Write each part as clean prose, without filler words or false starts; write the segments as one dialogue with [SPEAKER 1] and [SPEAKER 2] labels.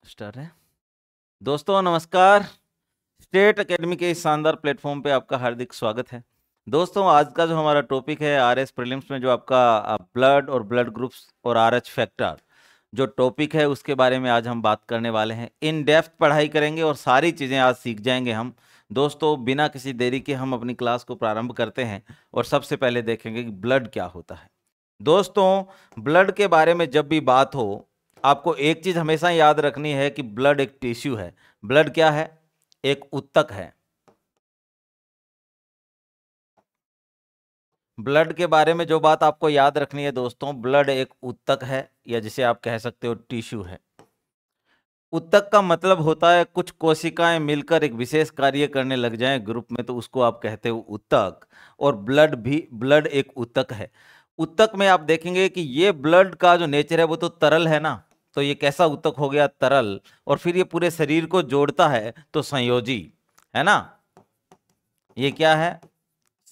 [SPEAKER 1] Start है। दोस्तों नमस्कार। स्टेट एकेडमी के इस शानदार प्लेटफॉर्म पे आपका हार्दिक स्वागत है। दोस्तों आज का जो हमारा टॉपिक है आरएस प्रीलिम्स में जो आपका ब्लड और ब्लड ग्रुप्स और आरएच फैक्टर जो टॉपिक है उसके बारे में आज हम बात करने वाले हैं। इन डेप्थ पढ़ाई करेंगे और सारी चीज़ें आज सीख जाएंगे हम। दोस्तों बिना किसी देरी के हम अपनी क्लास को प्रारंभ करते हैं और सबसे पहले देखेंगे कि ब्लड क्या होता है। दोस्तों ब्लड के बारे में जब भी बात हो आपको एक चीज हमेशा याद रखनी है कि ब्लड एक टिश्यू है। ब्लड क्या है? एक ऊतक है। ब्लड के बारे में जो बात आपको याद रखनी है दोस्तों, ब्लड एक ऊतक है या जिसे आप कह सकते हो टिश्यू है। ऊतक का मतलब होता है कुछ कोशिकाएं मिलकर एक विशेष कार्य करने लग जाएं ग्रुप में, तो उसको आप कहते हो ऊतक। और ब्लड एक ऊतक है। ऊतक में आप देखेंगे कि ये ब्लड का जो नेचर है वो तो तरल है ना, तो ये कैसा ऊतक हो गया? तरल। और फिर ये पूरे शरीर को जोड़ता है तो संयोजी है ना। ये क्या है?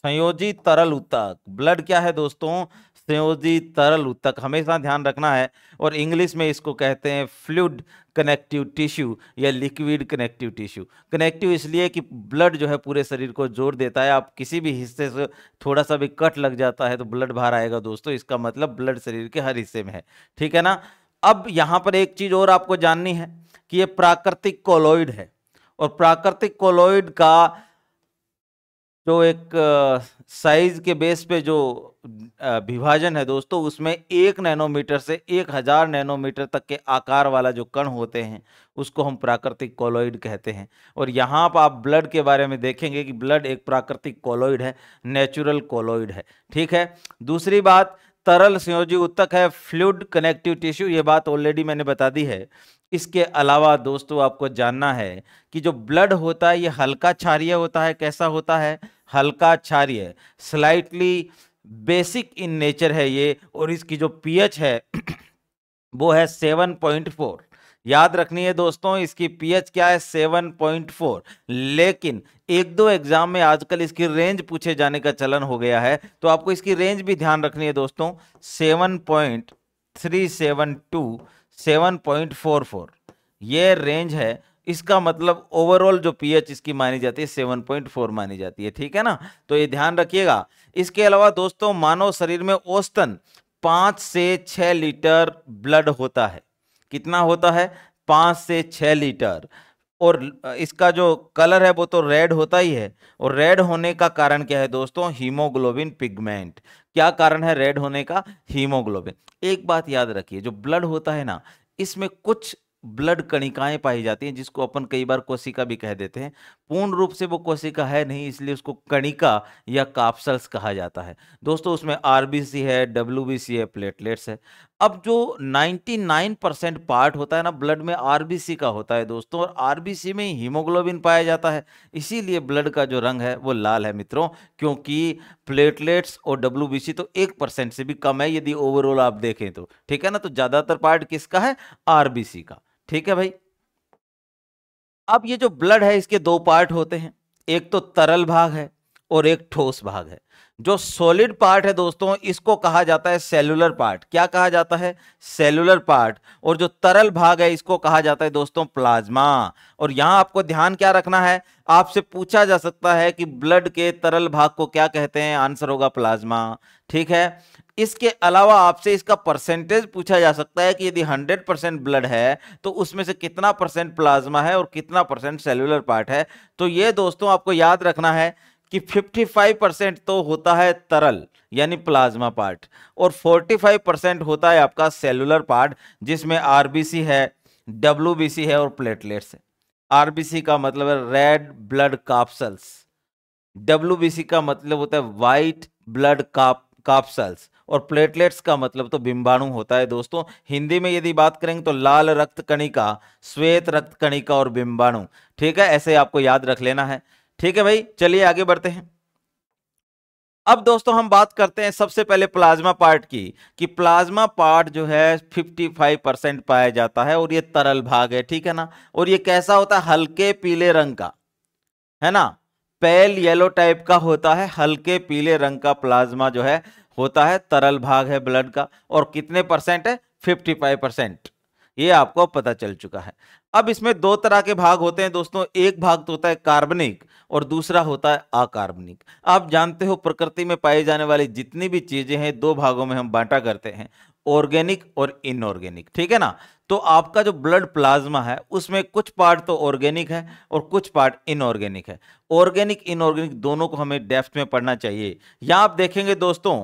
[SPEAKER 1] संयोजी तरल ऊतक। ब्लड क्या है दोस्तों? संयोजी तरल ऊतक, हमेशा ध्यान रखना है। और इंग्लिश में इसको कहते हैं फ्लूइड कनेक्टिव टिश्यू या लिक्विड कनेक्टिव टिश्यू। कनेक्टिव इसलिए कि ब्लड जो है पूरे शरीर को जोड़ देता है। आप किसी भी हिस्से से थोड़ा सा भी कट लग जाता है तो ब्लड बाहर आएगा दोस्तों, इसका मतलब ब्लड शरीर के हर हिस्से में है। ठीक है ना। अब यहां पर एक चीज और आपको जाननी है कि ये प्राकृतिक कोलॉइड है। और प्राकृतिक कोलॉइड का जो एक साइज के बेस पे जो विभाजन है दोस्तों, उसमें 1 नैनोमीटर से 1000 नैनोमीटर तक के आकार वाला जो कण होते हैं उसको हम प्राकृतिक कोलॉइड कहते हैं। और यहाँ पर आप ब्लड के बारे में देखेंगे कि ब्लड एक प्राकृतिक कोलॉइड है, नेचुरल कोलॉइड है। ठीक है। दूसरी बात, तरल संयोजी ऊतक है, फ्लूइड कनेक्टिव टिश्यू, ये बात ऑलरेडी मैंने बता दी है। इसके अलावा दोस्तों आपको जानना है कि जो ब्लड होता है ये हल्का क्षारीय होता है। कैसा होता है? हल्का क्षारीय, स्लाइटली बेसिक इन नेचर है ये। और इसकी जो पीएच है वो है 7.4। याद रखनी है दोस्तों, इसकी पीएच क्या है? 7.4। लेकिन एक दो एग्जाम में आजकल इसकी रेंज पूछे जाने का चलन हो गया है, तो आपको इसकी रेंज भी ध्यान रखनी है दोस्तों। 7.372 टू 7.44 ये रेंज है। इसका मतलब ओवरऑल जो पीएच इसकी मानी जाती है 7.4 मानी जाती है। ठीक है ना, तो ये ध्यान रखिएगा। इसके अलावा दोस्तों मानव शरीर में औसतन 5 से 6 लीटर ब्लड होता है। कितना होता है? 5 से 6 लीटर। और इसका जो कलर है वो तो रेड होता ही है। और रेड होने का कारण क्या है दोस्तों? Haemoglobin pigment. क्या कारण है रेड होने का? हीमोग्लोबिन। एक बात याद रखिए, जो ब्लड होता है ना, इसमें कुछ ब्लड कणिकाएं पाई जाती हैं जिसको अपन कई बार कोशिका भी कह देते हैं। पूर्ण रूप से वो कोशिका है नहीं, इसलिए उसको कणिका या काप्सल्स कहा जाता है दोस्तों। उसमें आरबीसी है, डब्ल्यूबीसी है, प्लेटलेट्स है। अब जो 99% पार्ट होता है ना ब्लड में, आरबीसी का होता है दोस्तों। और आरबीसी में हीमोग्लोबिन पाया जाता है, इसीलिए ब्लड का जो रंग है वो लाल है मित्रों। क्योंकि प्लेटलेट्स और डब्ल्यूबीसी तो 1% से भी कम है यदि ओवरऑल आप देखें तो। ठीक है ना, तो ज्यादातर पार्ट किसका है? आरबीसी का। ठीक है भाई। अब ये जो ब्लड है इसके दो पार्ट होते हैं, एक तो तरल भाग है और एक ठोस भाग है। जो सॉलिड पार्ट है दोस्तों इसको कहा जाता है सेलुलर पार्ट। क्या कहा जाता है? Cellular part. और जो तरल भाग है इसको कहा जाता है दोस्तों प्लाज्मा। और यहां आपको ध्यान क्या रखना है, आपसे पूछा जा सकता है कि ब्लड के तरल भाग को क्या कहते हैं? आंसर होगा प्लाज्मा। ठीक है। इसके अलावा आपसे इसका परसेंटेज पूछा जा सकता है कि यदि 100% ब्लड है तो उसमें से कितना परसेंट प्लाज्मा है और कितना परसेंट सेलुलर पार्ट है। तो ये दोस्तों आपको याद रखना है कि 55% तो होता है तरल यानी प्लाज्मा पार्ट, और 45% होता है आपका सेलुलर पार्ट, जिसमें आरबीसी है, डब्ल्यूबीसी है और प्लेटलेट्स है। आरबीसी का मतलब है रेड ब्लड काप्सल्स, डब्ल्यूबीसी का मतलब होता है व्हाइट ब्लड काप्सल्स, और प्लेटलेट्स का मतलब तो बिंबाणु होता है दोस्तों। हिंदी में यदि बात करेंगे तो लाल रक्त कणिका, श्वेत रक्त कणिका और बिंबाणु। ठीक है, ऐसे आपको याद रख लेना है। ठीक है भाई, चलिए आगे बढ़ते हैं। अब दोस्तों हम बात करते हैं सबसे पहले प्लाज्मा पार्ट की, कि प्लाज्मा पार्ट जो है 55% पाया जाता है और ये तरल भाग है। ठीक है ना। और ये कैसा होता है? हल्के पीले रंग का, है ना, पेल येलो टाइप का होता है। हल्के पीले रंग का प्लाज्मा जो है होता है, तरल भाग है ब्लड का। और कितने परसेंट है? 55%। ये आपको पता चल चुका है। अब इसमें दो तरह के भाग होते हैं दोस्तों, एक भाग तो होता है कार्बनिक और दूसरा होता है अकार्बनिक। आप जानते हो प्रकृति में पाई जाने वाली जितनी भी चीजें हैं दो भागों में हम बांटा करते हैं, ऑर्गेनिक और इनऑर्गेनिक, ठीक है ना। तो आपका जो ब्लड प्लाज्मा है उसमें कुछ पार्ट तो ऑर्गेनिक है और कुछ पार्ट इनऑर्गेनिक है। ऑर्गेनिक इनऑर्गेनिक दोनों को हमें डेप्थ में पढ़ना चाहिए। यहां आप देखेंगे दोस्तों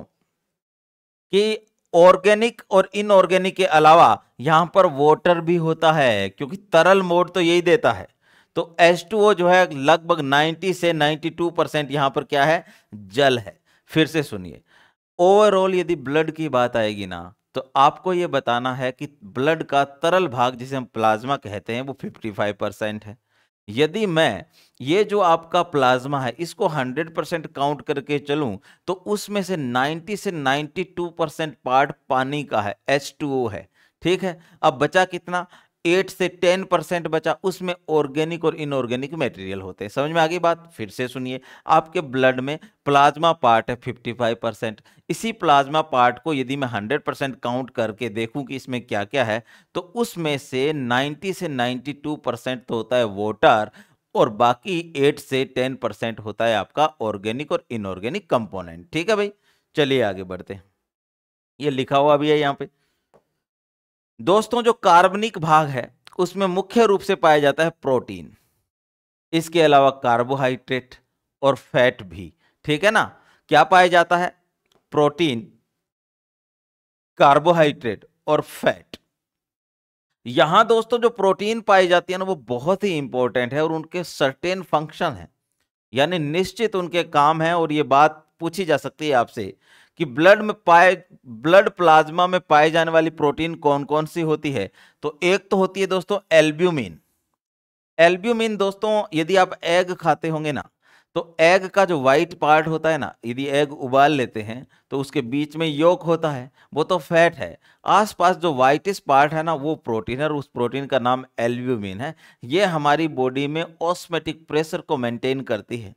[SPEAKER 1] कि ऑर्गेनिक और इनऑर्गेनिक के अलावा यहां पर वाटर भी होता है, क्योंकि तरल मोड तो यही देता है। तो H2O जो है लगभग 90 से 92% यहां पर क्या है, जल है। फिर से सुनिए, ओवरऑल यदि ब्लड की बात आएगी ना तो आपको यह बताना है कि ब्लड का तरल भाग जिसे हम प्लाज्मा कहते हैं वो 55% है। यदि मैं ये जो आपका प्लाज्मा है इसको 100% काउंट करके चलूं तो उसमें से 90 से 92% पार्ट पानी का है, H2O है, ठीक है। अब बचा कितना, 8 से 10% बचा, उसमें ऑर्गेनिक और इनऑर्गेनिक मटेरियल होते हैं। समझ में आ गई बात? फिर से सुनिए, आपके ब्लड में प्लाज्मा पार्ट है 55%। इसी प्लाज्मा पार्ट को यदि मैं 100% काउंट करके देखूं कि इसमें क्या क्या है, तो उसमें से 90 से 92% तो होता है वाटर और बाकी 8 से 10% होता है आपका ऑर्गेनिक और इनऑर्गेनिक कंपोनेंट। ठीक है भाई, चलिए आगे बढ़ते हैं। ये लिखा हुआ भी है यहां पे दोस्तों। जो कार्बनिक भाग है उसमें मुख्य रूप से पाया जाता है प्रोटीन, इसके अलावा कार्बोहाइड्रेट और फैट भी, ठीक है ना। क्या पाया जाता है, प्रोटीन, कार्बोहाइड्रेट और फैट। यहां दोस्तों जो प्रोटीन पाई जाती है ना वो बहुत ही इंपॉर्टेंट है और उनके सर्टेन फंक्शन है, यानी निश्चित उनके काम है। और ये बात पूछी जा सकती है आपसे कि ब्लड प्लाज्मा में पाए जाने वाली प्रोटीन कौन कौन सी होती है। तो एक तो होती है दोस्तों एल्ब्यूमिन। एल्ब्यूमिन दोस्तों यदि आप एग खाते होंगे ना तो एग का जो व्हाइट पार्ट होता है ना, यदि एग उबाल लेते हैं तो उसके बीच में योक होता है, वो तो फैट है। आसपास जो व्हाइटिश पार्ट है ना वो प्रोटीन है और उस प्रोटीन का नाम एल्ब्यूमिन है। ये हमारी बॉडी में ऑस्मेटिक प्रेशर को मेंटेन करती है,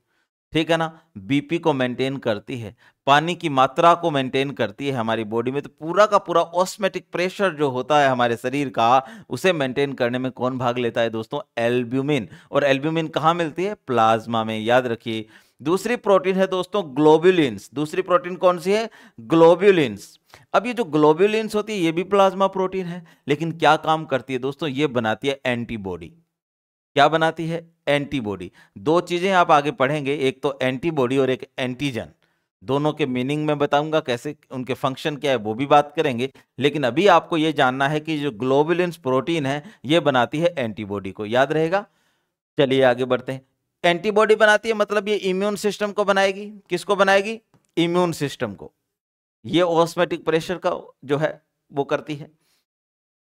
[SPEAKER 1] ठीक है ना, बीपी को मेंटेन करती है, पानी की मात्रा को मेंटेन करती है हमारी बॉडी में। तो पूरा का पूरा ऑस्मेटिक प्रेशर जो होता है हमारे शरीर का उसे मेंटेन करने में कौन भाग लेता है दोस्तों, एल्ब्यूमिन। और एल्ब्यूमिन कहाँ मिलती है, प्लाज्मा में, याद रखिए। दूसरी प्रोटीन है दोस्तों ग्लोब्युलिन्स। दूसरी प्रोटीन कौन सी है, ग्लोब्युलिन्स। अब ये जो ग्लोब्युलिन्स होती है ये भी प्लाज्मा प्रोटीन है, लेकिन क्या काम करती है दोस्तों, ये बनाती है एंटीबॉडी। क्या बनाती है, एंटीबॉडी। दो चीजें आप आगे पढ़ेंगे, एक तो एंटीबॉडी और एक एंटीजन। दोनों के मीनिंग में बताऊंगा, कैसे उनके फंक्शन क्या है वो भी बात करेंगे। लेकिन अभी आपको यह जानना है कि जो ग्लोबुलिन्स प्रोटीन है ये बनाती है एंटीबॉडी को, याद रहेगा। चलिए आगे बढ़ते हैं। एंटीबॉडी बनाती है मतलब ये इम्यून सिस्टम को बनाएगी। किसको बनाएगी, इम्यून सिस्टम को। ये ऑस्मेटिक प्रेशर का जो है वो करती है।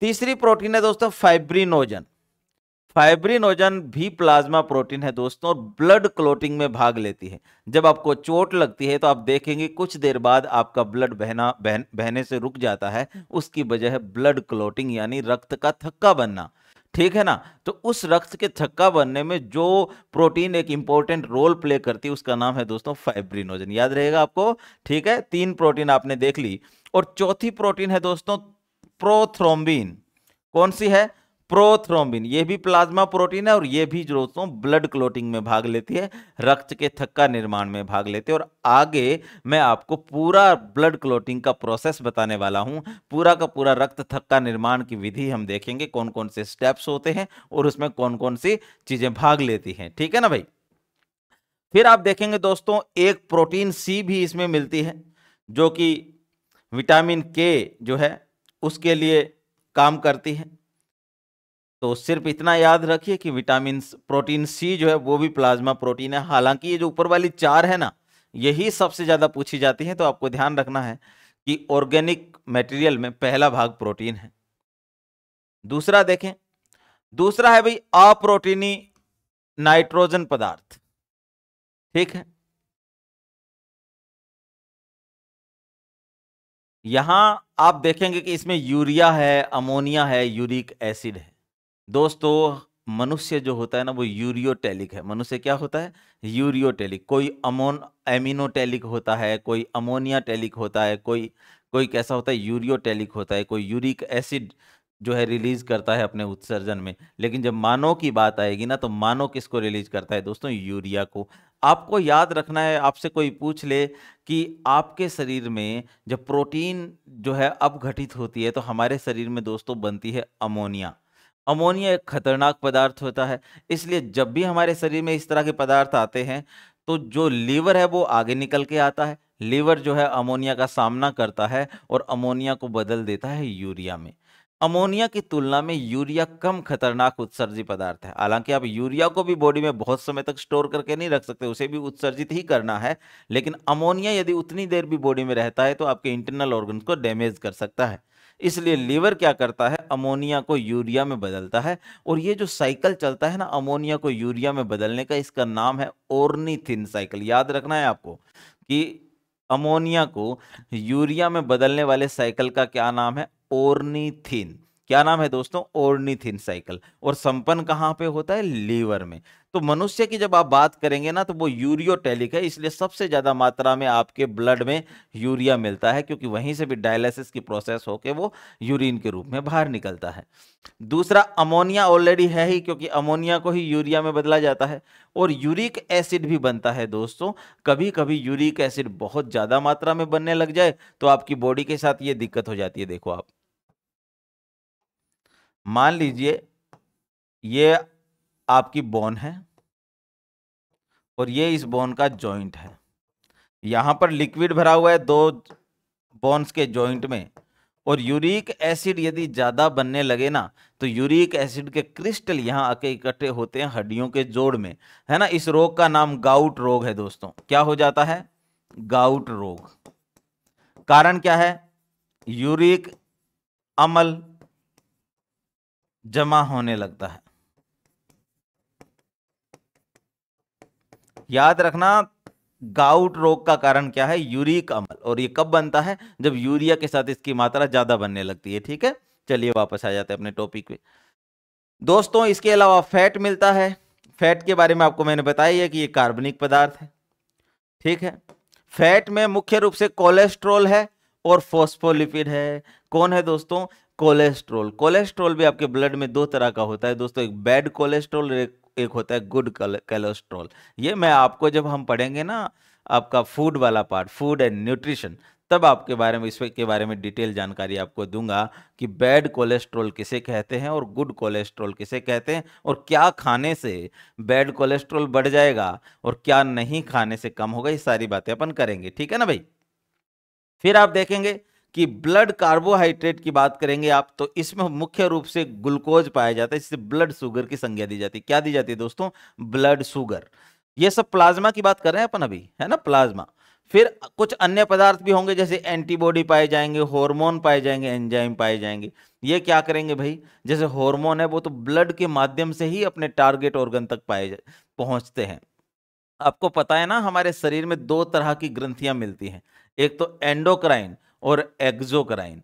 [SPEAKER 1] तीसरी प्रोटीन है दोस्तों फाइब्रिनोजन। फाइब्रिनोजन भी प्लाज्मा प्रोटीन है दोस्तों और ब्लड क्लोटिंग में भाग लेती है। जब आपको चोट लगती है तो आप देखेंगे कुछ देर बाद आपका ब्लड बहने से रुक जाता है। उसकी वजह है ब्लड क्लोटिंग, यानी रक्त का थक्का बनना, ठीक है ना। तो उस रक्त के थक्का बनने में जो प्रोटीन एक इंपॉर्टेंट रोल प्ले करती है उसका नाम है दोस्तों फाइब्रिनोजन, याद रहेगा आपको। ठीक है, तीन प्रोटीन आपने देख ली। और चौथी प्रोटीन है दोस्तों प्रोथ्रोम्बिन। कौन सी है, प्रोथ्रोम्बिन। ये भी प्लाज्मा प्रोटीन है और ये भी जो दोस्तों ब्लड क्लोटिंग में भाग लेती है, रक्त के थक्का निर्माण में भाग लेती है। और आगे मैं आपको पूरा ब्लड क्लोटिंग का प्रोसेस बताने वाला हूं। पूरा का पूरा रक्त थक्का निर्माण की विधि हम देखेंगे, कौन कौन से स्टेप्स होते हैं और उसमें कौन कौन सी चीजें भाग लेती हैं, ठीक है ना भाई। फिर आप देखेंगे दोस्तों एक प्रोटीन सी भी इसमें मिलती है जो कि विटामिन के जो है उसके लिए काम करती है। तो सिर्फ इतना याद रखिए कि विटामिन प्रोटीन सी जो है वो भी प्लाज्मा प्रोटीन है। हालांकि ये जो ऊपर वाली चार है ना यही सबसे ज्यादा पूछी जाती है। तो आपको ध्यान रखना है कि ऑर्गेनिक मटेरियल में पहला भाग प्रोटीन है। दूसरा देखें, दूसरा है भाई अप्रोटीनी नाइट्रोजन पदार्थ, ठीक है। यहां आप देखेंगे कि इसमें यूरिया है, अमोनिया है, यूरिक एसिड है। दोस्तों मनुष्य जो होता है ना वो यूरियोटेलिक है। मनुष्य क्या होता है, यूरियोटेलिक। कोई एमिनोटेलिक होता है, कोई अमोनिया टेलिक होता है, कोई कोई कैसा होता है, यूरियोटेलिक होता है, कोई यूरिक एसिड जो है रिलीज करता है अपने उत्सर्जन में। लेकिन जब मानव की बात आएगी ना, तो मानव किसको रिलीज करता है दोस्तों? यूरिया को। आपको याद रखना है, आपसे कोई पूछ ले कि आपके शरीर में जब प्रोटीन जो है अपघटित होती है, तो हमारे शरीर में दोस्तों बनती है अमोनिया। अमोनिया एक खतरनाक पदार्थ होता है, इसलिए जब भी हमारे शरीर में इस तरह के पदार्थ आते हैं, तो जो लीवर है वो आगे निकल के आता है। लीवर जो है अमोनिया का सामना करता है और अमोनिया को बदल देता है यूरिया में। अमोनिया की तुलना में यूरिया कम खतरनाक उत्सर्जी पदार्थ है। हालांकि आप यूरिया को भी बॉडी में बहुत समय तक स्टोर करके नहीं रख सकते, उसे भी उत्सर्जित ही करना है। लेकिन अमोनिया यदि उतनी देर भी बॉडी में रहता है तो आपके इंटरनल ऑर्गन्स को डैमेज कर सकता है। इसलिए लीवर क्या करता है? अमोनिया को यूरिया में बदलता है। और ये जो साइकिल चलता है ना अमोनिया को यूरिया में बदलने का, इसका नाम है ओर्निथिन साइकिल। याद रखना है आपको कि अमोनिया को यूरिया में बदलने वाले साइकिल का क्या नाम है? ओर्निथिन। क्या नाम है दोस्तों? ओर्निथिन साइकिल। और संपन्न कहां पे होता है? लीवर में। तो मनुष्य की जब आप बात करेंगे ना, तो वो यूरियोटेलिक है, इसलिए सबसे ज्यादा मात्रा में आपके ब्लड में यूरिया मिलता है, क्योंकि वहीं से भी डायलिसिस की प्रोसेस होके वो यूरिन के रूप में बाहर निकलता है। दूसरा, अमोनिया ऑलरेडी है ही, क्योंकि अमोनिया को ही यूरिया में बदला जाता है। और यूरिक एसिड भी बनता है दोस्तों। कभी कभी यूरिक एसिड बहुत ज्यादा मात्रा में बनने लग जाए तो आपकी बॉडी के साथ ये दिक्कत हो जाती है। देखो आप, मान लीजिए ये आपकी बोन है और ये इस बोन का जॉइंट है। यहां पर लिक्विड भरा हुआ है दो बोन्स के जॉइंट में, और यूरिक एसिड यदि ज्यादा बनने लगे ना, तो यूरिक एसिड के क्रिस्टल यहां आके इकट्ठे होते हैं हड्डियों के जोड़ में, है ना। इस रोग का नाम गाउट रोग है दोस्तों। क्या हो जाता है? गाउट रोग। कारण क्या है? यूरिक अम्ल जमा होने लगता है। याद रखना, गाउट रोग का कारण क्या है? यूरिक अम्ल। और ये कब बनता है? जब यूरिया के साथ इसकी मात्रा ज्यादा बनने लगती है। ठीक है, चलिए वापस आ जाते हैं अपने टॉपिक पे। दोस्तों इसके अलावा फैट मिलता है। फैट के बारे में आपको मैंने बताया है कि ये कार्बनिक पदार्थ है। ठीक है, फैट में मुख्य रूप से कोलेस्ट्रॉल है और फॉस्फोलिपिड है। कौन है दोस्तों? कोलेस्ट्रॉल। कोलेस्ट्रॉल भी आपके ब्लड में दो तरह का होता है दोस्तों, एक बैड कोलेस्ट्रॉल, एक होता है गुड कोलेस्ट्रॉल। ये मैं आपको जब हम पढ़ेंगे ना आपका फूड वाला पार्ट, फूड एंड न्यूट्रिशन, तब आपके बारे में इसके बारे में डिटेल जानकारी आपको दूंगा कि बैड कोलेस्ट्रॉल किसे कहते हैं और गुड कोलेस्ट्रॉल किसे कहते हैं, और क्या खाने से बैड कोलेस्ट्रॉल बढ़ जाएगा और क्या नहीं खाने से कम होगा। ये सारी बातें अपन करेंगे, ठीक है ना भाई। फिर आप देखेंगे कि ब्लड कार्बोहाइड्रेट की बात करेंगे आप, तो इसमें मुख्य रूप से ग्लूकोज पाया जाता है, जिससे ब्लड शुगर की संज्ञा दी जाती है। क्या दी जाती है दोस्तों? Blood sugar. ये सब प्लाज्मा की बात कर रहे हैं अपन अभी, है ना, प्लाज्मा। फिर कुछ अन्य पदार्थ भी होंगे, जैसे एंटीबॉडी पाए जाएंगे, हार्मोन पाए जाएंगे, एंजाइम पाए जाएंगे। ये क्या करेंगे भाई? जैसे हार्मोन है वो तो ब्लड के माध्यम से ही अपने टारगेट ऑर्गन तक पहुंचते हैं। आपको पता है ना हमारे शरीर में दो तरह की ग्रंथियां मिलती हैं, एक तो एंडोक्राइन और एक्सोक्राइन।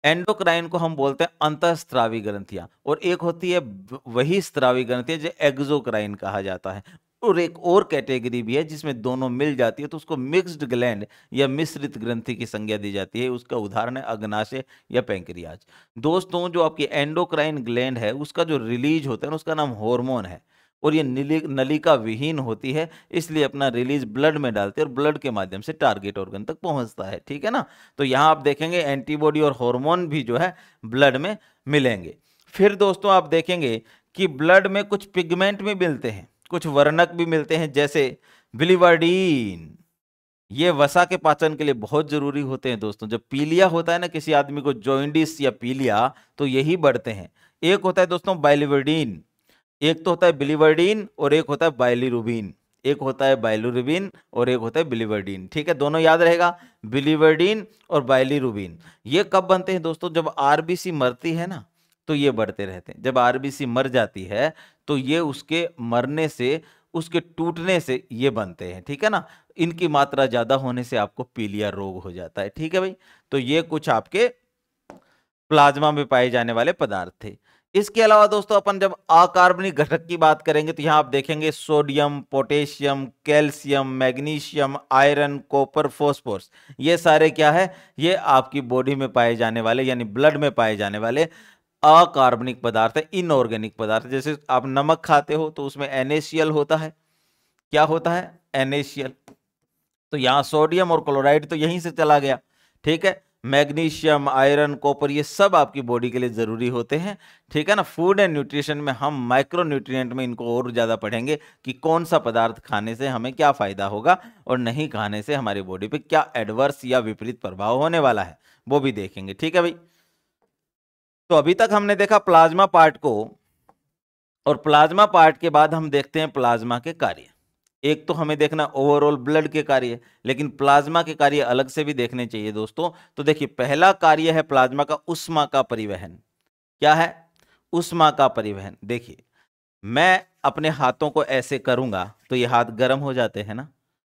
[SPEAKER 1] एंडोक्राइन को हम बोलते हैं अंतःस्रावी ग्रंथियां, और एक होती है वही स्रावी ग्रंथियां जो एक्सोक्राइन कहा जाता है। और एक और कैटेगरी भी है जिसमें दोनों मिल जाती है, तो उसको मिक्स्ड ग्लैंड या मिश्रित ग्रंथि की संज्ञा दी जाती है। उसका उदाहरण है अग्नाशय या पैंक्रियाज। दोस्तों जो आपकी एंडोक्राइन ग्लैंड है उसका जो रिलीज होता है ना, उसका नाम हार्मोन है, और ये नलिका विहीन होती है, इसलिए अपना रिलीज ब्लड में डालते हैं और ब्लड के माध्यम से टारगेट ऑर्गन तक पहुंचता है। ठीक है ना। तो यहां आप देखेंगे एंटीबॉडी और हार्मोन भी जो है ब्लड में मिलेंगे। फिर दोस्तों आप देखेंगे कि ब्लड में कुछ पिगमेंट भी मिलते हैं, कुछ वर्णक भी मिलते हैं, जैसे बिलिवर्डिन। ये वसा के पाचन के लिए बहुत जरूरी होते हैं दोस्तों। जब पीलिया होता है ना किसी आदमी को, जॉइंडिस या पीलिया, तो यही बढ़ते हैं। एक होता है दोस्तों बाइलिवर्डिन, एक तो होता है बिलिवर्डिन और एक होता है बाइलिरुबिन। एक होता है बाइलिरुबिन और एक होता है बिलिवर्डिन। ठीक है, दोनों याद रहेगा, बिलिवर्डिन और बाइलिरुबिन। ये कब बनते हैं दोस्तों? जब आरबीसी मरती है ना, तो ये बढ़ते रहते हैं। जब आरबीसी मर जाती है तो ये उसके मरने से, उसके टूटने से ये बनते हैं। ठीक है ना। इनकी मात्रा ज्यादा होने से आपको पीलिया रोग हो जाता है। ठीक है भाई। तो ये कुछ आपके प्लाज्मा में पाए जाने वाले पदार्थ थे। इसके अलावा दोस्तों अपन जब अकार्बनिक घटक की बात करेंगे तो यहां आप देखेंगे sodium, potassium, calcium, magnesium, iron, copper, phosphorus. ये सारे क्या है? ये आपकी बॉडी में पाए जाने वाले, यानी ब्लड में पाए जाने वाले अकार्बनिक पदार्थ है, इनऑर्गेनिक पदार्थ। जैसे आप नमक खाते हो तो उसमें NaCl होता है, क्या होता है, NaCl। तो यहाँ सोडियम और क्लोराइड तो यहीं से चला गया, ठीक है। मैग्नीशियम, आयरन, कॉपर, ये सब आपकी बॉडी के लिए जरूरी होते हैं, ठीक है ना। फूड एंड न्यूट्रिशन में हम माइक्रो न्यूट्रिएंट में इनको और ज्यादा पढ़ेंगे कि कौन सा पदार्थ खाने से हमें क्या फायदा होगा और नहीं खाने से हमारी बॉडी पे क्या एडवर्स या विपरीत प्रभाव होने वाला है, वो भी देखेंगे, ठीक है भाई। तो अभी तक हमने देखा प्लाज्मा पार्ट को, और प्लाज्मा पार्ट के बाद हम देखते हैं प्लाज्मा के कार्य। एक तो हमें देखना ओवरऑल ब्लड के कार्य, लेकिन प्लाज्मा के कार्य अलग से भी देखने चाहिए दोस्तों। तो देखिए, पहला कार्य है प्लाज्मा का ऊष्मा का परिवहन। क्या है, ऊष्मा का परिवहन। देखिए, मैं अपने हाथों को ऐसे करूंगा तो ये हाथ गर्म हो जाते हैं ना,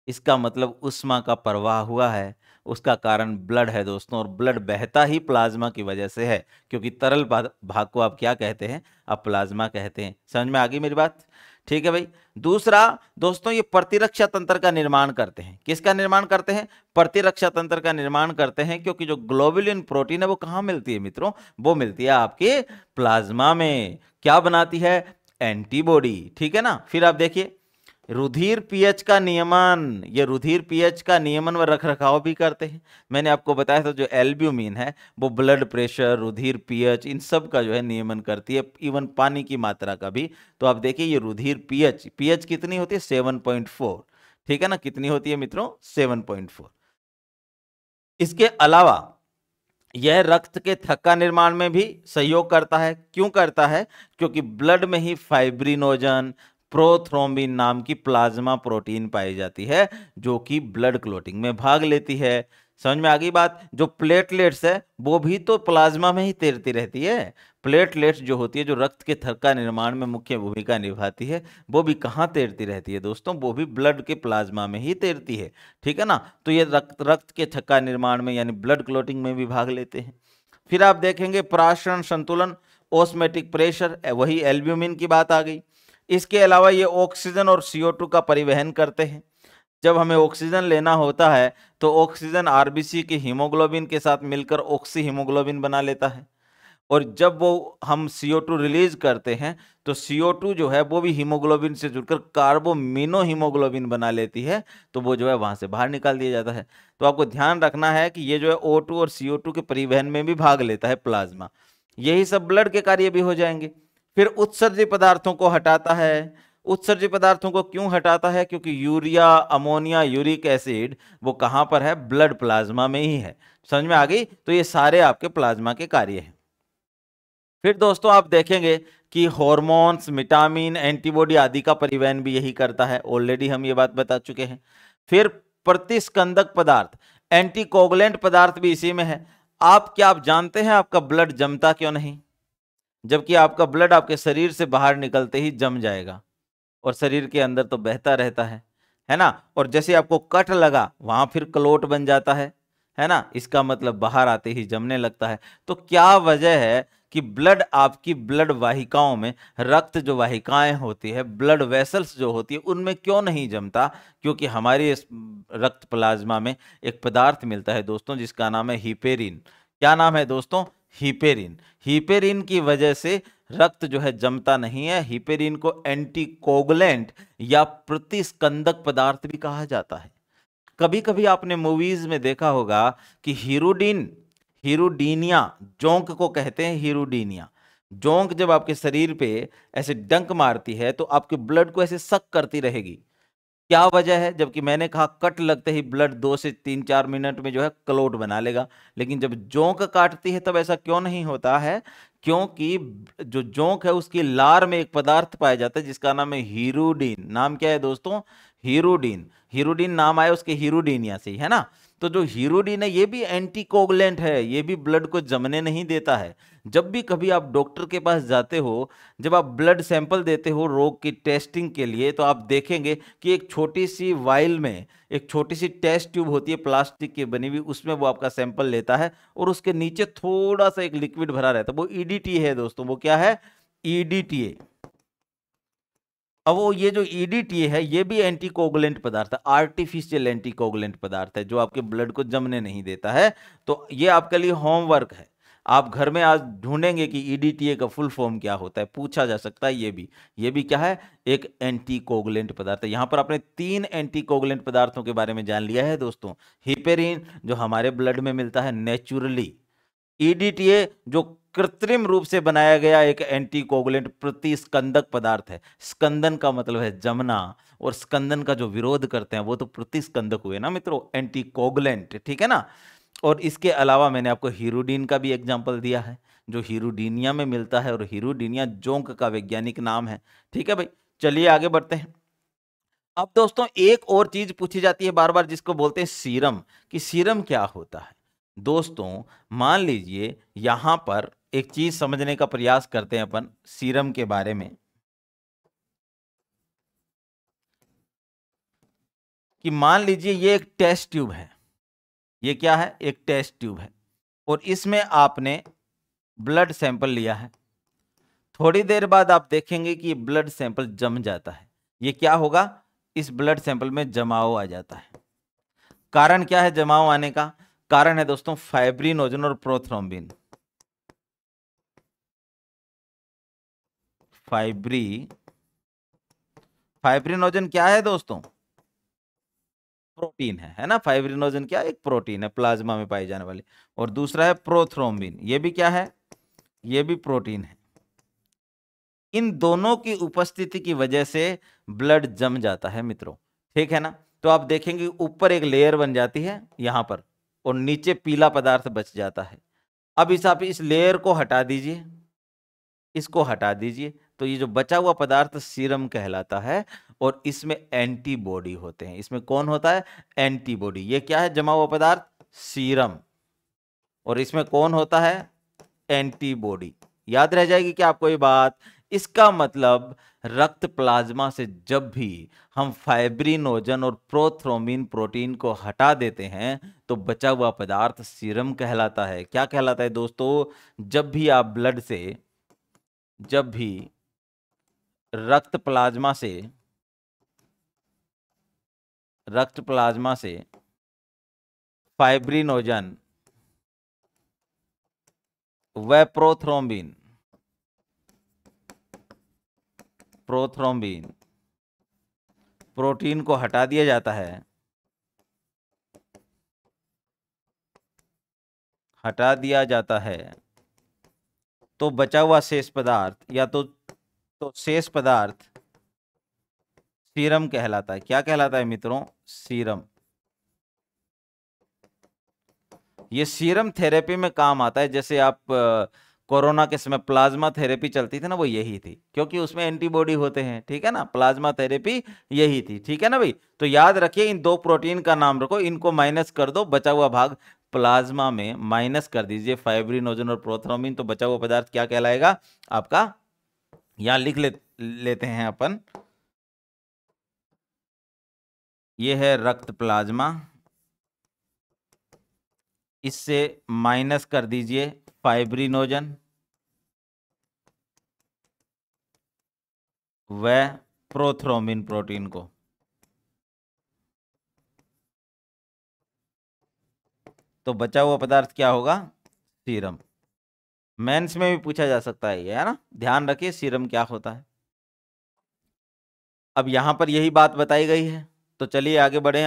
[SPEAKER 1] इसका मतलब ऊष्मा का प्रवाह हुआ है, उसका कारण ब्लड है दोस्तों। और ब्लड बहता ही प्लाज्मा की वजह से है, क्योंकि तरल भाग को आप क्या कहते हैं, आप प्लाज्मा कहते हैं। समझ में आ गई मेरी बात, ठीक है भाई। दूसरा दोस्तों, ये प्रतिरक्षा तंत्र का निर्माण करते हैं। किसका निर्माण करते हैं, प्रतिरक्षा तंत्र का निर्माण करते हैं, क्योंकि जो ग्लोबुलिन प्रोटीन है वो कहाँ मिलती है मित्रों, वो मिलती है आपके प्लाज्मा में। क्या बनाती है, एंटीबॉडी, ठीक है ना। फिर आप देखिए रुधिर पीएच का नियमन, ये रुधिर पीएच का नियमन व रखरखाव भी करते हैं। मैंने आपको बताया था जो एल्ब्यूमिन है वो ब्लड प्रेशर, रुधिर पीएच, इन सब का जो है नियमन करती है, इवन पानी की मात्रा का भी। तो आप देखिए ये रुधिर पीएच, पीएच कितनी होती है, 7.4, ठीक है ना। कितनी होती है मित्रों, 7.4। इसके अलावा यह रक्त के थक्का निर्माण में भी सहयोग करता है। क्यों करता है, क्योंकि ब्लड में ही फाइब्रिनोजन, प्रोथ्रोम्बिन नाम की प्लाज्मा प्रोटीन पाई जाती है, जो कि ब्लड क्लोटिंग में भाग लेती है। समझ में आ गई बात। जो प्लेटलेट्स है वो भी तो प्लाज्मा में ही तैरती रहती है। प्लेटलेट्स जो होती है, जो रक्त के थक्का निर्माण में मुख्य भूमिका निभाती है, वो भी कहाँ तैरती रहती है दोस्तों, वो भी ब्लड के प्लाज्मा में ही तैरती है, ठीक है ना। तो ये रक्त के थक्का निर्माण में यानी ब्लड क्लोटिंग में भी भाग लेते हैं। फिर आप देखेंगे प्राशरण संतुलन, ऑस्मेटिक प्रेशर, वही एल्ब्यूमिन की बात आ गई। इसके अलावा ये ऑक्सीजन और CO2 का परिवहन करते हैं। जब हमें ऑक्सीजन लेना होता है तो ऑक्सीजन आरबीसी के हीमोग्लोबिन के साथ मिलकर ऑक्सी हीमोग्लोबिन बना लेता है, और जब वो हम CO2 रिलीज करते हैं तो CO2 जो है वो भी हीमोग्लोबिन से जुड़कर कार्बोमिनो हीमोग्लोबिन बना लेती है, तो वो जो है वहां से बाहर निकाल दिया जाता है। तो आपको ध्यान रखना है कि ये जो है O2 और CO2 के परिवहन में भी भाग लेता है प्लाज्मा। यही सब ब्लड के कार्य भी हो जाएंगे। फिर उत्सर्जित पदार्थों को हटाता है। उत्सर्जित पदार्थों को क्यों हटाता है, क्योंकि यूरिया, अमोनिया, यूरिक एसिड वो कहां पर है, ब्लड प्लाज्मा में ही है। समझ में आ गई। तो ये सारे आपके प्लाज्मा के कार्य हैं। फिर दोस्तों आप देखेंगे कि हार्मोन्स, विटामिन, एंटीबॉडी आदि का परिवहन भी यही करता है। ऑलरेडी हम ये बात बता चुके हैं। फिर प्रतिस्कंदक पदार्थ, एंटीकोगुलेंट पदार्थ भी इसी में है। आप जानते हैं आपका ब्लड जमता क्यों नहीं, जबकि आपका ब्लड आपके शरीर से बाहर निकलते ही जम जाएगा और शरीर के अंदर तो बहता रहता है ना। और जैसे आपको कट लगा वहां फिर क्लोट बन जाता है ना, इसका मतलब बाहर आते ही जमने लगता है। तो क्या वजह है कि ब्लड, आपकी ब्लड वाहिकाओं में, रक्त जो वाहिकाएं होती है, ब्लड वेसल्स जो होती है, उनमें क्यों नहीं जमता, क्योंकि हमारी इस रक्त प्लाज्मा में एक पदार्थ मिलता है दोस्तों जिसका नाम है हिपेरिन। क्या नाम है दोस्तों, हिपेरिन। हिपेरिन की वजह से रक्त जो है जमता नहीं है। हिपेरिन को एंटीकोगुलेंट या प्रतिस्कंदक पदार्थ भी कहा जाता है। कभी कभी आपने मूवीज में देखा होगा कि हीरोडीनिया, जोंक को कहते हैं हीरोडीनिया। जोंक जब आपके शरीर पे ऐसे डंक मारती है तो आपके ब्लड को ऐसे सक करती रहेगी। क्या वजह है, जबकि मैंने कहा कट लगते ही ब्लड 2 से 3-4 मिनट में जो है क्लोट बना लेगा, लेकिन जब जोंक काटती है तब ऐसा क्यों नहीं होता है, क्योंकि जो जोंक है उसकी लार में एक पदार्थ पाया जाता है जिसका नाम है हीरोडीन। नाम क्या है दोस्तों, हीरोडीन। हीरोडीन नाम आया उसके हीरोडीनिया से ही, है ना। तो जो हीरोडीन है ये भी एंटीकोगुलेंट है, ये भी ब्लड को जमने नहीं देता है। जब भी कभी आप डॉक्टर के पास जाते हो, जब आप ब्लड सैंपल देते हो रोग की टेस्टिंग के लिए, तो आप देखेंगे कि एक छोटी सी वाइल में एक छोटी सी टेस्ट ट्यूब होती है प्लास्टिक की बनी हुई, उसमें वो आपका सैंपल लेता है और उसके नीचे थोड़ा सा एक लिक्विड भरा रहता है, वो ईडीटी है दोस्तों। वो क्या है, ईडीटीए। अब वो ये जो ईडीटीए है ये भी एंटीकोगुलेंट पदार्थ है, आर्टिफिशियल एंटीकोगुलेंट पदार्थ है जो आपके ब्लड को जमने नहीं देता है। तो ये आपके लिए होमवर्क है। आप घर में आज ढूंढेंगे कि ईडीटीए का फुल फॉर्म क्या होता है, पूछा जा सकता है। ये भी क्या है, एक एंटीकोगुलेंट पदार्थ है। यहां पर आपने 3 एंटीकोगुलेंट पदार्थों के बारे में जान लिया है दोस्तों। हिपेरिन जो हमारे ब्लड में मिलता है नेचुरली, ईडीटीए जो कृत्रिम रूप से बनाया गया एक एंटीकोगुलेंट प्रतिस्कंदक पदार्थ है। स्कंदन का मतलब है जमना, और स्कंदन का जो विरोध करते हैं वो तो प्रतिस्कंदक हुए ना मित्रों, एंटीकोगुलेंट, ठीक है ना। और इसके अलावा मैंने आपको हीरोडीन का भी एग्जांपल दिया है, जो हीरोडीनिया में मिलता है, और हीरोडीनिया जोंक का वैज्ञानिक नाम है। ठीक है भाई, चलिए आगे बढ़ते हैं। अब दोस्तों एक और चीज पूछी जाती है बार बार, जिसको बोलते हैं सीरम, कि सीरम क्या होता है। दोस्तों मान लीजिए यहां पर एक चीज समझने का प्रयास करते हैं अपन सीरम के बारे में, कि मान लीजिए ये एक टेस्ट ट्यूब है। ये क्या है, एक टेस्ट ट्यूब है, और इसमें आपने ब्लड सैंपल लिया है। थोड़ी देर बाद आप देखेंगे कि ब्लड सैंपल जम जाता है। ये क्या होगा, इस ब्लड सैंपल में जमाव आ जाता है। कारण क्या है जमाव आने का, कारण है दोस्तों फाइब्रिनोजन और प्रोथ्रोम्बिन। फाइब्रिनोजन क्या है दोस्तों, प्रोटीन है ना। फाइब्रिनोजन क्या, एक प्रोटीन है प्लाज्मा में पाई जाने वाली। और दूसरा है प्रोथ्रोम्बिन, ये भी क्या है, ये भी प्रोटीन है। इन दोनों की उपस्थिति की वजह से ब्लड जम जाता है मित्रों, ठीक है ना। तो आप देखेंगे ऊपर एक लेयर बन जाती है यहां पर, और नीचे पीला पदार्थ बच जाता है। अब आप इस लेयर को हटा दीजिए, इसको हटा दीजिए, तो ये जो बचा हुआ पदार्थ सीरम कहलाता है। और इसमें एंटीबॉडी होते हैं। इसमें कौन होता है, एंटीबॉडी। ये क्या है, जमा हुआ पदार्थ सीरम, और इसमें कौन होता है, एंटीबॉडी। याद रह जाएगी क्या आपको ये बात। इसका मतलब रक्त प्लाज्मा से जब भी हम फाइब्रिनोजन और प्रोथ्रोम्बिन प्रोटीन को हटा देते हैं तो बचा हुआ पदार्थ सीरम कहलाता है। क्या कहलाता है दोस्तों, जब भी आप ब्लड से, जब भी रक्त प्लाज्मा से, रक्त प्लाज्मा से फाइब्रिनोजन व प्रोथ्रोम्बिन प्रोटीन को हटा दिया जाता है, हटा दिया जाता है, तो बचा हुआ शेष पदार्थ या तो शेष पदार्थ सीरम कहलाता है। क्या कहलाता है मित्रों, सीरम। ये सीरम थेरेपी में काम आता है। जैसे आप कोरोना के समय प्लाज्मा थेरेपी चलती थी ना, वो यही थी, क्योंकि उसमें एंटीबॉडी होते हैं, ठीक है ना। प्लाज्मा थेरेपी यही थी, ठीक है ना भाई। तो याद रखिए इन दो प्रोटीन का नाम रखो, इनको माइनस कर दो, बचा हुआ भाग प्लाज्मा में माइनस कर दीजिए फाइब्रिनोजन और प्रोथ्रोम्बिन, तो बचा हुआ पदार्थ क्या कहलाएगा आपका, यहां लिख लेते हैं अपन। ये है रक्त प्लाज्मा, इससे माइनस कर दीजिए फाइब्रिनोजन व प्रोथ्रोम्बिन प्रोटीन को, तो बचा हुआ पदार्थ क्या होगा, सीरम। मेंस में भी पूछा जा सकता है ये, है ना। ध्यान रखिए सीरम क्या होता है। अब यहां पर यही बात बताई गई है, तो चलिए आगे बढ़े।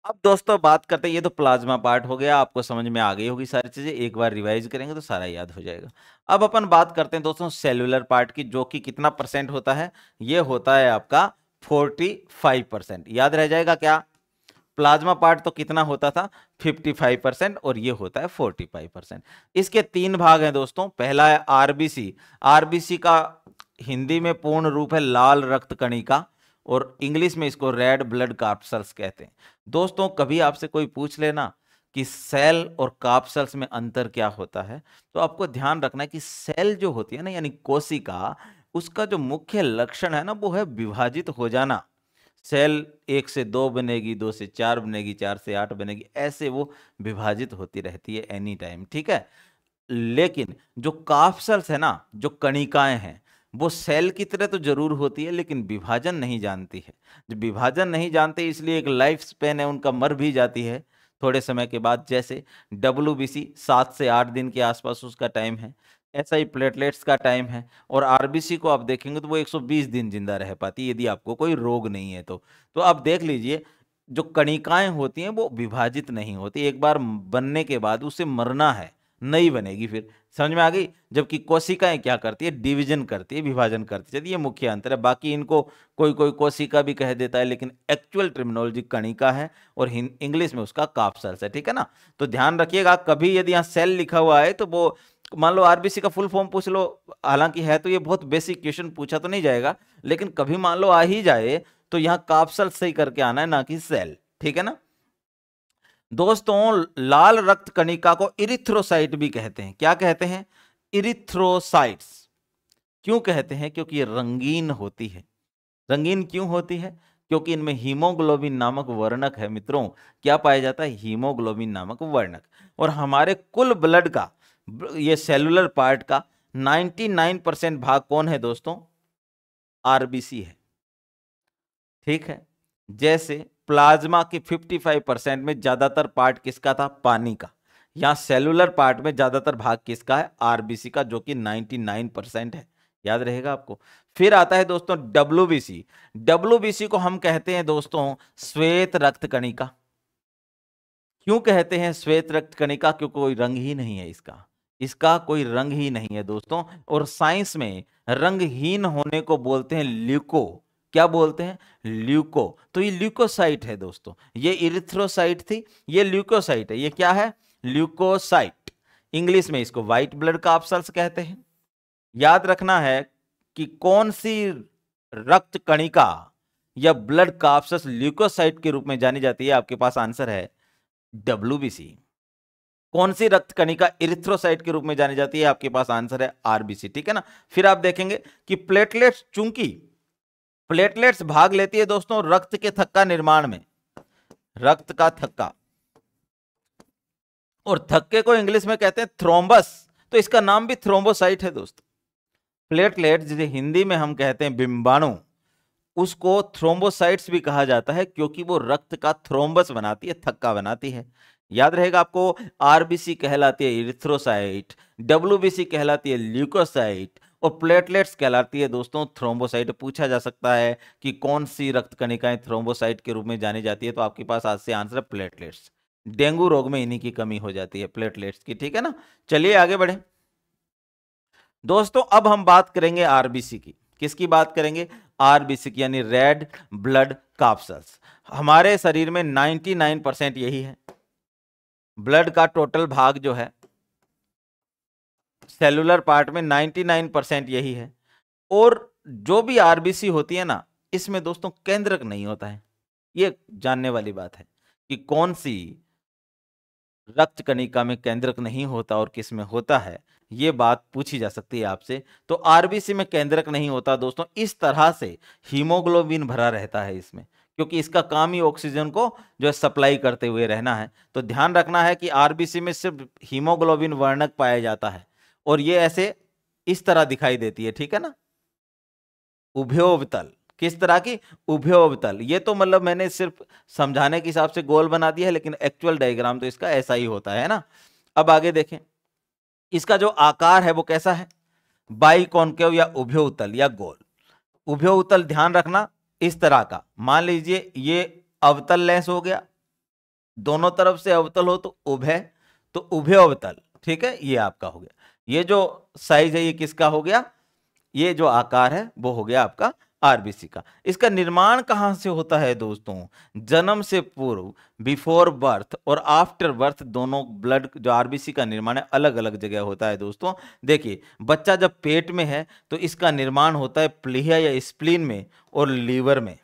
[SPEAKER 1] अब दोस्तों बात करते हैं, ये तो प्लाज्मा पार्ट हो गया, आपको समझ में आ गई होगी सारी चीजें, एक बार रिवाइज करेंगे तो सारा याद हो जाएगा। अब अपन बात करते हैं दोस्तों सेलुलर पार्ट की, जो कि कितना परसेंट होता है, ये होता है आपका 45%। याद रह जाएगा क्या, प्लाज्मा पार्ट तो कितना होता था 55%, और ये होता है 45%। इसके 3 भाग हैं दोस्तों। पहला है आरबीसी। आरबीसी का हिंदी में पूर्ण रूप है लाल रक्त कणिका, और इंग्लिश में इसको रेड ब्लड कार्पसल्स कहते हैं। दोस्तों कभी आपसे कोई पूछ लेना कि सेल और कार्पसल्स में अंतर क्या होता है, तो आपको ध्यान रखना है कि सेल जो होती है ना, यानी कोशिका, उसका जो मुख्य लक्षण है ना, वो है विभाजित हो जाना। सेल 1 से 2 बनेगी, 2 से 4 बनेगी, 4 से 8 बनेगी, ऐसे वो विभाजित होती रहती है एनी टाइम, ठीक है। लेकिन जो कार्पसल्स है ना, जो कणिकाएं हैं, वो सेल की तरह तो जरूर होती है, लेकिन विभाजन नहीं जानती है। जब विभाजन नहीं जानते, इसलिए एक लाइफ स्पेन है उनका, मर भी जाती है। थोड़े समय के बाद। जैसे WBC 7 से 8 दिन के आसपास उसका टाइम है, ऐसा ही प्लेटलेट्स का टाइम है। और RBC को आप देखेंगे तो वो 120 दिन जिंदा रह पाती है, यदि आपको कोई रोग नहीं है तो आप देख लीजिए, जो कणिकाएं होती हैं वो विभाजित नहीं होती, एक बार बनने के बाद उसे मरना है, नहीं बनेगी फिर। समझ में आ गई? जबकि कोशिकाएं क्या करती है, डिवीजन करती है, विभाजन करती है। ये मुख्य अंतर है। बाकी इनको कोई कोई कोशिका भी कह देता है, लेकिन एक्चुअल टर्मिनोलॉजी कणिका है और इंग्लिश में उसका काप्सल्स है। ठीक है ना? तो ध्यान रखिएगा, कभी यदि यहाँ सेल लिखा हुआ है तो वो मान लो RBC का फुल फॉर्म पूछ लो, हालांकि है तो ये बहुत बेसिक क्वेश्चन, पूछा तो नहीं जाएगा, लेकिन कभी मान लो आ ही जाए तो यहाँ काप्सल सही करके आना है, ना कि सेल। ठीक है ना दोस्तों? लाल रक्त कणिका को इरिथ्रोसाइट भी कहते हैं। क्या कहते हैं? इरिथ्रोसाइट्स। क्यों कहते हैं? क्योंकि ये रंगीन होती है। रंगीन क्यों होती है? क्योंकि इनमें हीमोग्लोबिन नामक वर्णक है। मित्रों, क्या पाया जाता है? हीमोग्लोबिन नामक वर्णक। और हमारे कुल ब्लड का, ये सेलुलर पार्ट का 99% भाग कौन है दोस्तों? RBC है। ठीक है? जैसे प्लाज्मा के 55% में ज्यादातर पार्ट किसका था? पानी का। यहां सेलुलर पार्ट में ज्यादातर भाग किसका है? RBC का, जो कि 99% है। याद रहेगा आपको। फिर आता है दोस्तों WBC। WBC को हम कहते हैं दोस्तों श्वेत रक्त कणिका। क्यों कहते हैं श्वेत रक्त कणिका? क्योंकि कोई रंग ही नहीं है इसका, इसका कोई रंग ही नहीं है दोस्तों। और साइंस में रंगहीन होने को बोलते हैं ल्यूको। क्या बोलते हैं? ल्यूको। तो ये ल्यूकोसाइट है दोस्तों। ये इरिथ्रोसाइट थी, ये ल्यूकोसाइट है। ये क्या है? ल्यूकोसाइट। इंग्लिश में इसको व्हाइट ब्लड काप्सल्स कहते हैं। याद रखना है कि कौन सी रक्त कणिका या ब्लड काप्सल्स ल्यूकोसाइट के रूप में जानी जाती है। आपके पास आंसर है WBC। कौन सी रक्त कणिका इरिथ्रोसाइट के रूप में जानी जाती है? आपके पास आंसर है RBC। ठीक है ना? फिर आप देखेंगे कि प्लेटलेट्स, चूंकि प्लेटलेट्स भाग लेती है दोस्तों रक्त के थक्का निर्माण में, रक्त का थक्का, और थक्के को इंग्लिश में कहते हैं थ्रोम्बस, तो इसका नाम भी थ्रोम्बोसाइट है दोस्तों। प्लेटलेट जिसे हिंदी में हम कहते हैं बिंबाणु, उसको थ्रोम्बोसाइट्स भी कहा जाता है, क्योंकि वो रक्त का थ्रोम्बस बनाती है, थक्का बनाती है। याद रहेगा आपको। RBC कहलाती है इरिथ्रोसाइट, WBC कहलाती है ल्यूकोसाइट, और प्लेटलेट्स कहलाती है दोस्तों थ्रोम्बोसाइट। पूछा जा सकता है कि कौन सी रक्त कणिकाएं थ्रोम्बोसाइट के रूप में जानी जाती है, तो आपके पास आज से आंसर है प्लेटलेट्स। डेंगू रोग में इन्हीं की कमी हो जाती है, प्लेटलेट्स की। ठीक है ना? चलिए आगे बढ़े दोस्तों। अब हम बात करेंगे RBC की। किसकी बात करेंगे? RBC की, यानी रेड ब्लड काप्सल्स। हमारे शरीर में 99% यही है। ब्लड का टोटल भाग जो है सेलुलर पार्ट में 99% यही है। और जो भी RBC होती है ना, इसमें दोस्तों केंद्रक नहीं होता है। ये जानने वाली बात है कि कौन सी रक्त कणिका में केंद्रक नहीं होता और किस में होता है। ये बात पूछी जा सकती है आपसे। तो RBC में केंद्रक नहीं होता दोस्तों। इस तरह से हीमोग्लोबिन भरा रहता है इसमें, क्योंकि इसका काम ही ऑक्सीजन को जो है सप्लाई करते हुए रहना है। तो ध्यान रखना है कि RBC में सिर्फ हीमोग्लोबिन वर्णक पाया जाता है, और ये ऐसे इस तरह दिखाई देती है। ठीक है ना? उभयोवतल। किस तरह की? उभयोवतल। ये तो मतलब मैंने सिर्फ समझाने के हिसाब से गोल बना दिया है, लेकिन एक्चुअल डायग्राम तो इसका ऐसा ही होता है ना। अब आगे देखें, इसका जो आकार है वो कैसा है? बाइकॉन्केव या उभयोतल या गोल। उभयोतल ध्यान रखना, इस तरह का। मान लीजिए ये अवतल लेंस हो गया, दोनों तरफ से अवतल हो तो उभय, तो उभयोवतल। ठीक है? ये आपका हो गया। ये जो साइज है ये किसका हो गया? ये जो आकार है वो हो गया आपका RBC का। इसका निर्माण कहां से होता है दोस्तों? जन्म से पूर्व, बिफोर बर्थ और आफ्टर बर्थ, दोनों ब्लड जो RBC का निर्माण है अलग अलग जगह होता है दोस्तों। देखिए, बच्चा जब पेट में है तो इसका निर्माण होता है प्लीहा या स्प्लीन में और लीवर में।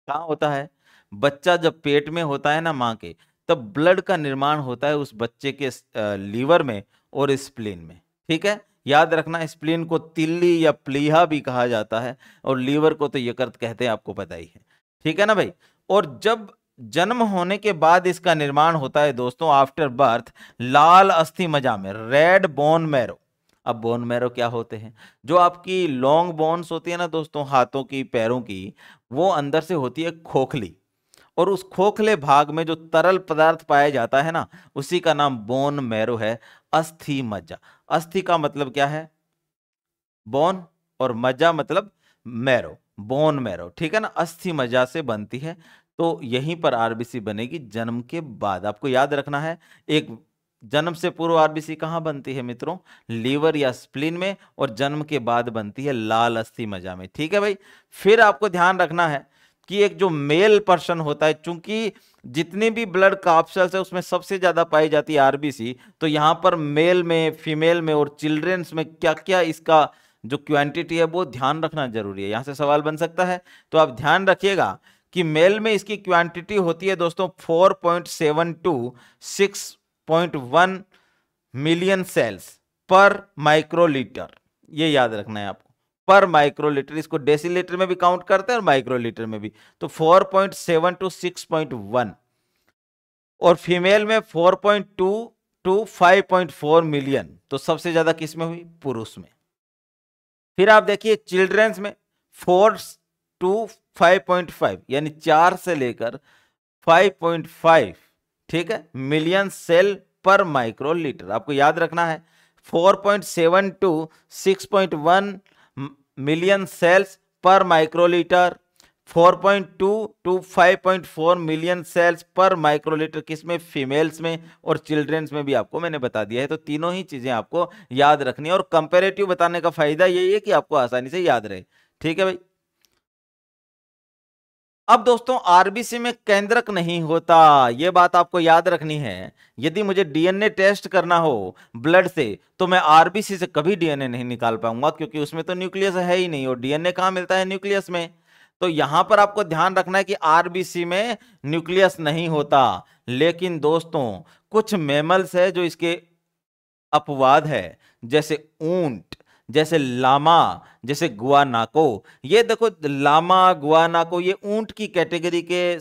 [SPEAKER 1] कहाँ होता है? बच्चा जब पेट में होता है ना माँ के, तब ब्लड का निर्माण होता है उस बच्चे के लीवर में और स्प्लीन में। ठीक है? याद रखना, स्प्लीन को तिल्ली या प्लीहा भी कहा जाता है, और लीवर को तो यकृत कहते हैं, आपको पता ही है। ठीक है ना भाई? और जब जन्म होने के बाद इसका निर्माण होता है दोस्तों आफ्टर बर्थ लाल अस्थि मज्जा में, रेड बोन मैरो। अब बोन मैरो क्या होते हैं? जो आपकी लॉन्ग बोन्स होती है ना दोस्तों, हाथों की, पैरों की, वो अंदर से होती है खोखली, और उस खोखले भाग में जो तरल पदार्थ पाया जाता है ना, उसी का नाम बोन मैरो है, अस्थि मज्जा। अस्थि का मतलब क्या है? बोन, और मज्जा मतलब मैरो, बोन मैरो, ठीक है ना, अस्थि मज्जा से बनती है। तो यहीं पर आरबीसी बनेगी जन्म के बाद। आपको याद रखना है, एक जन्म से पूर्व आरबीसी कहाँ बनती है मित्रों? लीवर या स्प्लीन में, और जन्म के बाद बनती है लाल अस्थि मज्जा में, ठीक है भाई। फिर आपको ध्यान रखना है कि एक जो मेल पर्सन होता है, चूंकि जितनी भी ब्लड कैप्सूल्स है उसमें सबसे ज्यादा पाई जाती है आरबीसी, तो यहां पर मेल में, फीमेल में और चिल्ड्रंस में क्या क्या इसका जो क्वांटिटी है वो ध्यान रखना जरूरी है। यहां से सवाल बन सकता है, तो आप ध्यान रखिएगा कि मेल में इसकी क्वांटिटी होती है दोस्तों 4.7 टू 6.1 मिलियन सेल्स पर माइक्रोलीटर। ये याद रखना है आपको, पर माइक्रोलीटर। इसको डेसीलीटर में भी काउंट करते हैं और माइक्रोलीटर में भी। तो 4.7 टू 6.1, और फीमेल में 4.2 टू 5.4 मिलियन। तो सबसे ज्यादा किस में हुई? पुरुष में। फिर आप देखिए चिल्ड्रंस में 4 टू 5.5, यानी 4 से लेकर 5.5, ठीक है, मिलियन सेल पर माइक्रोलीटर। आपको याद रखना है 4.7 टू 6.1 मिलियन सेल्स पर माइक्रोलीटर, 4.2 टू 5.4 मिलियन सेल्स पर माइक्रोलीटर, किसमें? फीमेल्स में, और चिल्ड्रंस में भी आपको मैंने बता दिया है। तो तीनों ही चीजें आपको याद रखनी है, और कंपैरेटिव बताने का फायदा यही है कि आपको आसानी से याद रहे, ठीक है भाई। अब दोस्तों आरबीसी में केंद्रक नहीं होता, यह बात आपको याद रखनी है। यदि मुझे डीएनए टेस्ट करना हो ब्लड से, तो मैं आरबीसी से कभी डीएनए नहीं निकाल पाऊंगा, क्योंकि उसमें तो न्यूक्लियस है ही नहीं, और डीएनए कहां मिलता है? न्यूक्लियस में। तो यहां पर आपको ध्यान रखना है कि आरबीसी में न्यूक्लियस नहीं होता। लेकिन दोस्तों कुछ मैमल्स है जो इसके अपवाद है, जैसे ऊंट, जैसे लामा, जैसे गुआनाको। ये देखो लामा, गुआनाको, ये ऊंट की कैटेगरी के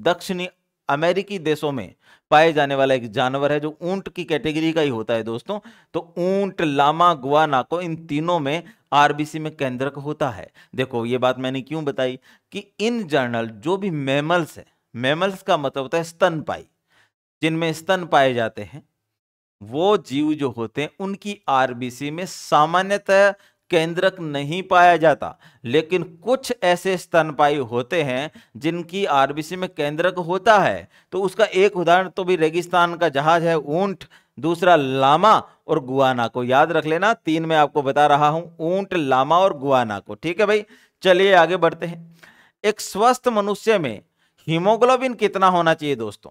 [SPEAKER 1] दक्षिणी अमेरिकी देशों में पाए जाने वाला एक जानवर है, जो ऊंट की कैटेगरी का ही होता है दोस्तों। तो ऊंट, लामा, गुआनाको, इन तीनों में आरबीसी में केंद्रक होता है। देखो ये बात मैंने क्यों बताई कि इन जनरल जो भी मैमल्स है, मैमल्स का मतलब होता है स्तनपाई, जिनमें स्तन पाए जाते हैं, वो जीव जो होते हैं उनकी आरबीसी में सामान्यतः केंद्रक नहीं पाया जाता। लेकिन कुछ ऐसे स्तनपाई होते हैं जिनकी आरबीसी में केंद्रक होता है। तो उसका एक उदाहरण तो भी रेगिस्तान का जहाज है, ऊंट, दूसरा लामा और गुआना को याद रख लेना। तीन में आपको बता रहा हूं, ऊंट, लामा और गुआना को, ठीक है भाई। चलिए आगे बढ़ते हैं। एक स्वस्थ मनुष्य में हीमोग्लोबिन कितना होना चाहिए दोस्तों?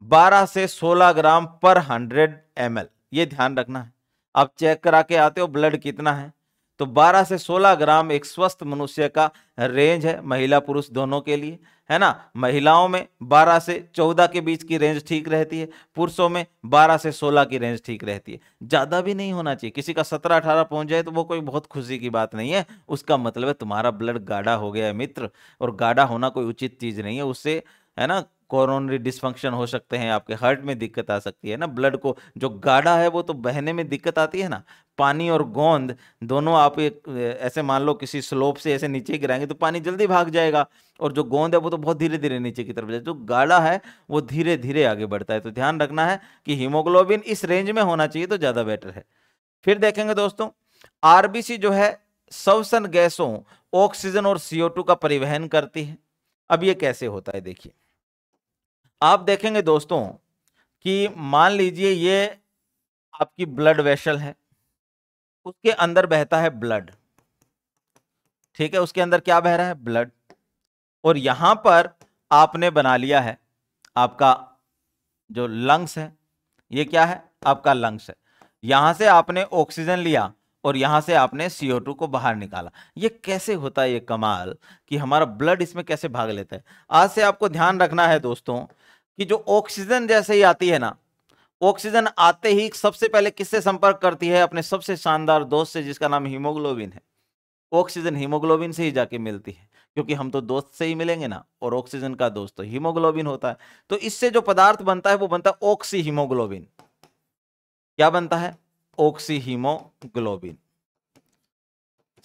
[SPEAKER 1] 12 से 16 ग्राम पर 100 ml, ये ध्यान रखना है। आप चेक करा के आते हो ब्लड कितना है, तो 12 से 16 ग्राम एक स्वस्थ मनुष्य का रेंज है, महिला पुरुष दोनों के लिए, है ना। महिलाओं में 12 से 14 के बीच की रेंज ठीक रहती है, पुरुषों में 12 से 16 की रेंज ठीक रहती है। ज्यादा भी नहीं होना चाहिए। किसी का 17-18 पहुंच जाए तो वो कोई बहुत खुशी की बात नहीं है, उसका मतलब है तुम्हारा ब्लड गाढ़ा हो गया है मित्र। और गाढ़ा होना कोई उचित चीज नहीं है, उससे, है ना, कोरोनरी डिस्फंक्शन हो सकते हैं, आपके हार्ट में दिक्कत आ सकती है ना। ब्लड को जो गाढ़ा है वो तो बहने में दिक्कत आती है ना। पानी और गोंद दोनों आप एक ऐसे मान लो किसी स्लोप से ऐसे नीचे गिराएंगे तो पानी जल्दी भाग जाएगा, और जो गोंद है वो तो बहुत धीरे धीरे नीचे की तरफ जाए। जो गाढ़ा है वो धीरे धीरे आगे बढ़ता है। तो ध्यान रखना है कि हीमोग्लोबिन इस रेंज में होना चाहिए तो ज्यादा बेटर है। फिर देखेंगे दोस्तों, आरबीसी जो है श्वसन गैसों ऑक्सीजन और CO2 का परिवहन करती है। अब ये कैसे होता है देखिए, आप देखेंगे दोस्तों कि मान लीजिए ये आपकी ब्लड वेसल है, उसके अंदर बहता है ब्लड, ठीक है, उसके अंदर क्या बह रहा है? ब्लड। और यहां पर आपने बना लिया है आपका जो लंग्स है, ये क्या है? आपका लंग्स है। यहां से आपने ऑक्सीजन लिया और यहां से आपने CO2 को बाहर निकाला। ये कैसे होता है ये कमाल कि हमारा ब्लड इसमें कैसे भाग लेता है? आज से आपको ध्यान रखना है दोस्तों कि जो ऑक्सीजन जैसे ही आती है ना, ऑक्सीजन आते ही सबसे पहले किससे संपर्क करती है? अपने सबसे शानदार दोस्त से, जिसका नाम हीमोग्लोबिन है। ऑक्सीजन हीमोग्लोबिन से ही जाके मिलती है, क्योंकि हम तो दोस्त से ही मिलेंगे ना, और ऑक्सीजन का दोस्त तो हीमोग्लोबिन होता है। तो इससे जो पदार्थ बनता है वो बनता है ऑक्सी हीमोग्लोबिन। क्या बनता है? Oxy haemoglobin.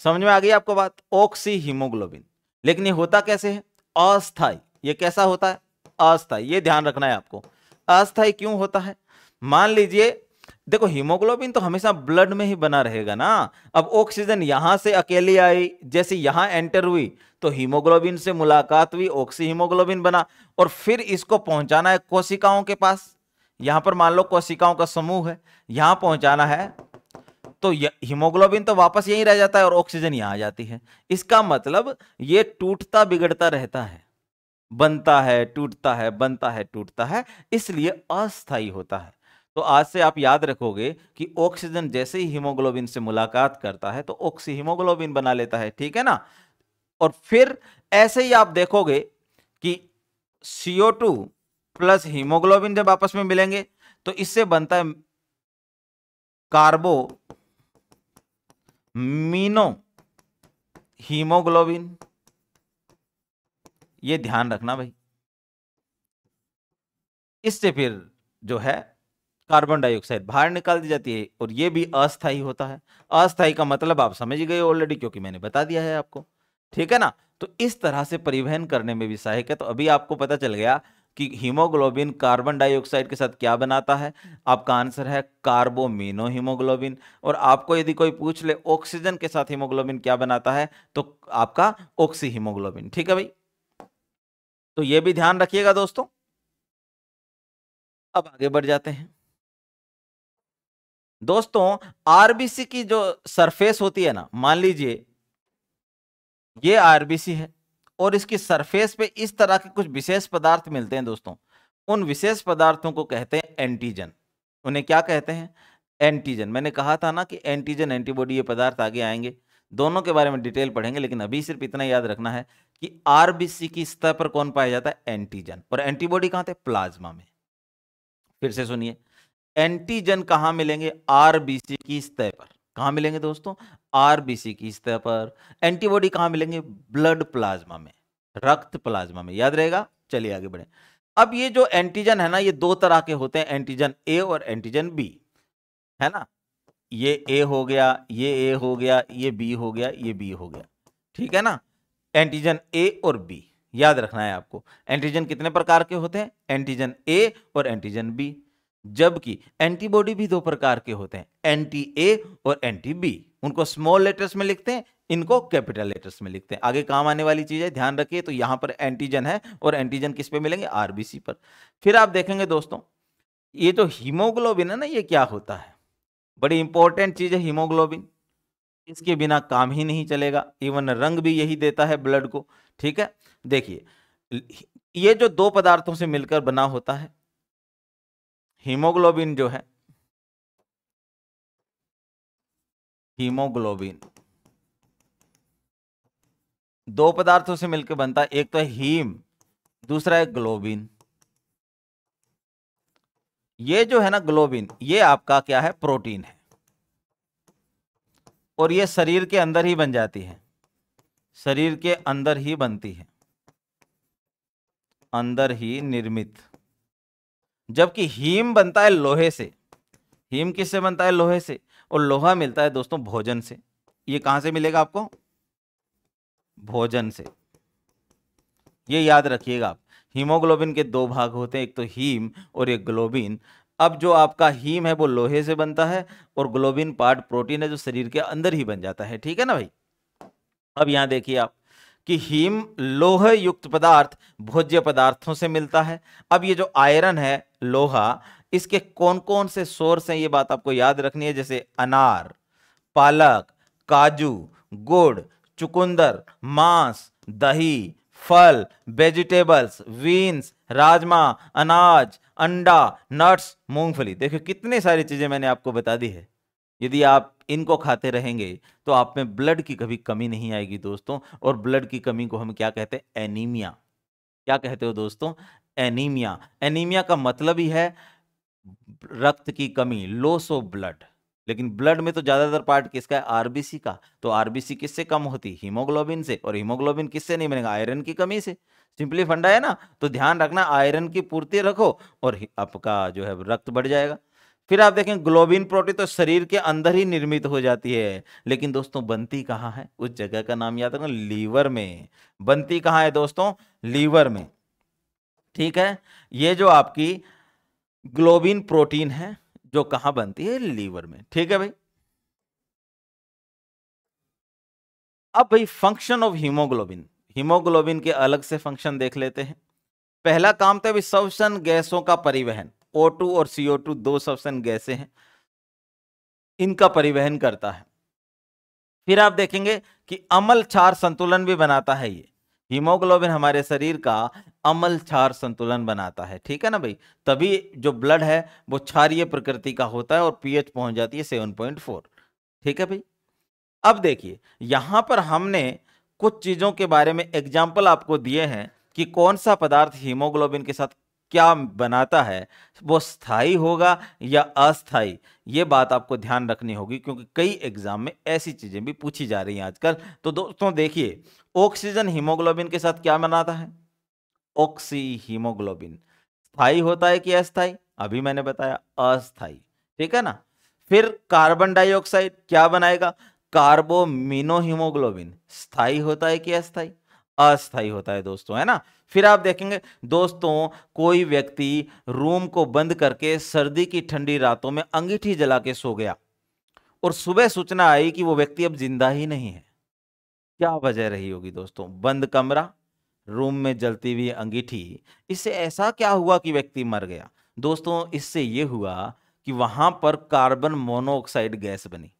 [SPEAKER 1] समझ में आ गई आपको बात? Oxy haemoglobin. लेकिन ये होता कैसे है? अस्थाई, ये कैसा होता है? अस्थायी। ये ध्यान रखना है आपको। अस्थायी क्यों होता है? मान लीजिए देखो हीमोग्लोबिन तो हमेशा ब्लड में ही बना रहेगा ना। अब ऑक्सीजन यहां से अकेली आई, जैसे यहां एंटर हुई तो हीमोग्लोबिन से मुलाकात हुई, ऑक्सी हीमोग्लोबिन बना, और फिर इसको पहुंचाना है कोशिकाओं के पास। यहां पर मान लो कोशिकाओं का समूह है, यहां पहुंचाना है, तो हीमोग्लोबिन तो वापस यहीं रह जाता है और ऑक्सीजन यहां आ जाती है। इसका मतलब ये टूटता बिगड़ता रहता है, बनता है टूटता है, बनता है टूटता है, इसलिए अस्थायी होता है। तो आज से आप याद रखोगे कि ऑक्सीजन जैसे ही हीमोग्लोबिन से मुलाकात करता है तो ऑक्सी हीमोग्लोबिन बना लेता है, ठीक है ना। और फिर ऐसे ही आप देखोगे कि CO2 प्लस हीमोग्लोबिन जब आपस में मिलेंगे तो इससे बनता है कार्बो मीनो हीमोग्लोबिन। ये ध्यान रखना भाई। इससे फिर जो है कार्बन डाइऑक्साइड बाहर निकाल दी जाती है, और ये भी अस्थायी होता है। अस्थायी का मतलब आप समझ गए ऑलरेडी, क्योंकि मैंने बता दिया है आपको, ठीक है ना। तो इस तरह से परिवहन करने में भी सहायक है। तो अभी आपको पता चल गया कि हीमोग्लोबिन कार्बन डाइऑक्साइड के साथ क्या बनाता है। आपका आंसर है कार्बोमिनो हीमोग्लोबिन। और आपको यदि कोई पूछ ले ऑक्सीजन के साथ हीमोग्लोबिन क्या बनाता है, तो आपका ऑक्सी हीमोग्लोबिन, ठीक है भाई। तो यह भी ध्यान रखिएगा दोस्तों। अब आगे बढ़ जाते हैं दोस्तों। आरबीसी की जो सरफेस होती है ना, मान लीजिए ये आरबीसी है और इसकी सरफेस पे इस तरह के कुछ विशेष पदार्थ मिलते हैं दोस्तों। उन विशेष पदार्थों को कहते हैं एंटीजन। उन्हें क्या कहते हैं? एंटीजन। मैंने कहा था ना कि एंटीजन एंटीबॉडी ये पदार्थ आगे आएंगे, दोनों के बारे में डिटेल पढ़ेंगे, लेकिन अभी सिर्फ इतना याद रखना है कि आरबीसी की सतह पर कौन पाया जाता है? एंटीजन। और एंटीबॉडी कहां थे? प्लाज्मा में। फिर से सुनिए, एंटीजन कहां मिलेंगे? आरबीसी की सतह पर। कहां मिलेंगे दोस्तों? आरबीसी की सतह पर। एंटीबॉडी कहां मिलेंगे? ब्लड प्लाज्मा में, रक्त प्लाज्मा में। याद रहेगा। चलिए आगे बढ़े। अब ये जो एंटीजन है ना, ये दो तरह के होते हैं, एंटीजन ए और एंटीजन बी, है ना। ये ए हो गया, ये ए हो गया, ये बी हो गया, ये बी हो गया, ठीक है ना। एंटीजन ए और बी याद रखना है आपको। एंटीजन कितने प्रकार के होते हैं? एंटीजन ए और एंटीजन बी। जबकि एंटीबॉडी भी दो प्रकार के होते हैं, एंटी ए और एंटी बी। उनको स्मॉल लेटर्स में लिखते हैं, इनको कैपिटल लेटर्स में लिखते हैं। आगे काम आने वाली चीज है, ध्यान रखिए। तो यहां पर एंटीजन है और एंटीजन किस पे मिलेंगे? आरबीसी पर। फिर आप देखेंगे दोस्तों, ये जो हीमोग्लोबिन है ना, ये क्या होता है? बड़ी इंपॉर्टेंट चीज है हीमोग्लोबिन। इसके बिना काम ही नहीं चलेगा। इवन रंग भी यही देता है ब्लड को, ठीक है। देखिए, ये जो दो पदार्थों से मिलकर बना होता है हीमोग्लोबिन, जो है हीमोग्लोबिन दो पदार्थों से मिलकर बनता है। एक तो है हीम, दूसरा है ग्लोबिन। ये जो है ना ग्लोबिन, ये आपका क्या है? प्रोटीन है। और ये शरीर के अंदर ही बन जाती है, शरीर के अंदर ही बनती है, अंदर ही निर्मित। जबकि हीम बनता है लोहे से। हीम किससे बनता है? लोहे से। और लोहा मिलता है दोस्तों भोजन से। ये कहां से मिलेगा आपको? भोजन से। ये याद रखिएगा आप। हीमोग्लोबिन के दो भाग होते हैं, एक तो हीम और एक ग्लोबिन। अब जो आपका हीम है वो लोहे से बनता है, और ग्लोबिन पार्ट प्रोटीन है जो शरीर के अंदर ही बन जाता है, ठीक है ना भाई। अब यहां देखिए आप कि हीम लोह युक्त पदार्थ भोज्य पदार्थों से मिलता है। अब ये जो आयरन है, लोहा, इसके कौन कौन से सोर्स हैं ये बात आपको याद रखनी है। जैसे अनार, पालक, काजू, गुड़, चुकंदर, मांस, दही, फल, वेजिटेबल्स, बीन्स, राजमा, अनाज, अंडा, नट्स, मूंगफली। देखिए कितनी सारी चीजें मैंने आपको बता दी है। यदि आप इनको खाते रहेंगे तो आप में ब्लड की कभी कमी नहीं आएगी दोस्तों। और ब्लड की कमी को हम क्या कहते हैं? एनीमिया। क्या कहते हो दोस्तों? एनीमिया। एनीमिया का मतलब ही है रक्त की कमी, लॉस ऑफ ब्लड। लेकिन ब्लड में तो ज्यादातर पार्ट किसका है? आरबीसी का। तो आरबीसी किससे कम होती? हीमोग्लोबिन से। और हीमोग्लोबिन किससे नहीं बनेगा? आयरन की कमी से। सिंपली फंडा है ना। तो ध्यान रखना, आयरन की पूर्ति रखो और आपका जो है रक्त बढ़ जाएगा। फिर आप देखें ग्लोबिन प्रोटीन तो शरीर के अंदर ही निर्मित हो जाती है, लेकिन दोस्तों बनती कहाँ है? उस जगह का नाम याद रखना, लीवर में। बनती कहाँ है दोस्तों? लीवर में। ठीक है। ये जो आपकी ग्लोबिन प्रोटीन है जो कहां बनती है, लीवर में। ठीक है भाई। अब भाई फंक्शन ऑफ हीमोग्लोबिन, हीमोग्लोबिन के अलग से फंक्शन देख लेते हैं। पहला काम तो अभी सब्सटेंस गैसों का परिवहन, O2 और CO2 दो सब्सटेंस गैसें हैं, इनका परिवहन करता है। फिर आप देखेंगे कि अम्ल क्षार संतुलन भी बनाता है ये हीमोग्लोबिन, हमारे शरीर का अम्ल क्षार संतुलन बनाता है। ठीक है ना भाई, तभी जो ब्लड है वो क्षारीय प्रकृति का होता है और पीएच पहुंच जाती है 7.4। ठीक है भाई। अब देखिए यहां पर हमने कुछ चीजों के बारे में एग्जाम्पल आपको दिए हैं कि कौन सा पदार्थ हीमोग्लोबिन के साथ क्या बनाता है, वो स्थायी होगा या अस्थायी, ये बात आपको ध्यान रखनी होगी क्योंकि कई एग्जाम में ऐसी चीजें भी पूछी जा रही हैं आजकल। तो दोस्तों देखिए, ऑक्सीजन हीमोग्लोबिन के साथ क्या बनाता है, ऑक्सी हीमोग्लोबिन। स्थायी होता है कि अस्थायी, अभी मैंने बताया अस्थायी। ठीक है ना। फिर कार्बन डाइऑक्साइड क्या बनाएगा, कार्बोमिनो हीमोग्लोबिन। स्थायी होता है कि अस्थायी, अस्थायी होता है दोस्तों, है ना। फिर आप देखेंगे दोस्तों, कोई व्यक्ति रूम को बंद करके सर्दी की ठंडी रातों में अंगीठी जला के सो गया और सुबह सूचना आई कि वो व्यक्ति अब जिंदा ही नहीं है। क्या वजह रही होगी दोस्तों, बंद कमरा, रूम में जलती हुई अंगीठी, इससे ऐसा क्या हुआ कि व्यक्ति मर गया। दोस्तों इससे यह हुआ कि वहां पर कार्बन मोनोऑक्साइड गैस बनी,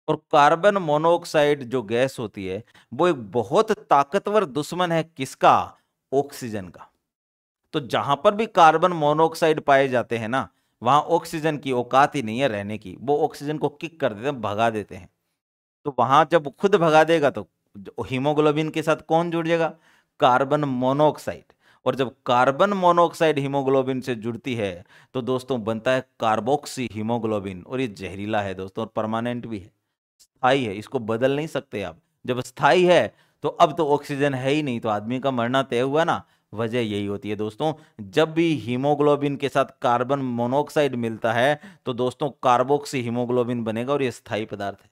[SPEAKER 1] और कार्बन मोनोऑक्साइड जो गैस होती है वो एक बहुत ताकतवर दुश्मन है किसका, ऑक्सीजन का। तो जहां पर भी कार्बन मोनोऑक्साइड पाए जाते हैं ना, वहां ऑक्सीजन की औकात ही नहीं है रहने की, वो ऑक्सीजन को किक कर देते हैं, भगा देते हैं। तो वहां जब खुद भगा देगा तो हीमोग्लोबिन के साथ कौन जुड़ जाएगा, कार्बन मोनोऑक्साइड। और जब कार्बन मोनोऑक्साइड हीमोग्लोबिन से जुड़ती है तो दोस्तों बनता है कार्बोक्सी हीमोग्लोबिन, और ये जहरीला है दोस्तों और परमानेंट भी है, स्थायी है, इसको बदल नहीं सकते आप। जब स्थायी है तो अब तो ऑक्सीजन है ही नहीं, तो आदमी का मरना तय हुआ ना। वजह यही होती है दोस्तों, जब भी हीमोग्लोबिन के साथ कार्बन मोनोऑक्साइड मिलता है तो दोस्तों कार्बोक्सी हीमोग्लोबिन बनेगा और ये स्थायी पदार्थ है।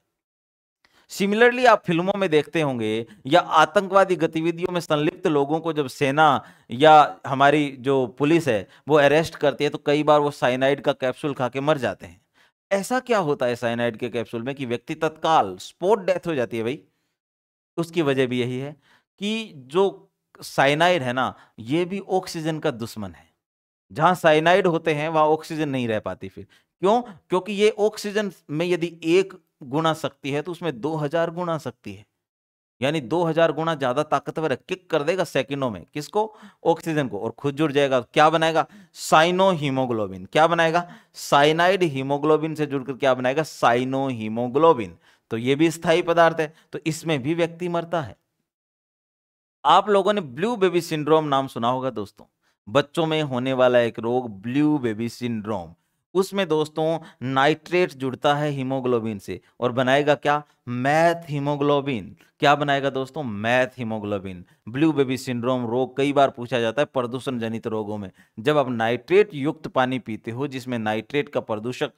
[SPEAKER 1] सिमिलरली आप फिल्मों में देखते होंगे या आतंकवादी गतिविधियों में संलिप्त लोगों को जब सेना या हमारी जो पुलिस है वो अरेस्ट करती है तो कई बार वो साइनाइड का कैप्सूल खा के मर जाते हैं। ऐसा क्या होता है साइनाइड के कैप्सूल में कि व्यक्ति तत्काल स्पॉट डेथ हो जाती है भाई। उसकी वजह भी यही है कि जो साइनाइड है ना, ये भी ऑक्सीजन का दुश्मन है। जहां साइनाइड होते हैं वहां ऑक्सीजन नहीं रह पाती। फिर क्यों, क्योंकि ये ऑक्सीजन में यदि 1 गुना शक्ति है तो उसमें 2000 गुना शक्ति है, यानी 2000 गुना ज्यादा ताकतवर है। किक कर देगा सेकंडों में, किसको, ऑक्सीजन को, और खुद जुड़ जाएगा। क्या बनाएगा, साइनो हीमोग्लोबिन। क्या बनाएगा, साइनाइड हीमोग्लोबिन से जुड़कर क्या बनाएगा, साइनो हीमोग्लोबिन। तो ये भी स्थायी पदार्थ है, तो इसमें भी व्यक्ति मरता है। आप लोगों ने ब्लू बेबी सिंड्रोम नाम सुना होगा दोस्तों, बच्चों में होने वाला एक रोग ब्लू बेबी सिंड्रोम। उसमें दोस्तों नाइट्रेट जुड़ता है हीमोग्लोबिन से और बनाएगा क्या, मैथ हीमोग्लोबिन। क्या बनाएगा दोस्तों, math haemoglobin. Blue baby syndrome रोग कई बार पूछा जाता है प्रदूषण जनित रोगों में। जब आप नाइट्रेट युक्त पानी पीते हो जिसमें नाइट्रेट का प्रदूषक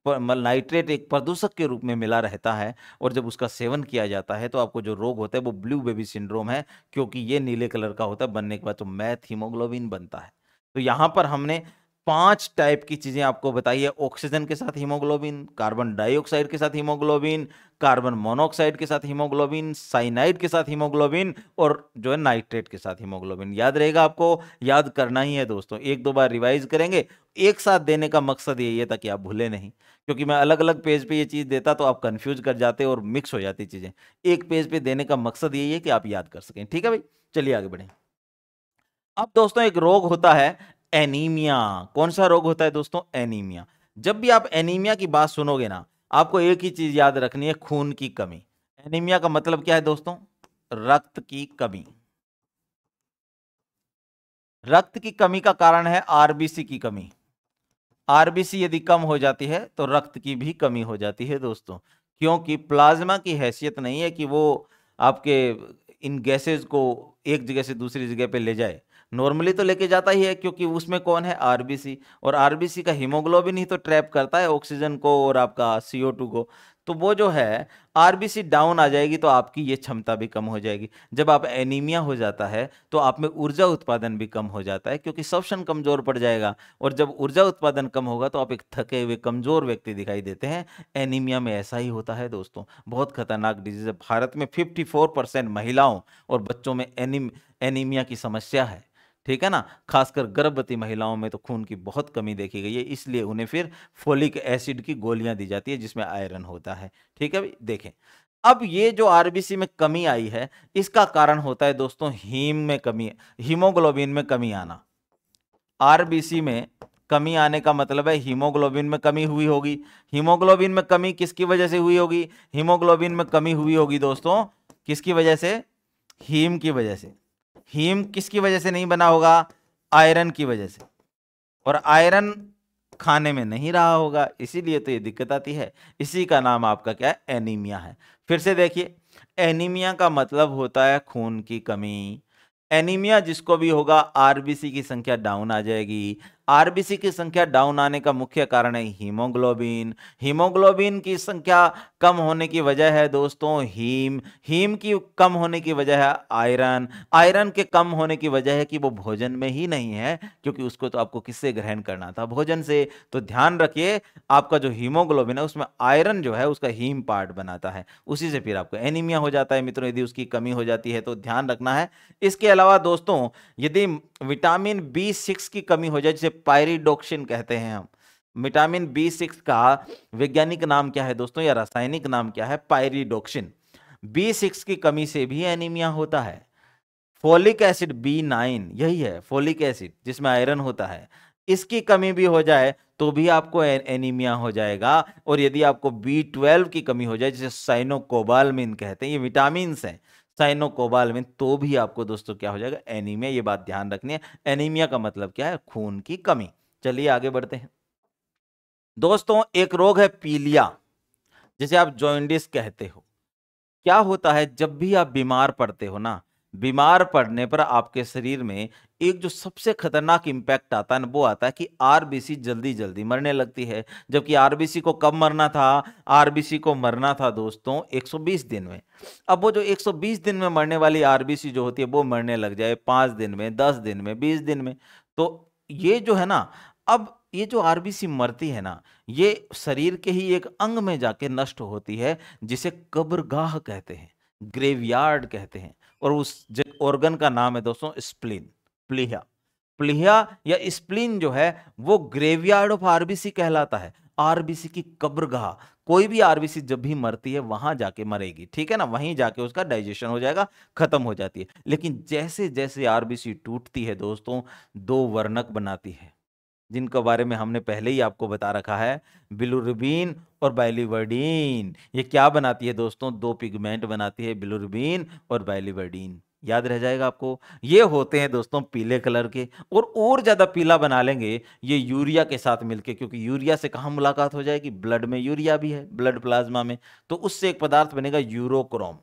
[SPEAKER 1] नाइट्रेट एक प्रदूषक के रूप में मिला रहता है, और जब उसका सेवन किया जाता है तो आपको जो रोग होता है वो ब्लू बेबी सिंड्रोम है, क्योंकि ये नीले कलर का होता है बनने के बाद तो मैथ हीमोग्लोबिन बनता है। तो यहां पर हमने 5 टाइप की चीजें आपको बताई है, ऑक्सीजन के साथ हीमोग्लोबिन, कार्बन डाइऑक्साइड के साथ हीमोग्लोबिन, कार्बन मोनोऑक्साइड के साथ हीमोग्लोबिन, साइनाइड के साथ हीमोग्लोबिन, और जो है नाइट्रेट के साथ हीमोग्लोबिन। याद रहेगा, आपको याद करना ही है दोस्तों, 1-2 बार रिवाइज करेंगे। एक साथ देने का मकसद यही है ताकि आप भूले नहीं, क्योंकि मैं अलग अलग पेज पे ये चीज देता तो आप कंफ्यूज कर जाते और मिक्स हो जाती चीजें। एक पेज पे देने का मकसद यही है कि आप याद कर सकें। ठीक है भाई, चलिए आगे बढ़े। अब दोस्तों एक रोग होता है एनीमिया। कौन सा रोग होता है दोस्तों, एनीमिया। जब भी आप एनीमिया की बात सुनोगे ना, आपको एक ही चीज याद रखनी है, खून की कमी। एनीमिया का मतलब क्या है दोस्तों, रक्त की कमी। रक्त की कमी का कारण है आरबीसी की कमी। आरबीसी यदि कम हो जाती है तो रक्त की भी कमी हो जाती है दोस्तों, क्योंकि प्लाज्मा की हैसियत नहीं है कि वो आपके इन गैसेज को एक जगह से दूसरी जगह पे ले जाए। नॉर्मली तो लेके जाता ही है, क्योंकि उसमें कौन है, आरबीसी, और आरबीसी का हीमोग्लोबिन ही तो ट्रैप करता है ऑक्सीजन को और आपका CO2 को। तो वो जो है आरबीसी डाउन आ जाएगी तो आपकी ये क्षमता भी कम हो जाएगी। जब आप एनीमिया हो जाता है तो आप में ऊर्जा उत्पादन भी कम हो जाता है, क्योंकि श्वसन कमजोर पड़ जाएगा, और जब ऊर्जा उत्पादन कम होगा तो आप एक थके हुए कमजोर व्यक्ति दिखाई देते हैं। एनीमिया में ऐसा ही होता है दोस्तों, बहुत खतरनाक डिजीज है। भारत में 54% महिलाओं और बच्चों में एनीमिया की समस्या है, ठीक है ना। खासकर गर्भवती महिलाओं में तो खून की बहुत कमी देखी गई है, इसलिए उन्हें फिर फोलिक एसिड की गोलियां दी जाती है जिसमें आयरन होता है, ठीक है भाई। देखें, अब ये जो आरबीसी में कमी आई है इसका कारण होता है दोस्तों हीम में कमी, हीमोग्लोबिन में कमी आना। आरबीसी में कमी आने का मतलब है हीमोग्लोबिन में कमी हुई होगी। हीमोग्लोबिन में कमी किसकी वजह से हुई होगी? हीमोग्लोबिन में कमी हुई होगी दोस्तों किसकी वजह से? हीम की वजह से। हीम किसकी वजह से नहीं बना होगा? आयरन की वजह से। और आयरन खाने में नहीं रहा होगा, इसीलिए तो ये दिक्कत आती है। इसी का नाम आपका क्या है? एनीमिया है। फिर से देखिए, एनीमिया का मतलब होता है खून की कमी। एनीमिया जिसको भी होगा आरबीसी की संख्या डाउन आ जाएगी। आरबीसी की संख्या डाउन आने का मुख्य कारण है हीमोग्लोबिन। हीमोग्लोबिन की संख्या कम होने की वजह है दोस्तों हीम। हीम की कम होने की वजह है आयरन। आयरन के कम होने की वजह है कि वो भोजन में ही नहीं है, क्योंकि उसको तो आपको किससे ग्रहण करना था? भोजन से। तो ध्यान रखिए, आपका जो हीमोग्लोबिन है उसमें आयरन जो है उसका हीम पार्ट बनाता है, उसी से फिर आपको एनीमिया हो जाता है मित्रों, यदि उसकी कमी हो जाती है तो ध्यान रखना है। इसके अलावा दोस्तों यदि विटामिन B6 की कमी हो जाए, जिसे पायरिडोक्सिन कहते हैं हम, विटामिन B6 का वैज्ञानिक नाम क्या है दोस्तों या रासायनिक नाम क्या है? पायरिडोक्सिन। B6 की कमी से भी एनीमिया होता है। फोलिक एसिड B9 यही है, फोलिक एसिड जिसमें आयरन होता है, इसकी कमी भी हो जाए तो भी आपको एनीमिया हो जाएगा। और यदि आपको B12 की कमी हो जाए, जिसे साइनोकोबालमिन कहते हैं, ये विटामिन है साइनोकोबालमिन, तो भी आपको दोस्तों क्या हो जाएगा? एनीमिया। ये बात ध्यान रखनी है। एनीमिया का मतलब क्या है? खून की कमी। चलिए आगे बढ़ते हैं दोस्तों। एक रोग है पीलिया, जिसे आप जॉइंडिस कहते हो। क्या होता है जब भी आप बीमार पड़ते हो ना, बीमार पड़ने पर आपके शरीर में एक जो सबसे खतरनाक इंपैक्ट आता है ना, वो आता है कि आरबीसी जल्दी जल्दी मरने लगती है। जबकि आरबीसी को कब मरना था? आरबीसी को मरना था दोस्तों 120 दिन में। अब वो जो 120 दिन में मरने वाली आरबीसी जो होती है वो मरने लग जाए 5 दिन में, 10 दिन में, 20 दिन में, तो ये जो है ना, अब ये जो आरबीसी मरती है ना, ये शरीर के ही एक अंग में जाके नष्ट होती है, जिसे कब्रगाह कहते हैं, ग्रेवयार्ड कहते हैं। और उस ऑर्गन का नाम है दोस्तों स्प्लीन, प्लीहा। प्लीहा या स्प्लीन जो है वो ग्रेवयार्ड ऑफ आरबीसी कहलाता है, आरबीसी की कब्रगाह। कोई भी आरबीसी जब भी मरती है वहां जाके मरेगी, ठीक है ना, वहीं जाके उसका डाइजेशन हो जाएगा, खत्म हो जाती है। लेकिन जैसे जैसे आरबीसी टूटती है दोस्तों, दो वर्णक बनाती है, जिनके बारे में हमने पहले ही आपको बता रखा है, बिलिरुबिन और बाइलिवर्डिन। ये क्या बनाती है दोस्तों? दो पिगमेंट बनाती है, बिलिरुबिन और बाइलिवर्डिन। याद रह जाएगा आपको। ये होते हैं दोस्तों पीले कलर के, और ज्यादा पीला बना लेंगे ये यूरिया के साथ मिलके, क्योंकि यूरिया से कहाँ मुलाकात हो जाएगी? ब्लड में यूरिया भी है, ब्लड प्लाज्मा में, तो उससे एक पदार्थ बनेगा यूरोक्रोम।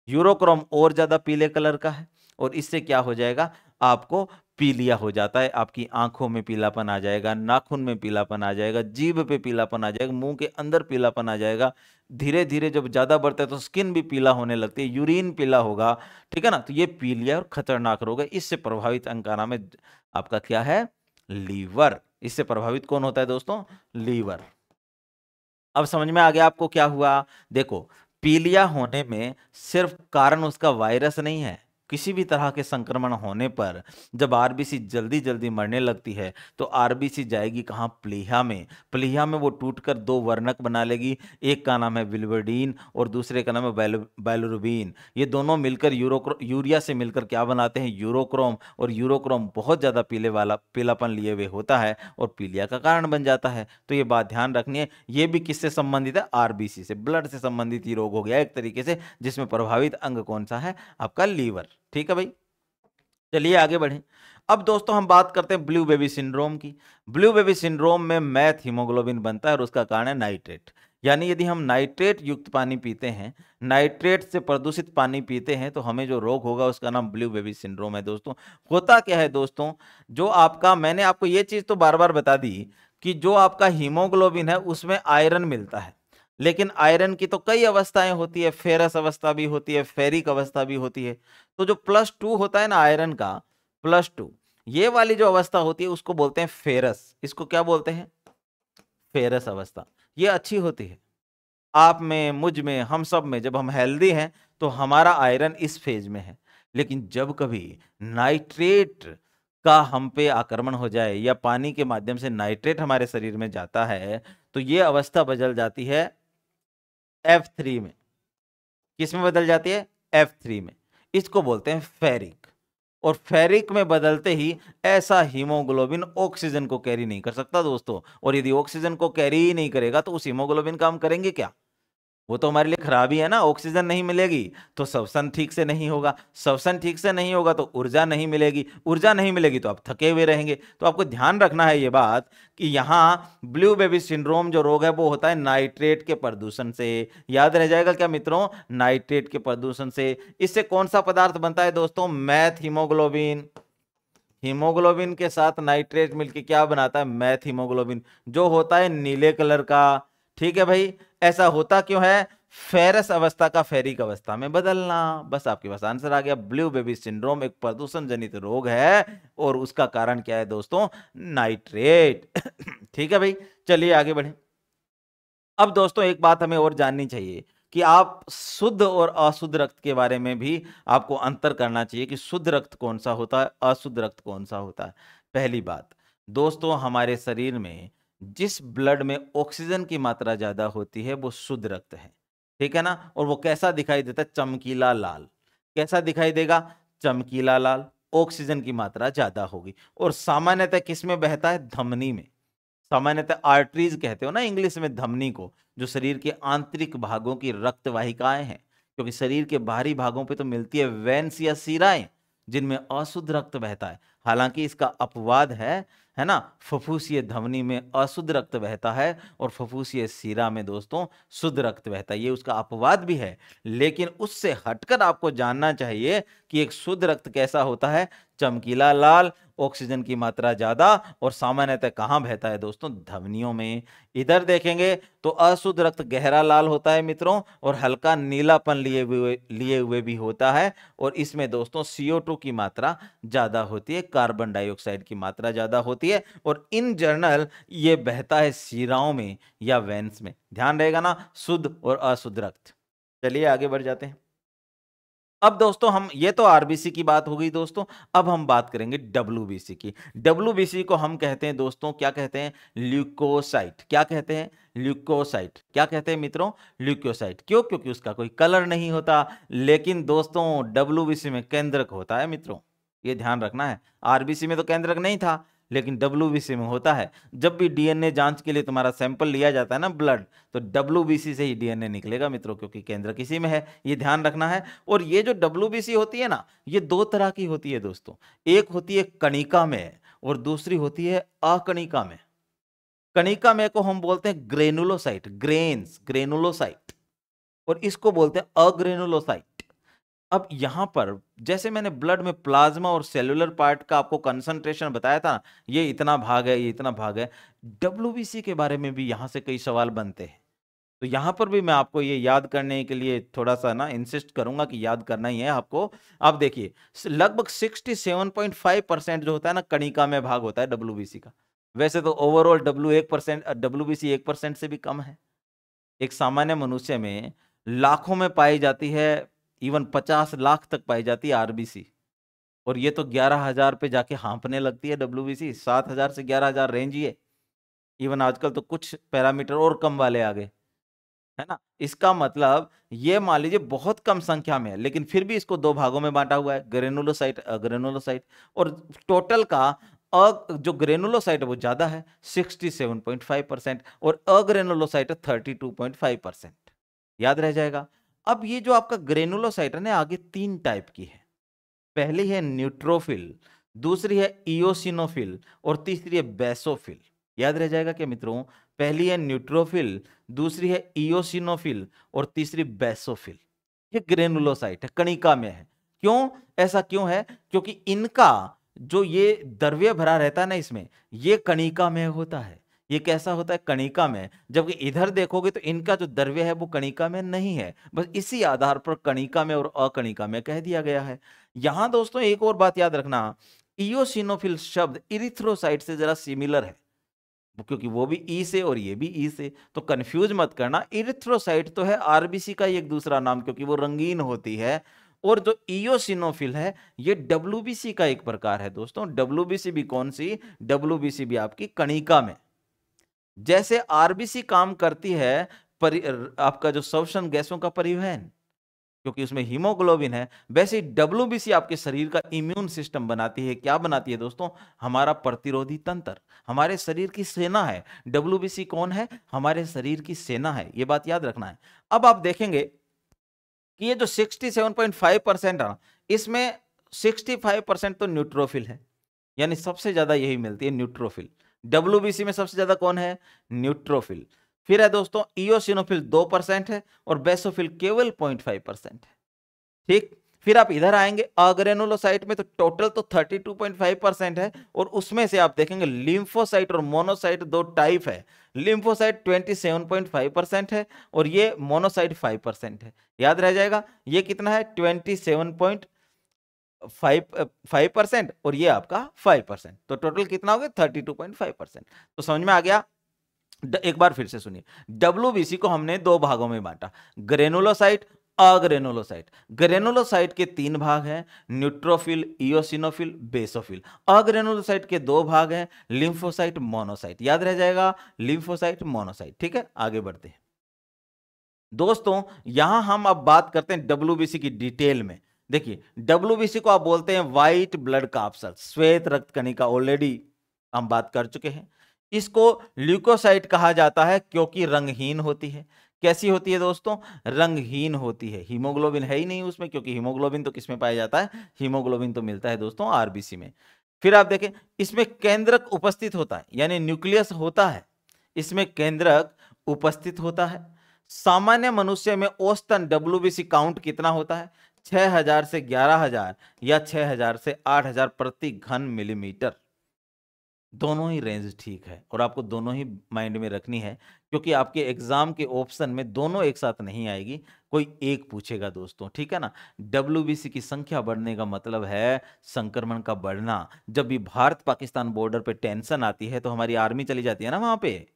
[SPEAKER 1] यूरोक्रोम और ज्यादा पीले कलर का है, और इससे क्या हो जाएगा? आपको पीलिया हो जाता है। आपकी आंखों में पीलापन आ जाएगा, नाखून में पीलापन आ जाएगा, जीभ पे पीलापन आ जाएगा, मुंह के अंदर पीलापन आ जाएगा। धीरे धीरे जब ज्यादा बढ़ता है तो स्किन भी पीला होने लगती है, यूरिन पीला होगा, ठीक है ना। तो ये पीलिया और खतरनाक रोग है। इससे प्रभावित अंग का नाम है आपका क्या है? लीवर। इससे प्रभावित कौन होता है दोस्तों? लीवर। अब समझ में आ गया आपको क्या हुआ? देखो, पीलिया होने में सिर्फ कारण उसका वायरस नहीं है। किसी भी तरह के संक्रमण होने पर जब आरबीसी जल्दी जल्दी मरने लगती है तो आरबीसी जाएगी कहाँ? प्लीहा में। प्लीहा में वो टूटकर दो वर्णक बना लेगी, एक का नाम है बिलिवर्डिन और दूसरे का नाम है बाइलिरुबिन। ये दोनों मिलकर यूरिया से मिलकर क्या बनाते हैं? यूरोक्रोम। और यूरोक्रोम बहुत ज्यादा पीलापन लिए हुए होता है और पीलिया का कारण बन जाता है। तो ये बात ध्यान रखनी है। ये भी किससे संबंधित है? आरबीसी से, ब्लड से संबंधित ही रोग हो गया एक तरीके से, जिसमें प्रभावित अंग कौन सा है? आपका लीवर। ठीक है भाई, चलिए आगे बढ़ें। अब दोस्तों हम बात करते हैं ब्लू बेबी सिंड्रोम की। ब्लू बेबी सिंड्रोम में मैथ हीमोग्लोबिन बनता है और उसका कारण है नाइट्रेट। यानी यदि हम नाइट्रेट युक्त पानी पीते हैं, नाइट्रेट से प्रदूषित पानी पीते हैं, तो हमें जो रोग होगा उसका नाम ब्लू बेबी सिंड्रोम है दोस्तों। होता क्या है दोस्तों, जो आपका, मैंने आपको ये चीज तो बार बार बता दी कि जो आपका हीमोग्लोबिन है उसमें आयरन मिलता है। लेकिन आयरन की तो कई अवस्थाएं होती है, फेरस अवस्था भी होती है, फेरिक अवस्था भी होती है। तो जो +2 होता है ना आयरन का, +2, ये वाली जो अवस्था होती है उसको बोलते हैं फेरस। इसको क्या बोलते हैं? फेरस अवस्था। ये अच्छी होती है। आप में, मुझ में, हम सब में, जब हम हेल्दी हैं तो हमारा आयरन इस फेज में है। लेकिन जब कभी नाइट्रेट का हम पे आक्रमण हो जाए या पानी के माध्यम से नाइट्रेट हमारे शरीर में जाता है तो ये अवस्था बदल जाती है F3 में। किस में बदल जाती है? F3 में। इसको बोलते हैं फेरिक। और फेरिक में बदलते ही ऐसा हीमोग्लोबिन ऑक्सीजन को कैरी नहीं कर सकता दोस्तों। और यदि ऑक्सीजन को कैरी ही नहीं करेगा तो उस हीमोग्लोबिन का हम करेंगे क्या? वो तो हमारे लिए खराबी है ना। ऑक्सीजन नहीं मिलेगी तो श्वसन ठीक से नहीं होगा, श्वसन ठीक से नहीं होगा तो ऊर्जा नहीं मिलेगी, ऊर्जा नहीं मिलेगी तो आप थके हुए रहेंगे। तो आपको ध्यान रखना है ये बात कि यहाँ ब्लू बेबी सिंड्रोम जो रोग है वो होता है नाइट्रेट के प्रदूषण से। याद रह जाएगा क्या मित्रों? नाइट्रेट के प्रदूषण से। इससे कौन सा पदार्थ बनता है दोस्तों? Math haemoglobin. हीमोग्लोबिन के साथ नाइट्रेट मिलके क्या बनाता है? मैथ हीमोग्लोबिन, जो होता है नीले कलर का। ठीक है भाई। ऐसा होता क्यों है? फेरस अवस्था का फेरिक अवस्था में बदलना। बस आपके पास आंसर आ गया। ब्लू बेबी सिंड्रोम एक प्रदूषण जनित रोग है और उसका कारण क्या है दोस्तों? नाइट्रेट। ठीक है भाई, चलिए आगे बढ़े। अब दोस्तों एक बात हमें और जाननी चाहिए कि आप शुद्ध और अशुद्ध रक्त के बारे में भी आपको अंतर करना चाहिए कि शुद्ध रक्त कौन सा होता है, अशुद्ध रक्त कौन सा होता है। पहली बात दोस्तों, हमारे शरीर में जिस ब्लड में ऑक्सीजन की मात्रा ज्यादा होती है वो शुद्ध रक्त है। ठीक है ना? और वो कैसा दिखाई देता है? चमकीला लाल। कैसा दिखाई देगा? चमकीला लाल। ऑक्सीजन की मात्रा ज्यादा होगी। और सामान्यतः किस में बहता है? धमनी में। सामान्यतः आर्टरीज कहते हो ना इंग्लिश में धमनी को, जो शरीर के आंतरिक भागों की रक्त वाहिकाएं हैं। क्योंकि शरीर के बाहरी भागों पे तो मिलती है वेन्स या शिराएं जिनमें अशुद्ध रक्त बहता है। हालांकि इसका अपवाद है ना, फुफ्फुसीय धमनी में अशुद्ध रक्त बहता है और फुफ्फुसीय शिरा में दोस्तों शुद्ध रक्त बहता है। ये उसका अपवाद भी है। लेकिन उससे हटकर आपको जानना चाहिए कि एक शुद्ध रक्त कैसा होता है? चमकीला लाल, ऑक्सीजन की मात्रा ज्यादा, और सामान्यतः कहां बहता है दोस्तों? धमनियों में। इधर देखेंगे तो अशुद्ध रक्त गहरा लाल होता है मित्रों और हल्का नीलापन लिए हुए भी होता है। और इसमें दोस्तों CO2 की मात्रा ज्यादा होती है, कार्बन डाइऑक्साइड की मात्रा ज्यादा होती है। और इन जनरल ये बहता है शिराओं में या वेन्स में। ध्यान रहेगा ना, शुद्ध और अशुद्ध रक्त। चलिए आगे बढ़ जाते हैं। अब दोस्तों हम, ये तो आरबीसी की बात हो गई दोस्तों। अब हम बात करेंगे डब्ल्यूबीसी की। डब्ल्यूबीसी को हम कहते हैं दोस्तों, क्या कहते हैं? ल्यूकोसाइट। क्या कहते हैं? ल्यूकोसाइट। क्या कहते हैं मित्रों? ल्यूकोसाइट। क्यों? क्योंकि उसका कोई कलर नहीं होता। लेकिन दोस्तों डब्ल्यूबीसी में केंद्रक होता है मित्रों, ये ध्यान रखना है। आरबीसी में तो केंद्रक नहीं था लेकिन डब्ल्यूबीसी में होता है। जब भी डीएनए जांच के लिए तुम्हारा सैंपल लिया जाता है ना, ब्लड, तो डब्ल्यूबीसी से ही डीएनए निकलेगा मित्रों, क्योंकि केंद्र किसी में है। ये ध्यान रखना है। और ये जो डब्ल्यूबीसी होती है ना, ये दो तरह की होती है दोस्तों। एक होती है कणिका में और दूसरी होती है अकणिका में। कणिका में को हम बोलते हैं ग्रेनुलोसाइट, ग्रेनुलोसाइट, और इसको बोलते हैं अग्रेनुलोसाइट। अब यहां पर जैसे मैंने ब्लड में प्लाज्मा और सेलुलर पार्ट का आपको कंसंट्रेशन बताया था, ये इतना भाग है, ये इतना भाग है। डब्ल्यूबीसी के बारे में भी यहां से कई सवाल बनते हैं। तो यहां पर भी मैं आपको ये याद करने के लिए थोड़ा सा ना इंसिस्ट करूंगा कि याद करना ही है आपको। आप देखिए लगभग 67.5% जो होता है ना, कणिका में भाग होता है डब्ल्यूबीसी का। वैसे तो ओवरऑल डब्ल्यूबीसी 1% से भी कम है। एक सामान्य मनुष्य में लाखों में पाई जाती है, इवन 50 लाख तक पाई जाती है आरबीसी। और ये तो 11,000 पे जाके हाँपने लगती है डब्ल्यूबीसी। 7,000 से 11,000 रेंज ही है। इवन आजकल तो कुछ पैरामीटर और कम वाले आ गए, है ना। इसका मतलब ये मान लीजिए बहुत कम संख्या में है, लेकिन फिर भी इसको दो भागों में बांटा हुआ है, ग्रेनुलोसाइट, अग्रेनुलोसाइट। और टोटल का जो ग्रेनुलोसाइट है वो ज्यादा है 67.5% और अग्रेनुलोसाइट 32.5%। याद रह जाएगा। अब ये जो आपका ग्रेनुलोसाइट है ना, आगे 3 टाइप की है। पहली है न्यूट्रोफिल, दूसरी है इओसिनोफिल और तीसरी है बेसोफिल। याद रह जाएगा क्या मित्रों? पहली है न्यूट्रोफिल, दूसरी है इओसिनोफिल और तीसरी बेसोफिल। ये ग्रेनुलोसाइट है, कणिका में है। क्यों? ऐसा क्यों है? क्योंकि इनका जो ये द्रव्य भरा रहता है ना इसमें, ये कणिका में होता है। ये कैसा होता है, कणिका में, जबकि इधर देखोगे तो इनका जो द्रव्य है वो कणिका में नहीं है। बस इसी आधार पर कणिका में और अकणिका में कह दिया गया है। यहां दोस्तों एक और बात याद रखना, इयोसिनोफिल शब्द इरिथ्रोसाइट से जरा सिमिलर है, क्योंकि वो भी ई से और ये भी ई से, तो कंफ्यूज मत करना। इरिथ्रोसाइट तो है आरबीसी का एक दूसरा नाम, क्योंकि वो रंगीन होती है। और जो इयोसिनोफिल है ये डब्ल्यूबीसी का एक प्रकार है दोस्तों। डब्ल्यूबीसी भी कौन सी, डब्ल्यूबीसी भी आपकी कणिका में। जैसे आरबीसी काम करती है आपका जो श्वसन गैसों का परिवहन, क्योंकि उसमें हीमोग्लोबिन है, वैसे ही डब्ल्यूबीसी आपके शरीर का इम्यून सिस्टम बनाती है। क्या बनाती है दोस्तों, हमारा प्रतिरोधी तंत्र, हमारे शरीर की सेना है। डब्ल्यूबीसी कौन है, हमारे शरीर की सेना है, ये बात याद रखना है। अब आप देखेंगे कि ये जो 67.5% है, इसमें 65% तो न्यूट्रोफिल है, यानी सबसे ज्यादा यही मिलती है न्यूट्रोफिल। डब्ल्यूबीसी में सबसे ज्यादा कौन है, न्यूट्रोफिल। फिर है दोस्तों इयोसिनोफिल 2% है और बेसोफिल केवल 0.5% है। ठीक, फिर आप इधर आएंगे अग्रेनुलोसाइट में, तो टोटल तो 32.5% है, और उसमें से आप देखेंगे लिम्फोसाइट और मोनोसाइट दो टाइप है। लिम्फोसाइट 27.5% है और ये मोनोसाइट 5% है। याद रह जाएगा, ये कितना है 27.5% और ये आपका 5%, तो टोटल कितना हो गया 32.5%। तो समझ में आ गया। एक बार फिर से सुनिए, डब्ल्यूबीसी को हमने दो भागों में बांटा, ग्रेनुलोसाइट, अग्रेनुलोसाइट। ग्रेनुलोसाइट के तीन भाग हैं, न्यूट्रोफिल, इयोसिनोफिल, बेसोफिल। अग्रेनुलोसाइट के दो भाग हैं, लिम्फोसाइट, मोनोसाइट। याद रह जाएगा, लिम्फोसाइट, मोनोसाइट। ठीक है, आगे बढ़ते हैं दोस्तों। यहां हम अब बात करते हैं डब्ल्यूबीसी की डिटेल में। देखिए, डब्ल्यूबीसी को आप बोलते हैं व्हाइट ब्लड काप्सल, श्वेत रक्त कणिका, ऑलरेडी हम बात कर चुके हैं। इसको ल्यूकोसाइट कहा जाता है क्योंकि रंगहीन होती है। कैसी होती है दोस्तों, रंगहीन होती है। हीमोग्लोबिन है ही नहीं उसमें, क्योंकि हीमोग्लोबिन तो किसमें पाया जाता है, हीमोग्लोबिन तो मिलता है दोस्तों आरबीसी में। फिर आप देखें, इसमें केंद्रक उपस्थित होता है, यानी न्यूक्लियस होता है, इसमें केंद्रक उपस्थित होता है। सामान्य मनुष्य में औसतन डब्ल्यूबीसी काउंट कितना होता है, 6000 से 11000 या 6000 से 8000 प्रति घन मिलीमीटर। दोनों ही रेंज ठीक है और आपको दोनों ही माइंड में रखनी है, क्योंकि आपके एग्जाम के ऑप्शन में दोनों एक साथ नहीं आएगी, कोई एक पूछेगा दोस्तों। ठीक है ना, डब्ल्यूबीसी की संख्या बढ़ने का मतलब है संक्रमण का बढ़ना। जब भी भारत पाकिस्तान बॉर्डर पे टेंशन आती है तो हमारी आर्मी चली जाती है ना वहां पे,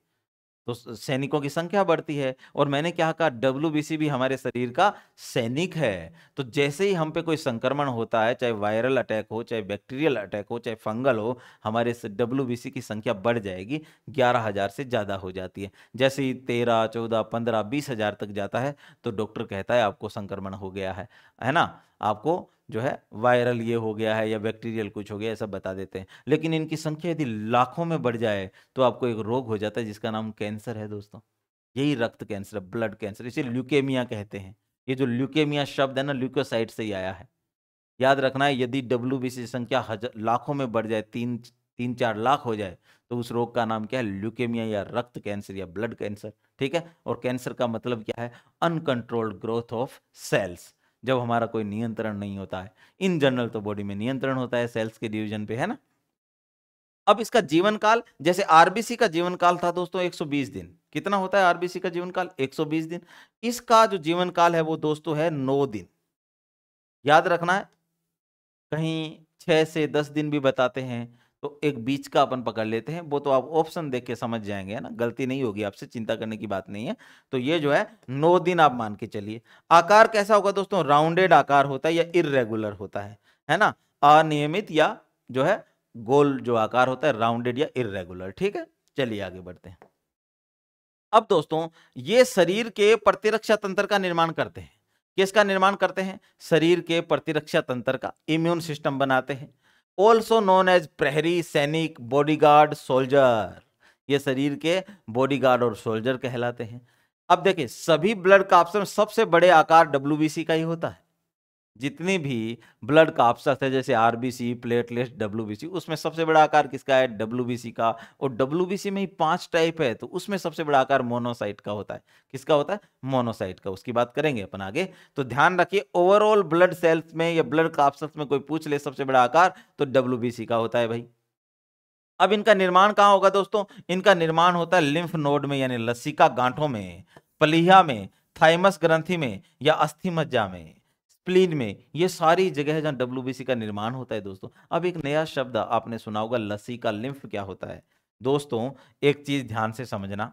[SPEAKER 1] तो सैनिकों की संख्या बढ़ती है। और मैंने क्या कहा, डब्ल्यूबीसी भी हमारे शरीर का सैनिक है। तो जैसे ही हम पे कोई संक्रमण होता है, चाहे वायरल अटैक हो, चाहे बैक्टीरियल अटैक हो, चाहे फंगल हो, हमारे डब्ल्यूबीसी की संख्या बढ़ जाएगी, 11000 से ज्यादा हो जाती है। जैसे ही 13, 14, 15, 20,000 तक जाता है तो डॉक्टर कहता है आपको संक्रमण हो गया है ना, आपको जो है वायरल ये हो गया है या बैक्टीरियल कुछ हो गया, ऐसा बता देते हैं। लेकिन इनकी संख्या यदि लाखों में बढ़ जाए तो आपको एक रोग हो जाता है जिसका नाम कैंसर है दोस्तों। यही रक्त कैंसर, ब्लड कैंसर, इसे ल्यूकेमिया कहते हैं। ये जो ल्यूकेमिया शब्द है ना, ल्यूकोसाइट से ही आया है। याद रखना है, यदि डब्ल्यूबीसी संख्या लाखों में बढ़ जाए, 3-4 लाख हो जाए, तो उस रोग का नाम क्या है, ल्यूकेमिया या रक्त कैंसर या ब्लड कैंसर। ठीक है, और कैंसर का मतलब क्या है, अनकंट्रोल्ड ग्रोथ ऑफ सेल्स, जब हमारा कोई नियंत्रण नहीं होता है। इन जनरल तो बॉडी में नियंत्रण होता है सेल्स के डिवीजन पे, है ना। अब इसका जीवन काल, जैसे आरबीसी का जीवन काल था दोस्तों 120 दिन। कितना होता है आरबीसी का जीवन काल, 120 दिन। इसका जो जीवन काल है वो दोस्तों है 9 दिन। याद रखना है, कहीं 6 से 10 दिन भी बताते हैं, तो एक बीच का अपन पकड़ लेते हैं। वो तो आप ऑप्शन देख के समझ जाएंगे, है ना, गलती नहीं होगी आपसे, चिंता करने की बात नहीं है। तो ये जो है 9 दिन आप मान के चलिए। आकार कैसा होगा दोस्तों, राउंडेड आकार होता है या इररेगुलर होता है ना, अनियमित या जो है गोल जो आकार होता है, राउंडेड या इररेगुलर। ठीक है, चलिए आगे बढ़ते हैं। अब दोस्तों ये शरीर के प्रतिरक्षा तंत्र का निर्माण करते हैं। किसका निर्माण करते हैं, शरीर के प्रतिरक्षा तंत्र का, इम्यून सिस्टम बनाते हैं। ऑल्सो नोन एज प्रहरी, सैनिक, बॉडीगार्ड, सोल्जर। ये शरीर के बॉडीगार्ड और सोल्जर कहलाते हैं। अब देखिए, सभी ब्लड काप्सल में सबसे बड़े आकार डब्ल्यूबीसी का ही होता है। जितनी भी ब्लड काप्सल है, जैसे आरबीसी, प्लेटलेट्स, डब्ल्यूबीसी, उसमें सबसे बड़ा आकार किसका है, डब्ल्यूबीसी का। और डब्ल्यूबीसी में ही 5 टाइप है, तो उसमें सबसे बड़ा आकार मोनोसाइट का होता है। किसका होता है, मोनोसाइट का। उसकी बात करेंगे अपन आगे। तो ध्यान रखिए, ओवरऑल ब्लड सेल्स में या ब्लड काप्सल्स में कोई पूछ ले सबसे बड़ा आकार, तो डब्ल्यूबीसी का होता है भाई। अब इनका निर्माण कहाँ होगा दोस्तों? इनका निर्माण होता है लिम्फ नोड में, यानी लसिका गांठों में, प्लीहा में, थाइमस ग्रंथि में, या अस्थि मज्जा में, स्प्लीन में। ये सारी जगह है जहां डब्ल्यूबीसी का निर्माण होता है दोस्तों। अब एक नया शब्द आपने सुना होगा, लसिका लिम्फ क्या होता है दोस्तों? एक चीज ध्यान से समझना,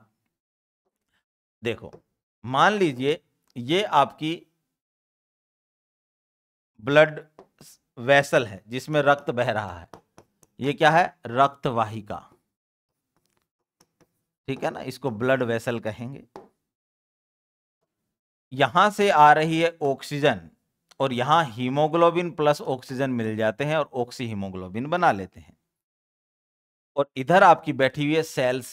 [SPEAKER 1] देखो मान लीजिए ये आपकी ब्लड वेसल है जिसमें रक्त बह रहा है, ये क्या है? रक्त वाहिका, ठीक है ना, इसको ब्लड वेसल कहेंगे। यहां से आ रही है ऑक्सीजन और यहां हीमोग्लोबिन प्लस ऑक्सीजन मिल जाते हैं और ऑक्सी हीमोग्लोबिन बना लेते हैं। और इधर आपकी बैठी हुई है सेल्स,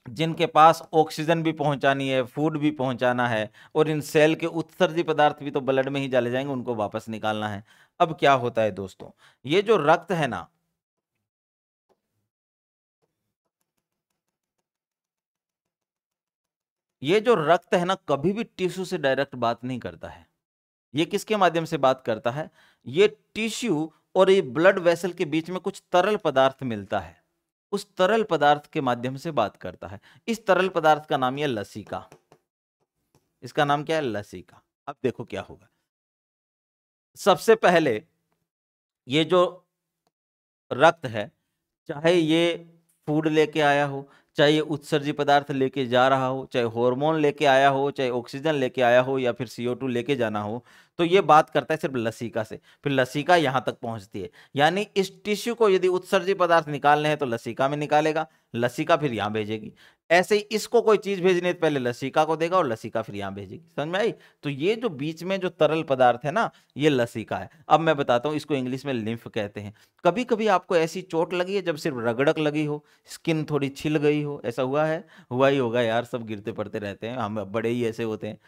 [SPEAKER 1] जिनके पास ऑक्सीजन भी पहुंचानी है, फूड भी पहुंचाना है, और इन सेल के उत्सर्जी पदार्थ भी तो ब्लड में ही डाले जाएंगे, उनको वापस निकालना है। अब क्या होता है दोस्तों, ये जो रक्त है ना, ये जो रक्त है ना, कभी भी टिश्यू से डायरेक्ट बात नहीं करता है। ये किसके माध्यम से बात करता है? ये टिश्यू और ये ब्लड वेसल के बीच में कुछ तरल पदार्थ मिलता है, उस तरल पदार्थ के माध्यम से बात करता है। इस तरल पदार्थ का नाम है लसिका। इसका नाम क्या है? लसिका। अब देखो क्या होगा, सबसे पहले ये जो रक्त है, चाहे ये फूड लेके आया हो, चाहे ये उत्सर्जी पदार्थ लेके जा रहा हो, चाहे हार्मोन लेके आया हो, चाहे ऑक्सीजन लेके आया हो, या फिर CO2 लेके जाना हो, तो ये बात करता है सिर्फ लसिका से। फिर लसिका यहां तक पहुंचती है, यानी इस टिश्यू को यदि उत्सर्जी पदार्थ निकालने हैं तो लसिका में निकालेगा, लसिका फिर यहां भेजेगी। ऐसे ही इसको कोई चीज भेजनी है तो पहले लसिका को देगा और लसिका फिर यहां भेजेगी। समझ में आई? तो ये जो बीच में जो तरल पदार्थ है ना, ये लसिका है। अब मैं बताता हूं, इसको इंग्लिश में लिम्फ कहते हैं। कभी कभी आपको ऐसी चोट लगी है जब सिर्फ रगड़क लगी हो, स्किन थोड़ी छिल गई हो, ऐसा हुआ है? हुआ ही होगा यार, सब गिरते पड़ते रहते हैं, हम बड़े ही ऐसे होते हैं।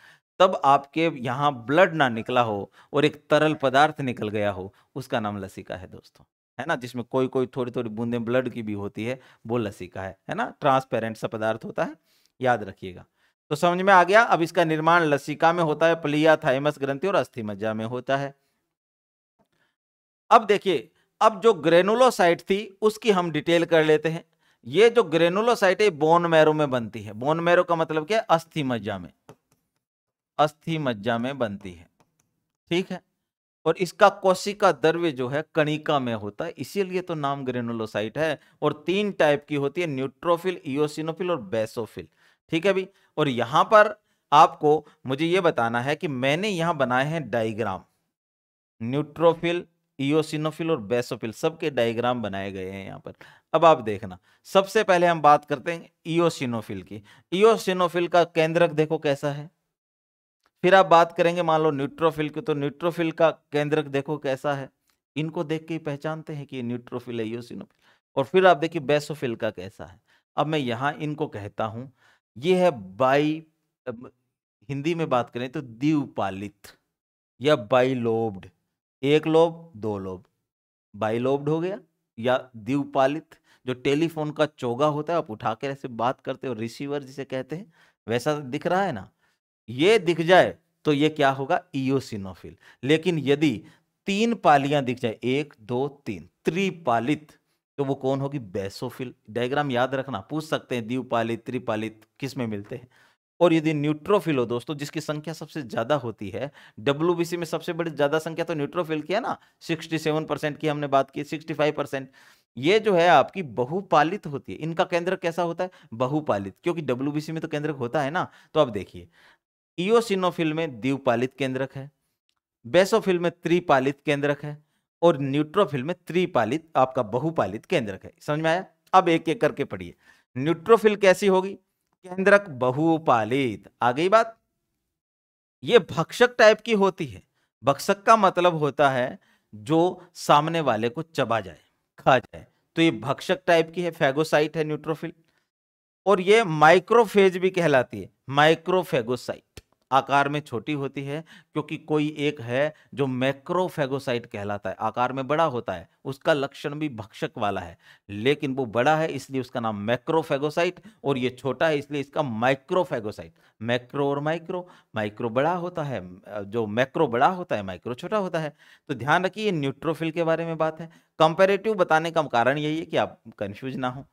[SPEAKER 1] तब आपके यहाँ ब्लड ना निकला हो और एक तरल पदार्थ निकल गया हो, उसका नाम लसिका है दोस्तों, है ना, जिसमें कोई कोई थोड़ी थोड़ी बूंदें ब्लड की भी होती है, वो लसिका है ना, ट्रांसपेरेंट सा पदार्थ होता है, याद रखिएगा। तो समझ में आ गया? अब इसका निर्माण लसिका में होता है, प्लिया, थाइमस ग्रंथि और अस्थि मज्जा में होता है। अब देखिए, अब जो ग्रेनुलोसाइट थी उसकी हम डिटेल कर लेते हैं। ये जो ग्रेनुलोसाइट है बोन मैरो में बनती है। बोन मैरो का मतलब क्या है? अस्थि मज्जा में, अस्थि मज्जा में बनती है, ठीक है। और इसका कोशिका द्रव्य जो है कणिका में होता है, इसीलिए तो नाम ग्रेनुलोसाइट है। और 3 टाइप की होती है, न्यूट्रोफिल, इओसिनोफिल और बेसोफिल, ठीक है भी। और यहां पर आपको मुझे यह बताना है कि मैंने यहां बनाए हैं डायग्राम, न्यूट्रोफिल, इओसिनोफिल और बेसोफिल, सबके डायग्राम बनाए गए हैं यहां पर। अब आप देखना, सबसे पहले हम बात करते हैं इओसिनोफिल की। इओसिनोफिल का केंद्रक देखो कैसा है। फिर आप बात करेंगे मान लो न्यूट्रोफिल की, तो न्यूट्रोफिल का केंद्रक देखो कैसा है। इनको देख के ही पहचानते हैं कि ये न्यूट्रोफिल है, इओसिनोफिल। और फिर आप देखिए बेसोफिल का कैसा है। अब मैं यहां इनको कहता हूं, ये है हिंदी में बात करें तो द्विपालित या बाइलोब्ड, एक लोब दो लोब, बाइलोब्ड हो गया। या द्विपालित, जो टेलीफोन का चोगा होता है, आप उठा के ऐसे बात करते हो, रिसीवर जिसे कहते हैं, वैसा दिख रहा है ना, ये दिख जाए तो ये क्या होगा? इओसिनोफिल। लेकिन यदि 3 पालियां दिख जाए, 1 2 3, त्रिपालित, तो वो कौन होगी? बेसोफिल। डायग्राम याद रखना, पूछ सकते हैं द्विपालित त्रिपालित किस में मिलते हैं। और यदि न्यूट्रोफिल हो दोस्तों, जिसकी संख्या सबसे ज्यादा होती है, डब्ल्यूबीसी में सबसे बड़ी ज्यादा संख्या तो न्यूट्रोफिल की है ना, 67% की हमने बात की, 65%। ये जो है आपकी बहुपालित होती है। इनका केंद्र कैसा होता है? बहुपालित, क्योंकि डब्ल्यूबीसी में तो केंद्रक होता है ना। तो अब देखिए, इओसिनोफिल में द्विपालित केंद्रक है, बेसोफिल में त्रिपालित केंद्रक है, और न्यूट्रोफिल में त्रिपालित आपका बहुपालित केंद्रक है। समझ में आया? अब एक एक करके पढ़िए। न्यूट्रोफिल कैसी होगी? केंद्रक बहुपालित। आ गई बात? ये भक्षक टाइप की होती है। भक्षक का मतलब होता है जो सामने वाले को चबा जाए, खा जाए, तो ये भक्षक टाइप की है, फैगोसाइट है न्यूट्रोफिल। और ये माइक्रोफेज भी कहलाती है, माइक्रोफेगोसाइट। आकार में छोटी होती है, क्योंकि कोई एक है जो मैक्रोफेगोसाइट कहलाता है, आकार में बड़ा होता है, उसका लक्षण भी भक्षक वाला है, लेकिन वो बड़ा है इसलिए उसका नाम मैक्रोफेगोसाइट, और ये छोटा है इसलिए इसका माइक्रोफेगोसाइट। मैक्रो और माइक्रो, माइक्रो बड़ा होता है, जो मैक्रो बड़ा होता है, माइक्रो छोटा होता है। तो ध्यान रखिए, न्यूट्रोफिल के बारे में बात है। कंपैरेटिव बताने का कारण यही है कि आप कंफ्यूज ना हो।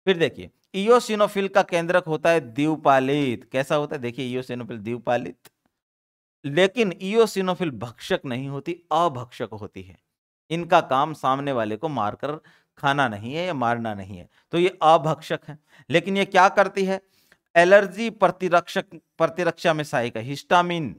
[SPEAKER 1] फिर देखिए, इयोसिनोफिल का केंद्रक होता है द्विपालित। कैसा होता है? देखिए, इयोसिनोफिल द्विपालित, लेकिन इयोसिनोफिल भक्षक नहीं होती, अभक्षक होती है। इनका काम सामने वाले को मारकर खाना नहीं है या मारना नहीं है, तो ये अभक्षक है। लेकिन ये क्या करती है? एलर्जी प्रतिरक्षा में सहायक है। हिस्टामिन,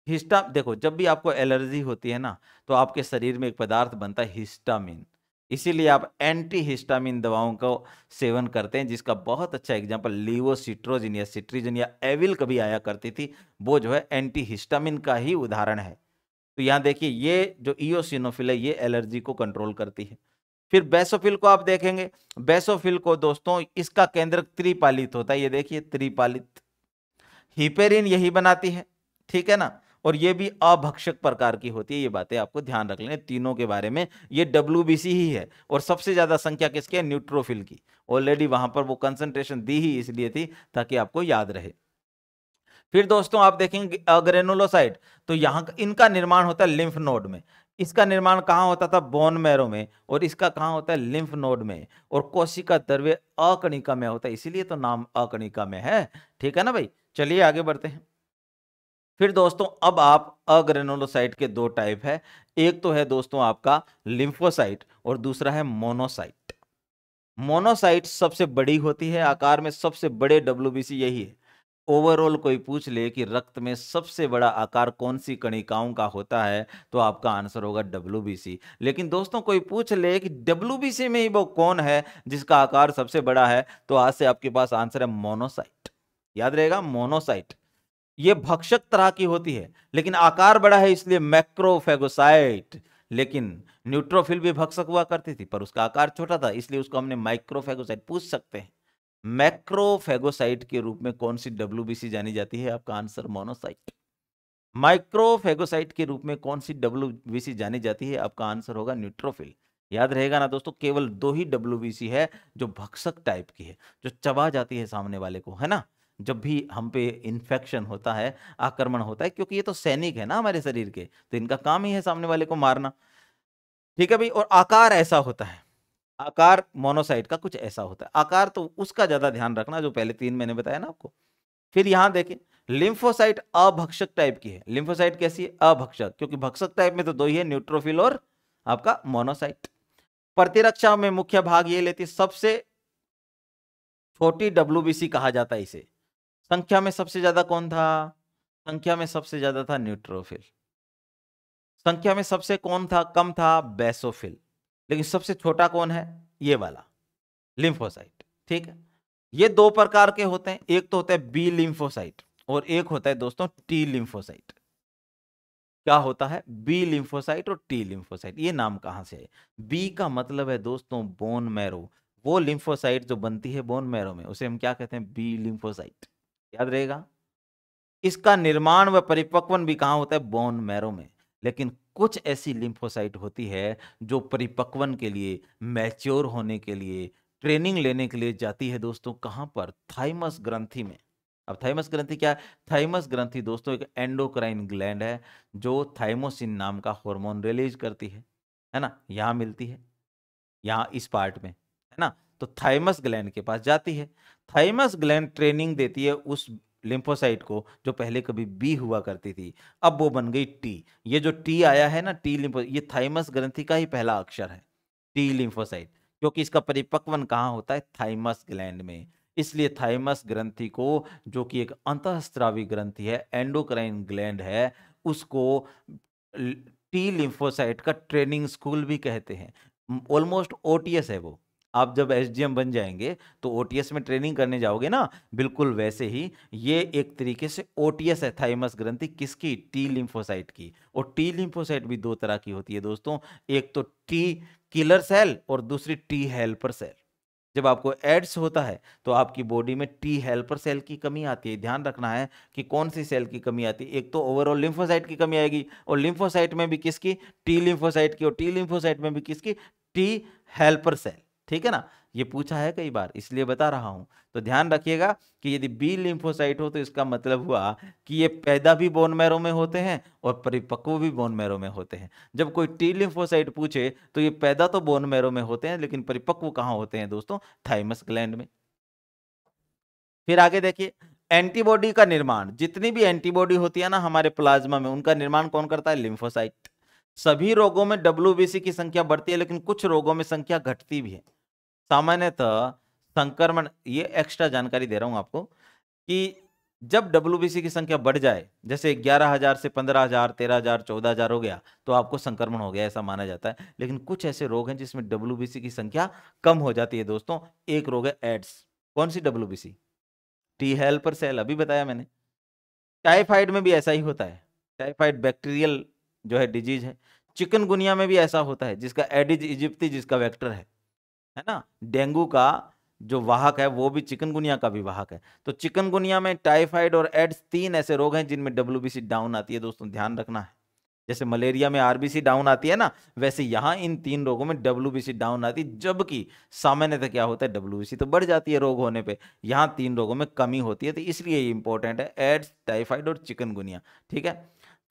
[SPEAKER 1] देखो, जब भी आपको एलर्जी होती है ना, तो आपके शरीर में एक पदार्थ बनता है हिस्टामिन, इसीलिए आप एंटी हिस्टामिन दवाओं का सेवन करते हैं, जिसका बहुत अच्छा एग्जांपल लीवोसिट्रोजिन या सिट्रीजिन या एविल कभी आया करती थी, वो जो है एंटी हिस्टामिन का ही उदाहरण है। तो यहाँ देखिए, ये जो इयोसिनोफिल है ये एलर्जी को कंट्रोल करती है। फिर बेसोफिल को आप देखेंगे, बेसोफिल को दोस्तों इसका केंद्र त्रिपालित होता है, ये देखिए त्रिपालित। हिपेरिन यही बनाती है, ठीक है ना, और ये भी अभक्षक प्रकार की होती है। ये बातें आपको ध्यान रख लें तीनों के बारे में। ये डब्ल्यूबीसी ही है, और सबसे ज्यादा संख्या किसकी है? न्यूट्रोफिल की। ऑलरेडी वहां पर वो कंसंट्रेशन दी ही इसलिए थी ताकि आपको याद रहे। फिर दोस्तों आप देखेंगे ग्रेनुलोसाइट, तो यहाँ इनका निर्माण होता है लिम्फ नोड में। इसका निर्माण कहाँ होता था? बोन मैरो में। और इसका कहाँ होता है? लिम्फ नोड में। और कोशिका द्रव्य अकणिका में होता है, इसीलिए तो नाम अकणिका में है। ठीक है ना भाई? चलिए आगे बढ़ते हैं। फिर दोस्तों अब आप अग्रेनुलोसाइट के दो टाइप है, एक तो है दोस्तों आपका लिम्फोसाइट और दूसरा है मोनोसाइट। मोनोसाइट सबसे बड़ी होती है, आकार में सबसे बड़े डब्ल्यूबीसी यही है। ओवरऑल कोई पूछ ले कि रक्त में सबसे बड़ा आकार कौन सी कणिकाओं का होता है, तो आपका आंसर होगा डब्ल्यूबीसी। लेकिन दोस्तों कोई पूछ ले कि डब्ल्यूबीसी में ही वो कौन है जिसका आकार सबसे बड़ा है, तो आज से आपके पास आंसर है मोनोसाइट। याद रहेगा, मोनोसाइट। ये भक्षक तरह की होती है, लेकिन आकार बड़ा है इसलिए मैक्रोफेगोसाइट। लेकिन न्यूट्रोफिल भी भक्षक हुआ करती थी, पर उसका आकार छोटा था, इसलिए उसको हमने माइक्रोफेगोसाइट पूछ सकते हैं। मैक्रोफेगोसाइट के रूप में कौन सी डब्ल्यूबीसी जानी जाती है? आपका आंसर मोनोसाइट। माइक्रोफेगोसाइट के रूप में कौन सी डब्ल्यूबीसी जानी जाती है? आपका आंसर होगा न्यूट्रोफिल। याद रहेगा ना दोस्तों, केवल दो ही डब्ल्यूबीसी है जो भक्षक टाइप की है, जो चबा जाती है सामने वाले को, है ना। जब भी हम पे इन्फेक्शन होता है, आक्रमण होता है, क्योंकि ये तो सैनिक है ना हमारे शरीर के, तो इनका काम ही है सामने वाले को मारना। ठीक है भाई, और आकार ऐसा होता है, आकार मोनोसाइट का कुछ ऐसा होता है। आकार तो उसका ज्यादा ध्यान रखना जो पहले तीन मैंने बताया ना आपको। फिर यहां देखिए, लिम्फोसाइट अभक्षक टाइप की है। लिम्फोसाइट कैसी है? अभक्षक, क्योंकि भक्षक टाइप में तो दो ही है, न्यूट्रोफिल और आपका मोनोसाइट। प्रतिरक्षा में मुख्य भाग ये लेती है, सबसे छोटी डब्ल्यूबीसी कहा जाता है इसे। संख्या में सबसे ज्यादा कौन था? संख्या में सबसे ज्यादा था न्यूट्रोफिल। संख्या में सबसे कौन था? कम था? बेसोफिल। लेकिन सबसे छोटा कौन है? ये वाला, लिम्फोसाइट। ठीक है, ये दो प्रकार के होते हैं, एक तो होता है बी लिम्फोसाइट और एक होता है दोस्तों टी लिम्फोसाइट। क्या होता है? बी लिम्फोसाइट और टी लिम्फोसाइट। ये नाम कहां से है? बी का मतलब है दोस्तों बोन मैरो। वो लिम्फोसाइट जो बनती है बोन मैरो में, उसे हम क्या कहते हैं? B lymphocyte. याद रहेगा। इसका निर्माण व परिपक्वन भी कहां होता है? बोन मैरो में। लेकिन कुछ ऐसी लिम्फोसाइट होती है जो परिपक्वन के लिए, मैच्योर होने के लिए, ट्रेनिंग लेने के लिए जाती है दोस्तों, कहां पर? थाइमस ग्रंथि में। अब थाइमस ग्रंथि क्या है? थाइमस ग्रंथि दोस्तों एक एंडोक्राइन ग्लैंड है जो थाइमोसिन नाम का हार्मोन रिलीज करती है ना। यहां मिलती है, यहां इस पार्ट में, है ना। तो थाइमस ग्लैंड के पास जाती है। थाइमस ग्लैंड ट्रेनिंग देती है उस लिम्फोसाइट को जो पहले कभी बी हुआ करती थी, अब वो बन गई टी। ये जो टी आया है ना, टी लिम्फो, ये थाइमस ग्रंथि का ही पहला अक्षर है, टी लिम्फोसाइट। क्योंकि इसका परिपक्वन कहाँ होता है? थाइमस ग्लैंड में। इसलिए थाइमस ग्रंथि को, जो कि एक अंतःस्रावी ग्रंथि है, एंडोक्राइन ग्लैंड है, उसको टी लिम्फोसाइट का ट्रेनिंग स्कूल भी कहते हैं। ऑलमोस्ट ओटीएस है वो। आप जब एसडीएम बन जाएंगे तो ओटीएस में ट्रेनिंग करने जाओगे ना, बिल्कुल वैसे ही ये एक तरीके से ओटीएस है, थाइमस ग्रंथि किसकी? टी लिम्फोसाइट की। और टी लिम्फोसाइट भी दो तरह की होती है दोस्तों, एक तो टी किलर सेल और दूसरी टी हेल्पर सेल। जब आपको एड्स होता है तो आपकी बॉडी में टी हेल्पर सेल की कमी आती है। ध्यान रखना है कि कौन सी सेल की कमी आती है। एक तो ओवरऑल लिम्फोसाइट की कमी आएगी, और लिम्फोसाइट में भी किसकी, टी लिम्फोसाइट की, और टी लिम्फोसाइट में भी किसकी, टी हेल्पर सेल। ठीक है ना, ये पूछा है कई बार इसलिए बता रहा हूं। तो ध्यान रखिएगा कि यदि बी लिम्फोसाइट हो तो इसका मतलब हुआ कि ये पैदा भी बोन मैरो में होते हैं और परिपक्व भी बोन मैरो में होते हैं। जब कोई टी लिम्फोसाइट पूछे तो ये पैदा तो बोन मैरो में होते हैं लेकिन परिपक्व कहां होते हैं दोस्तों, थाइमस ग्लैंड में। फिर आगे देखिए, एंटीबॉडी का निर्माण, जितनी भी एंटीबॉडी होती है ना हमारे प्लाज्मा में, उनका निर्माण कौन करता है, लिम्फोसाइट। सभी रोगों में डब्ल्यूबीसी की संख्या बढ़ती है लेकिन कुछ रोगों में संख्या घटती भी है। सामान्यतः संक्रमण, ये एक्स्ट्रा जानकारी दे रहा हूं आपको, कि जब डब्ल्यूबीसी की संख्या बढ़ जाए, जैसे 11,000 से 15,000, 13,000, 14,000 हो गया, तो आपको संक्रमण हो गया ऐसा माना जाता है। लेकिन कुछ ऐसे रोग हैं जिसमें डब्ल्यूबीसी की संख्या कम हो जाती है दोस्तों। एक रोग है एड्स। कौन सी डब्ल्यूबीसी, टी हेल्पर सेल, अभी बताया मैंने। टाइफाइड में भी ऐसा ही होता है, टाइफाइड बैक्टीरियल जो है डिजीज है। चिकनगुनिया में भी ऐसा होता है, जिसका एडिज इजिप्टी जिसका वेक्टर है ना। डेंगू का जो वाहक है वो भी चिकनगुनिया का भी वाहक है। तो चिकनगुनिया में, टाइफाइड और एड्स, तीन ऐसे रोग हैं जिनमें डब्ल्यूबीसी डाउन आती है दोस्तों, ध्यान रखना है। जैसे मलेरिया में आरबीसी डाउन आती है ना, वैसे यहां इन तीन रोगों में डब्ल्यूबीसी डाउन आती है। जबकि सामान्यतः क्या होता है, डब्ल्यूबीसी तो बढ़ जाती है रोग होने पे, यहां तीन रोगों में कमी होती है। तो इसलिए ये इंपॉर्टेंट है, एड्स, टाइफाइड और चिकनगुनिया। ठीक है।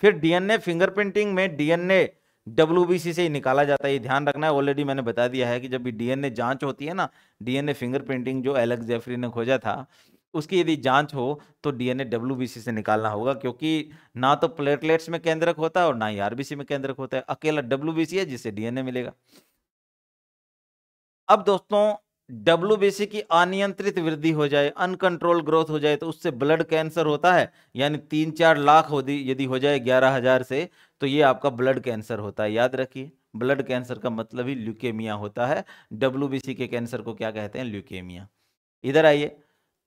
[SPEAKER 1] फिर डीएनए फिंगरप्रिंटिंग में डीएनए डब्ल्यूबीसी से ही निकाला जाता है, ये ध्यान रखना है। ऑलरेडी मैंने बता दिया है कि जब भी डीएनए जांच होती है ना, डीएनए फिंगरप्रिंटिंग जो एलेक्स जेफरी ने खोजा था, उसकी यदि जांच हो तो डीएनए डब्ल्यूबीसी से निकालना होगा, क्योंकि ना तो प्लेटलेट्स में केंद्रक होता है और ना ही आरबीसी में केंद्रक होता है, अकेला डब्ल्यूबीसी है जिससे डीएनए मिलेगा। अब दोस्तों, डब्ल्यूबीसी की अनियंत्रित वृद्धि हो जाए, अनकंट्रोल ग्रोथ हो जाए, तो उससे ब्लड कैंसर होता है। यानी 3-4 लाख यदि हो जाए 11,000 से, तो ये आपका ब्लड कैंसर होता है। याद रखिए, ब्लड कैंसर का मतलब ही ल्यूकेमिया होता है। डब्ल्यूबीसी के कैंसर को क्या कहते हैं, ल्यूकेमिया। इधर आइए,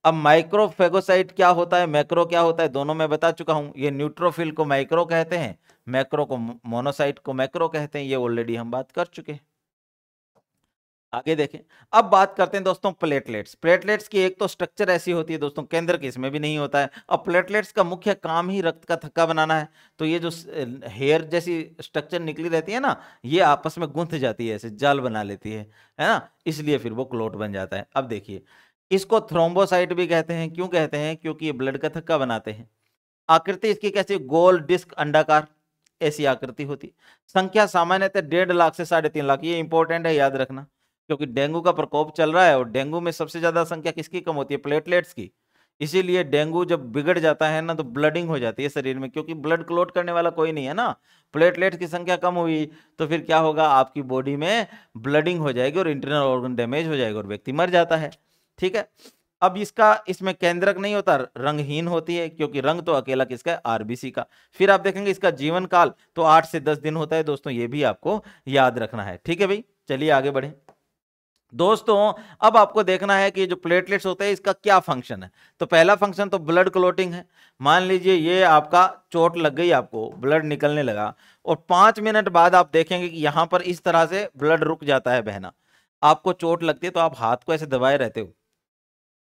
[SPEAKER 1] अब माइक्रोफेगोसाइट क्या होता है, मैक्रो क्या होता है, दोनों मैं बता चुका हूं। ये न्यूट्रोफिल को माइक्रो कहते हैं, मैक्रो को, मोनोसाइट को मैक्रो कहते हैं, ये ऑलरेडी हम बात कर चुके हैं। आगे देखें, अब बात करते हैं दोस्तों प्लेटलेट्स। प्लेटलेट्स की एक तो स्ट्रक्चर ऐसी होती है दोस्तों, केंद्र के इसमें भी नहीं होता है। अब प्लेटलेट्स का मुख्य काम ही रक्त का थक्का बनाना है। तो ये जो हेयर जैसी स्ट्रक्चर निकली रहती है ना, ये आपस में गुंथ जाती है, ऐसे जाल बना लेती है ना, इसलिए फिर वो क्लोट बन जाता है। अब देखिए, इसको थ्रोम्बोसाइट भी कहते हैं। क्यों कहते हैं, क्योंकि ये ब्लड का थक्का बनाते हैं। आकृति इसकी कैसी, गोल डिस्क अंडाकार ऐसी आकृति होती। संख्या सामान्यतः 1.5 लाख से 3.5 लाख, ये इंपॉर्टेंट है, याद रखना, क्योंकि डेंगू का प्रकोप चल रहा है और डेंगू में सबसे ज्यादा संख्या किसकी कम होती है, प्लेटलेट्स की। इसीलिए डेंगू जब बिगड़ जाता है ना, तो ब्लडिंग हो जाती है शरीर में, क्योंकि ब्लड क्लोट करने वाला कोई नहीं है ना। प्लेटलेट्स की संख्या कम हुई तो फिर क्या होगा, आपकी बॉडी में ब्लडिंग हो जाएगी और इंटरनल ऑर्गन डैमेज हो जाएगा और व्यक्ति मर जाता है। ठीक है। अब इसमें केंद्रक नहीं होता, रंगहीन होती है, क्योंकि रंग तो अकेला किसका है, आरबीसी का। फिर आप देखेंगे इसका जीवन काल तो 8 से 10 दिन होता है दोस्तों, ये भी आपको याद रखना है। ठीक है भाई, चलिए आगे बढ़े दोस्तों। अब आपको देखना है कि जो प्लेटलेट्स होते हैं इसका क्या फंक्शन है। तो पहला फंक्शन तो ब्लड क्लोटिंग है। मान लीजिए ये आपका चोट लग गई, आपको ब्लड निकलने लगा, और 5 मिनट बाद आप देखेंगे कि यहां पर इस तरह से ब्लड रुक जाता है बहना। आपको चोट लगती है तो आप हाथ को ऐसे दबाए रहते हो,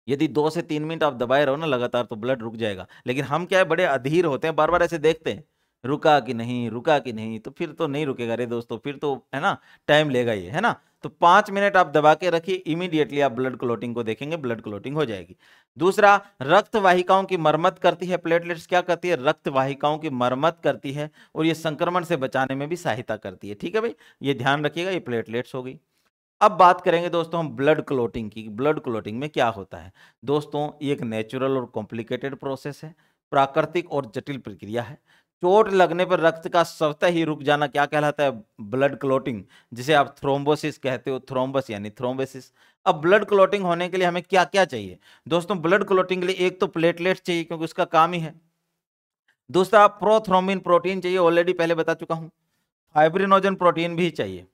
[SPEAKER 1] यदि 2 से 3 मिनट आप दबाए रहो ना लगातार, तो ब्लड रुक जाएगा। लेकिन हम क्या है, बड़े अधीर होते हैं, बार बार ऐसे देखते हैं रुका कि नहीं, रुका कि नहीं, तो फिर तो नहीं रुकेगा रे दोस्तों, फिर तो है ना टाइम लेगा ये, है ना। तो 5 मिनट आप दबा के रखिए, इमीडिएटली आप ब्लड क्लोटिंग को देखेंगे, ब्लड क्लोटिंग हो जाएगी। दूसरा, रक्त वाहिकाओं की मरम्मत करती है। प्लेटलेट्स क्या करती है, रक्त वाहिकाओं की मरम्मत करती है, और ये संक्रमण से बचाने में भी सहायता करती है। ठीक है भाई, ये ध्यान रखिएगा, ये प्लेटलेट्स हो गई। अब बात करेंगे दोस्तों हम ब्लड क्लोटिंग की। ब्लड क्लोटिंग में क्या होता है दोस्तों, ये एक नेचुरल और कॉम्प्लिकेटेड प्रोसेस है, प्राकृतिक और जटिल प्रक्रिया है। चोट लगने पर रक्त का स्वतः ही रुक जाना क्या कहलाता है, ब्लड क्लोटिंग, जिसे आप थ्रोम्बोसिस कहते हो, थ्रोम्बस यानी थ्रोम्बोसिस। अब ब्लड क्लोटिंग होने के लिए हमें क्या क्या चाहिए दोस्तों, ब्लड क्लोटिंग के लिए एक तो प्लेटलेट्स चाहिए, क्योंकि उसका काम ही है। दूसरा, प्रोथ्रोम्बिन प्रोटीन चाहिए, ऑलरेडी पहले बता चुका हूं। फाइब्रिनोजन प्रोटीन भी चाहिए,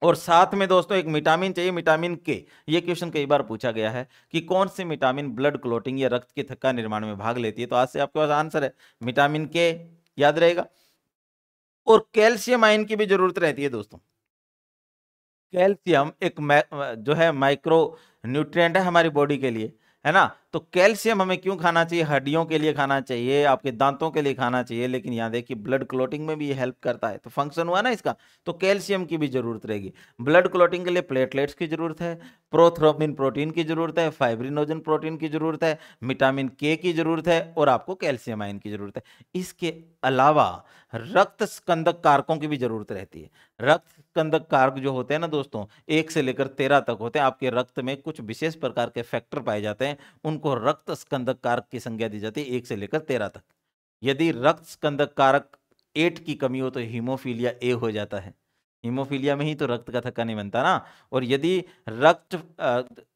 [SPEAKER 1] और साथ में दोस्तों एक विटामिन चाहिए, विटामिन के। ये क्वेश्चन कई बार पूछा गया है कि कौन सी विटामिन ब्लड क्लोटिंग या रक्त के थक्का निर्माण में भाग लेती है। तो आज से आपके पास आंसर है, विटामिन के, याद रहेगा। और कैल्शियम आयन की भी जरूरत रहती है दोस्तों। कैल्शियम एक जो है माइक्रो न्यूट्रिएंट है हमारी बॉडी के लिए, है ना। तो कैल्शियम हमें क्यों खाना चाहिए? हड्डियों के लिए खाना चाहिए, आपके दांतों के लिए खाना चाहिए, लेकिन यहाँ देखिए ब्लड क्लॉटिंग में भी ये हेल्प करता है, तो फंक्शन हुआ ना इसका। तो कैल्शियम की भी जरूरत रहेगी। ब्लड क्लॉटिंग के लिए प्लेटलेट्स की जरूरत है, प्रोथ्रोम्बिन प्रोटीन की जरूरत है, फाइब्रिनोजन प्रोटीन की जरूरत है, विटामिन के की जरूरत है, और आपको कैल्शियम आयन की जरूरत है। इसके अलावा रक्त स्कंदक कारकों की भी जरूरत रहती है। रक्त स्कंदक कारक जो होते हैं ना दोस्तों, 1 से लेकर 13 तक होते हैं। आपके रक्त में कुछ विशेष प्रकार के फैक्टर पाए जाते हैं, उनको रक्त स्कंदक कारक की संज्ञा दी जाती है 1 से लेकर 13 तक। यदि रक्त स्कंदक कारक 8 की कमी हो तो हीमोफीलिया ए हो जाता है। हीमोफीलिया में ही तो रक्त का थक्का नहीं बनता ना। और यदि रक्त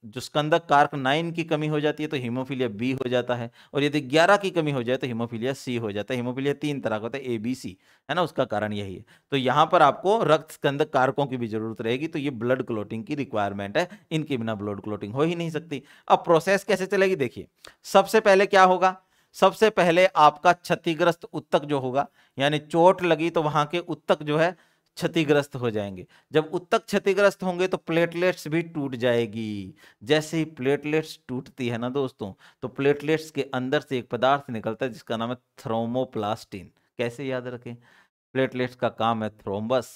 [SPEAKER 1] जो स्कंदक कारक 9 की कमी हो जाती है तो हीमोफीलिया बी हो जाता है। और यदि 11 की कमी हो जाए तो हीमोफीलिया सी हो जाता है। हीमोफीलिया 3 तरह का होता है, ए बी सी, है ना। उसका कारण यही है। तो यहां पर आपको रक्त स्कंदक कारकों की भी जरूरत रहेगी। तो ये ब्लड क्लोटिंग की रिक्वायरमेंट है, इनके बिना ब्लड क्लोटिंग हो ही नहीं सकती। अब प्रोसेस कैसे चलेगी देखिए। सबसे पहले क्या होगा? सबसे पहले आपका क्षतिग्रस्त उत्तक जो होगा, यानी चोट लगी तो वहां के उत्तक जो है क्षतिग्रस्त हो जाएंगे। जब उत्तक क्षतिग्रस्त होंगे तो प्लेटलेट्स भी टूट जाएगी। जैसे ही प्लेटलेट्स टूटती है ना दोस्तों, तो प्लेटलेट्स के अंदर से एक पदार्थ निकलता है जिसका नाम है थ्रोम्बोप्लास्टिन। कैसे याद रखें? प्लेटलेट्स का काम है थ्रोम्बस,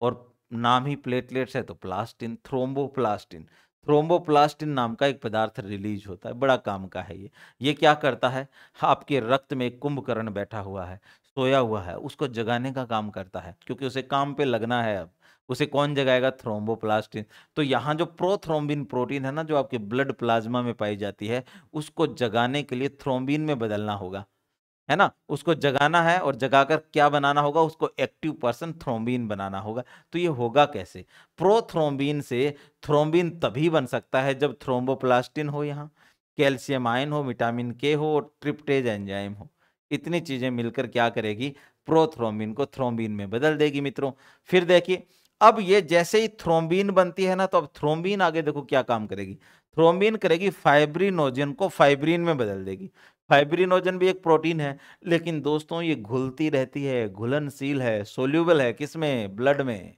[SPEAKER 1] और नाम ही प्लेटलेट्स है तो प्लास्टिन, थ्रोम्बोप्लास्टिन। थ्रोम्बोप्लास्टिन नाम का एक पदार्थ रिलीज होता है, बड़ा काम का है ये क्या करता है? आपके रक्त में एक कुंभकर्ण बैठा हुआ है, सोया हुआ है, उसको जगाने का काम करता है, क्योंकि उसे काम पे लगना है। अब उसे कौन जगाएगा? थ्रोम्बोप्लास्टिन। तो यहाँ जो प्रोथ्रोम्बिन प्रोटीन है ना, जो आपके ब्लड प्लाज्मा में पाई जाती है, उसको जगाने के लिए थ्रोम्बिन में बदलना होगा, है ना। उसको जगाना है, और जगाकर क्या बनाना होगा? उसको एक्टिव पर्सन थ्रोम्बिन बनाना होगा। तो ये होगा कैसे? प्रोथ्रोम्बिन से थ्रोम्बिन तभी बन सकता है जब थ्रोम्बोप्लास्टिन हो, यहाँ कैल्शियम आयन हो, विटामिन के हो, और ट्रिप्टेज एंजाइम हो। इतनी चीजें मिलकर क्या करेगी? प्रोथ्रोम्बिन को थ्रोम्बिन में बदल देगी मित्रों। फिर देखिए, अब ये जैसे ही थ्रोम्बिन बनती है ना, तो अब थ्रोम्बिन आगे देखो क्या काम करेगी। थ्रोम्बिन करेगी फाइब्रिनोजन को फाइब्रिन में बदल देगी। फाइब्रिनोजन भी एक प्रोटीन है, लेकिन दोस्तों ये घुलती रहती है, घुलनशील है, सोल्यूबल है किसमें? ब्लड में।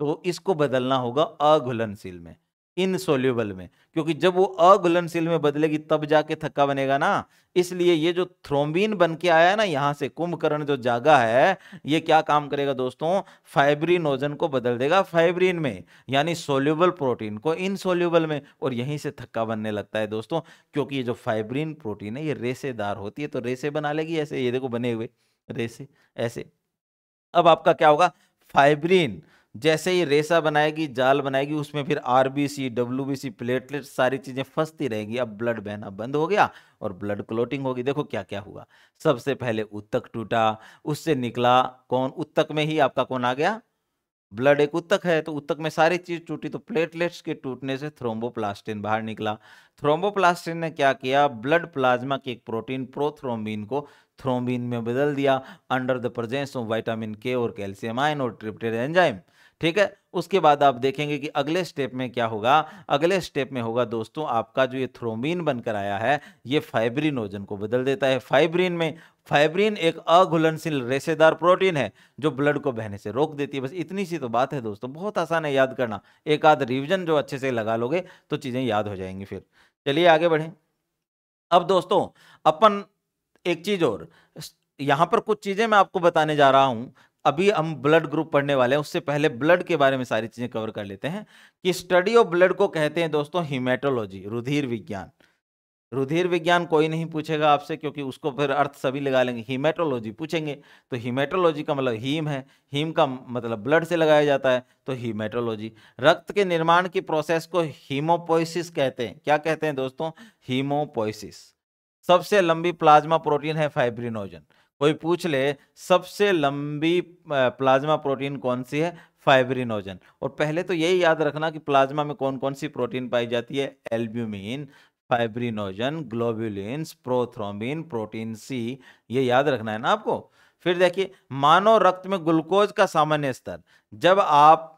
[SPEAKER 1] तो इसको बदलना होगा अघुलनशील में, इनसोल्यूबल में, क्योंकि जब वो अघुलनशील में बदलेगी तब जाके थक्का बनेगा ना। इसलिए ये जो थ्रोम्बिन बन के आया है ना, यहां से कुंभकर्ण जो जागा है, ये क्या काम करेगा दोस्तों? फाइब्रिनोजन को बदल देगा फाइब्रिन में, यानी सोल्यूबल प्रोटीन को इनसोल्यूबल में, और यहीं से थक्का बनने लगता है दोस्तों। क्योंकि ये जो फाइब्रिन प्रोटीन है ये रेशेदार होती है, तो रेशे बना लेगी ऐसे, ये देखो बने हुए रेशे ऐसे। अब आपका क्या होगा? फाइब्रिन जैसे ही रेशा बनाएगी, जाल बनाएगी, उसमें फिर आरबीसी, डब्ल्यूबीसी, प्लेटलेट, सारी चीजें फंसती रहेंगी। अब ब्लड बहना बंद हो गया और ब्लड क्लोटिंग होगी। देखो क्या क्या हुआ। सबसे पहले उत्तक टूटा, उससे निकला कौन? उत्तक में ही आपका कौन आ गया? ब्लड एक उत्तक है, तो उत्तक में सारी चीज टूटी, तो प्लेटलेट्स के टूटने से थ्रोम्बोप्लास्टिन बाहर निकला। थ्रोम्बोप्लास्टिन ने क्या किया? ब्लड प्लाज्मा की एक प्रोटीन प्रोथ्रोम्बिन को थ्रोम्बिन में बदल दिया, under the presence of vitamin के और कैल्शियम आयन और ट्रिप्टेज एंजाइम। ठीक है। उसके बाद आप देखेंगे कि अगले स्टेप में क्या होगा। अगले स्टेप में होगा दोस्तों, आपका जो ये थ्रोम्बिन बनकर आया है, ये फाइब्रिनोजन को बदल देता है फाइब्रिन में। फाइब्रिन एक अघुलनशील रेशेदार प्रोटीन है जो ब्लड को बहने से रोक देती है। बस इतनी सी तो बात है दोस्तों, बहुत आसान है याद करना। एक आध रिवीजन जो अच्छे से लगा लोगे तो चीजें याद हो जाएंगी। फिर चलिए आगे बढ़ें। अब दोस्तों अपन एक चीज और, यहां पर कुछ चीजें मैं आपको बताने जा रहा हूं। अभी हम ब्लड ग्रुप पढ़ने वाले हैं, उससे पहले ब्लड के बारे में सारी चीजें कवर कर लेते हैं। कि स्टडी ऑफ ब्लड को कहते हैं दोस्तों हीमेटोलॉजी, रुधिर विज्ञान। रुधिर विज्ञान कोई नहीं पूछेगा आपसे, क्योंकि उसको फिर अर्थ सभी लगा लेंगे। हीमेटोलॉजी पूछेंगे तो हीमेटोलॉजी का मतलब हीम है, हीम का मतलब ब्लड से लगाया जाता है, तो हीमेटोलॉजी। रक्त के निर्माण की प्रोसेस को हीमोपोइसिस कहते हैं। क्या कहते हैं दोस्तों? हीमोपोइसिस। सबसे लंबी प्लाज्मा प्रोटीन है फाइब्रिनोजन। कोई पूछ ले सबसे लंबी प्लाज्मा प्रोटीन कौन सी है? फाइब्रिनोजन। और पहले तो यही याद रखना कि प्लाज्मा में कौन कौन सी प्रोटीन पाई जाती है? Albumin, fibrinogen, globulins, prothrombin, protein C, ये याद रखना है ना आपको। फिर देखिए, मानव रक्त में ग्लूकोज का सामान्य स्तर, जब आप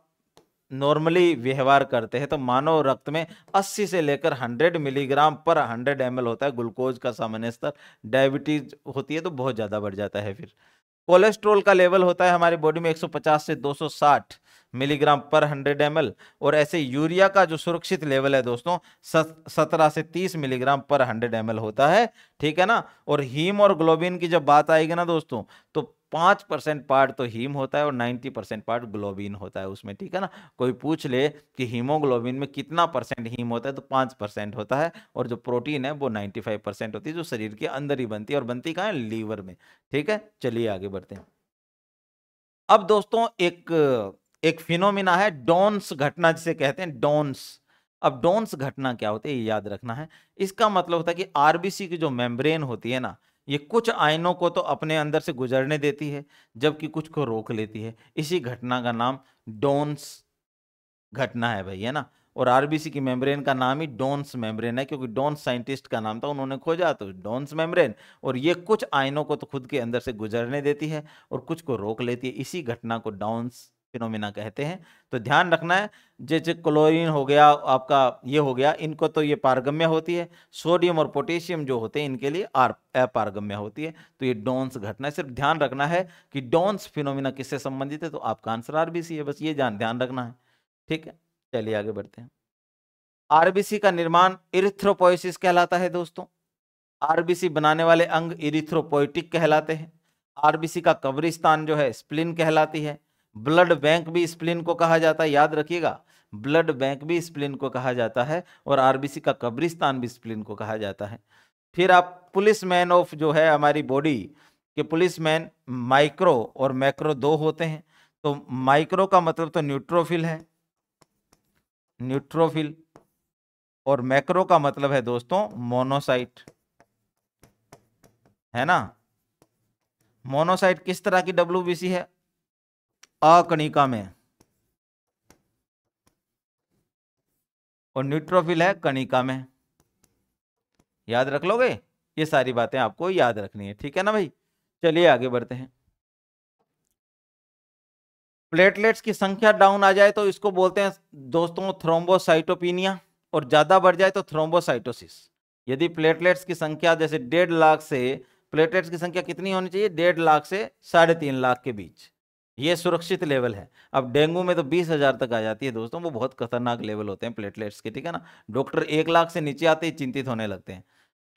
[SPEAKER 1] नॉर्मली व्यवहार करते हैं तो मानव रक्त में 80 से लेकर 100 मिलीग्राम पर 100 ml होता है ग्लूकोज का सामान्य स्तर। डायबिटीज होती है तो बहुत ज्यादा बढ़ जाता है। फिर कोलेस्ट्रॉल का लेवल होता है हमारी बॉडी में 150 से 260 मिलीग्राम पर 100 ml, और ऐसे यूरिया का जो सुरक्षित लेवल है दोस्तों 17 से 30 मिलीग्राम पर 100 ml होता है, ठीक है ना। और हीम और ग्लोबिन की जब बात आएगी ना दोस्तों, तो 5% पार्ट तो हीम होता है और 90% पार्ट ग्लोबिन होता है उसमें, ठीक है ना। कोई पूछ ले कि हीमोग्लोबिन में कितना परसेंट हीम होता है, तो 5% होता है, और जो प्रोटीन है वो 95% होती है, जो शरीर के अंदर ही बनती है, और बनती कहाँ है, लीवर में, ठीक है। चलिए आगे बढ़ते हैं। अब दोस्तों एक फिनोमिना है डोन्स घटना, जिसे कहते हैं डोन्स। अब डोन्स घटना क्या होती है ये याद रखना है। इसका मतलब होता है कि आरबीसी की जो मेम्ब्रेन होती है ना, ये कुछ आयनों को तो अपने अंदर से गुजरने देती है, जबकि कुछ को रोक लेती है। इसी घटना का नाम डोन्स घटना है भाई, है ना। और आरबीसी की मेम्ब्रेन का नाम ही डोन्स मेम्ब्रेन है, क्योंकि डोन्स साइंटिस्ट का नाम था, उन्होंने खोजा तो डोन्स मेम्ब्रेन। और ये कुछ आयनों को तो खुद के अंदर से गुजरने देती है और कुछ को रोक लेती है। इसी घटना को डाउन्स फिनोमिना कहते हैं। तो ध्यान रखना है, जैसे क्लोरीन हो गया, आपका ये हो गया, इनको तो ये पारगम्य होती है। सोडियम और पोटेशियम जो होते हैं इनके लिए अपारगम्य होती है। तो ये डोन्स घटना है। सिर्फ ध्यान रखना है कि डोन्स फिनोमिना किससे संबंधित है, तो आपका आंसर आरबीसी है, बस ये ध्यान रखना है, ठीक है। चलिए आगे बढ़ते हैं। आरबीसी का निर्माण इरिथ्रोपोइसिस कहलाता है दोस्तों। आरबीसी बनाने वाले अंग इरिथ्रोपोइटिक कहलाते हैं। आरबीसी का कब्रिस्तान जो है स्प्लिन कहलाती है। ब्लड बैंक भी स्प्लिन को कहा जाता है, याद रखिएगा, ब्लड बैंक भी स्प्लिन को कहा जाता है, और आरबीसी का कब्रिस्तान भी स्प्लिन को कहा जाता है। फिर आप पुलिसमैन ऑफ जो है हमारी बॉडी के पुलिसमैन माइक्रो और मैक्रो दो होते हैं। तो माइक्रो का मतलब तो न्यूट्रोफिल है, न्यूट्रोफिल, और मैक्रो का मतलब है दोस्तों मोनोसाइट, है ना। मोनोसाइट किस तरह की डब्ल्यूबीसी है, अकणिका में, और न्यूट्रोफिल है कणिका में। याद रख लोगे, ये सारी बातें आपको याद रखनी है, ठीक है ना भाई। चलिए आगे बढ़ते हैं। प्लेटलेट्स की संख्या डाउन आ जाए तो इसको बोलते हैं दोस्तों थ्रोम्बोसाइटोपिनिया, और ज्यादा बढ़ जाए तो थ्रोम्बोसाइटोसिस। यदि प्लेटलेट्स की संख्या जैसे 1.5 लाख से, प्लेटलेट्स की संख्या कितनी होनी चाहिए, 1.5 लाख से 3.5 लाख के बीच, ये सुरक्षित लेवल है। अब डेंगू में तो 20,000 तक आ जाती है दोस्तों, वो बहुत खतरनाक लेवल होते हैं प्लेटलेट्स के, ठीक है ना। डॉक्टर 1 लाख से नीचे आते ही चिंतित होने लगते हैं,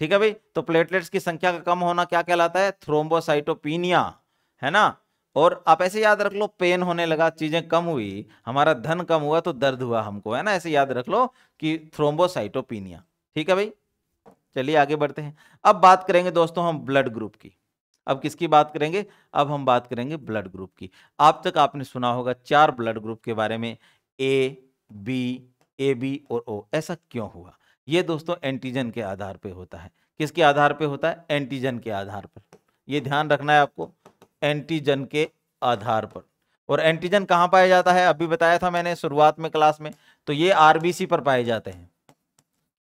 [SPEAKER 1] ठीक है भाई। तो प्लेटलेट्स की संख्या का कम होना क्या कहलाता है, थ्रोम्बोसाइटोपिनिया, है ना। और आप ऐसे याद रख लो, पेन होने लगा, चीजें कम हुई, हमारा धन कम हुआ तो दर्द हुआ हमको, है ना, ऐसे याद रख लो कि थ्रोम्बोसाइटोपिनिया, ठीक है भाई। चलिए आगे बढ़ते हैं। अब बात करेंगे दोस्तों हम ब्लड ग्रुप की। अब किसकी बात करेंगे, अब हम बात करेंगे ब्लड ग्रुप की। आप तक आपने सुना होगा 4 ब्लड ग्रुप के बारे में, ए बी और ओ। ऐसा क्यों हुआ, ये दोस्तों एंटीजन के आधार पे होता है। किसके आधार पे होता है, एंटीजन के आधार पर, ये ध्यान रखना है आपको, एंटीजन के आधार पर। और एंटीजन कहां पाया जाता है, अभी बताया था मैंने शुरुआत में क्लास में, तो ये आरबीसी पर पाए जाते हैं।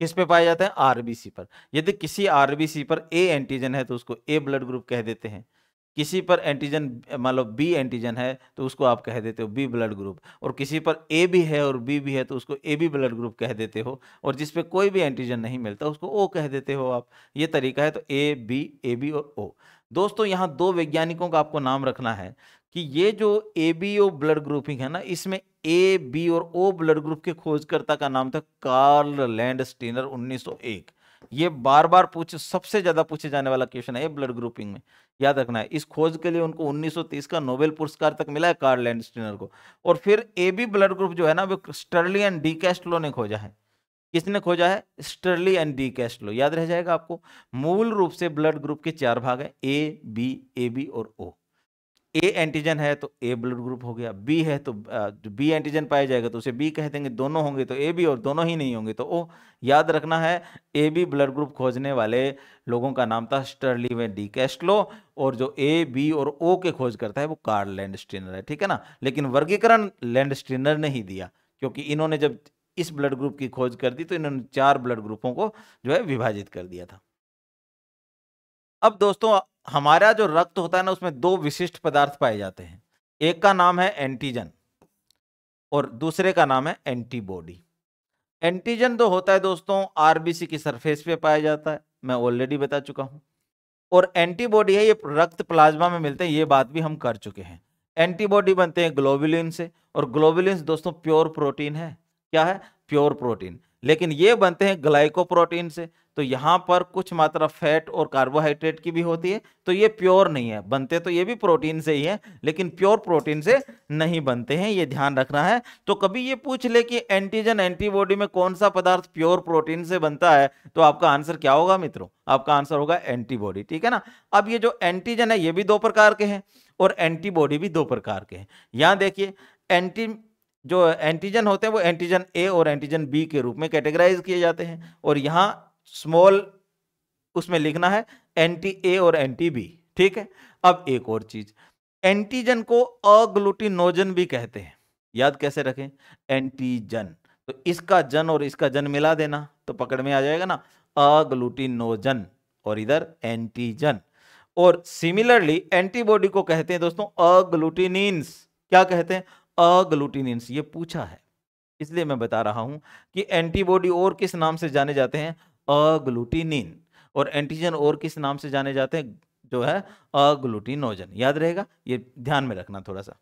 [SPEAKER 1] किस पे पाए जाते हैं, आरबीसी पर। यदि किसी आरबीसी पर ए एंटीजन है तो उसको ए ब्लड ग्रुप कह देते हैं। किसी पर एंटीजन मान लो बी एंटीजन है तो उसको आप कह देते हो बी ब्लड ग्रुप। और किसी पर ए भी है और बी भी है तो उसको ए बी ब्लड ग्रुप कह देते हो। और जिस पे कोई भी एंटीजन नहीं मिलता उसको ओ कह देते हो आप। ये तरीका है। तो ए बी और ओ। दोस्तों यहाँ 2 वैज्ञानिकों का आपको नाम रखना है कि ये जो A B O blood grouping है ना, इसमें ए बी और ओ ब्लड ग्रुप के खोजकर्ता का नाम था कार्ल लैंडस्टीनर 1901। ये बार बार सबसे ज्यादा पूछे जाने वाला क्वेश्चन है ये ब्लड ग्रुपिंग में, याद रखना है। इस खोज के लिए उनको 1930 का नोबेल पुरस्कार तक मिला है कार्ल लैंडस्टीनर को। और फिर ए बी ब्लड ग्रुप जो है ना, वो स्टर्ली एंड डी कैस्टलो ने खोजा है। किसने खोजा है, स्टर्ली एंड डी कैस्टलो, याद रह जाएगा आपको। मूल रूप से ब्लड ग्रुप के 4 भाग हैं, ए बी और ओ। ए एंटीजन है तो ए ब्लड ग्रुप हो गया, बी है तो बी एंटीजन पाया जाएगा तो उसे बी कह देंगे, दोनों होंगे तो ए बी, और दोनों ही नहीं होंगे तो ओ। याद रखना है, ए बी ब्लड ग्रुप खोजने वाले लोगों का नाम था स्टर्ली व डी कैस्टलो, और जो ए बी और ओ के खोज करता है वो कार्ल लैंडस्टीनर है, ठीक है ना। लेकिन वर्गीकरण लैंडस्टीनर ने ही दिया, क्योंकि इन्होंने जब इस ब्लड ग्रुप की खोज कर दी तो इन्होंने 4 ब्लड ग्रुपों को जो है विभाजित कर दिया था। अब दोस्तों हमारा जो रक्त होता है ना, उसमें 2 विशिष्ट पदार्थ पाए जाते हैं। एक का नाम है एंटीजन और दूसरे का नाम है एंटीबॉडी। एंटीजन तो होता है दोस्तों आरबीसी की सरफेस पे पाया जाता है, मैं ऑलरेडी बता चुका हूं। और एंटीबॉडी है ये रक्त प्लाज्मा में मिलते हैं, ये बात भी हम कर चुके हैं। एंटीबॉडी बनते हैं ग्लोबुलिन से, और ग्लोबुलिन दोस्तों प्योर प्रोटीन है। क्या है? Pure protein. लेकिन ये बनते हैं ग्लाइकोप्रोटीन से, तो यहां पर कुछ मात्रा फैट और कार्बोहाइड्रेट की भी होती है, तो ये प्योर नहीं है। बनते तो ये भी प्रोटीन से ही है, लेकिन प्योर प्रोटीन से नहीं बनते हैं, ये ध्यान रखना है। तो कभी ये पूछ ले कि एंटीजन एंटीबॉडी में कौन सा पदार्थ प्योर प्रोटीन से बनता है, तो आपका आंसर क्या होगा मित्रों? आपका आंसर होगा एंटीबॉडी, ठीक है ना। अब ये जो एंटीजन है ये भी दो प्रकार के हैं, और एंटीबॉडी भी दो प्रकार के हैं। यहां देखिए, जो एंटीजन होते हैं वो एंटीजन ए और एंटीजन बी के रूप में कैटेगराइज किए जाते हैं, और यहां स्मॉल उसमें लिखना है एंटी ए और एंटी बी, ठीक है। अब एक और चीज, एंटीजन को अग्लूटिनोजन भी कहते हैं। याद कैसे रखें? एंटीजन, तो इसका जन और इसका जन मिला देना तो पकड़ में आ जाएगा ना, अग्लूटिनोजन, और इधर एंटीजन। और सिमिलरली एंटीबॉडी को कहते हैं दोस्तों अग्लूटिनिन्स। क्या कहते हैं? अग्लूटिनिन्स। ये पूछा है, इसलिए मैं बता रहा हूं कि एंटीबॉडी और किस नाम से जाने जाते हैं? अग्लूटिनिन। और एंटीजन और किस नाम से जाने जाते हैं? जो है अग्लूटिनोजन। याद रहेगा, ये ध्यान में रखना थोड़ा सा।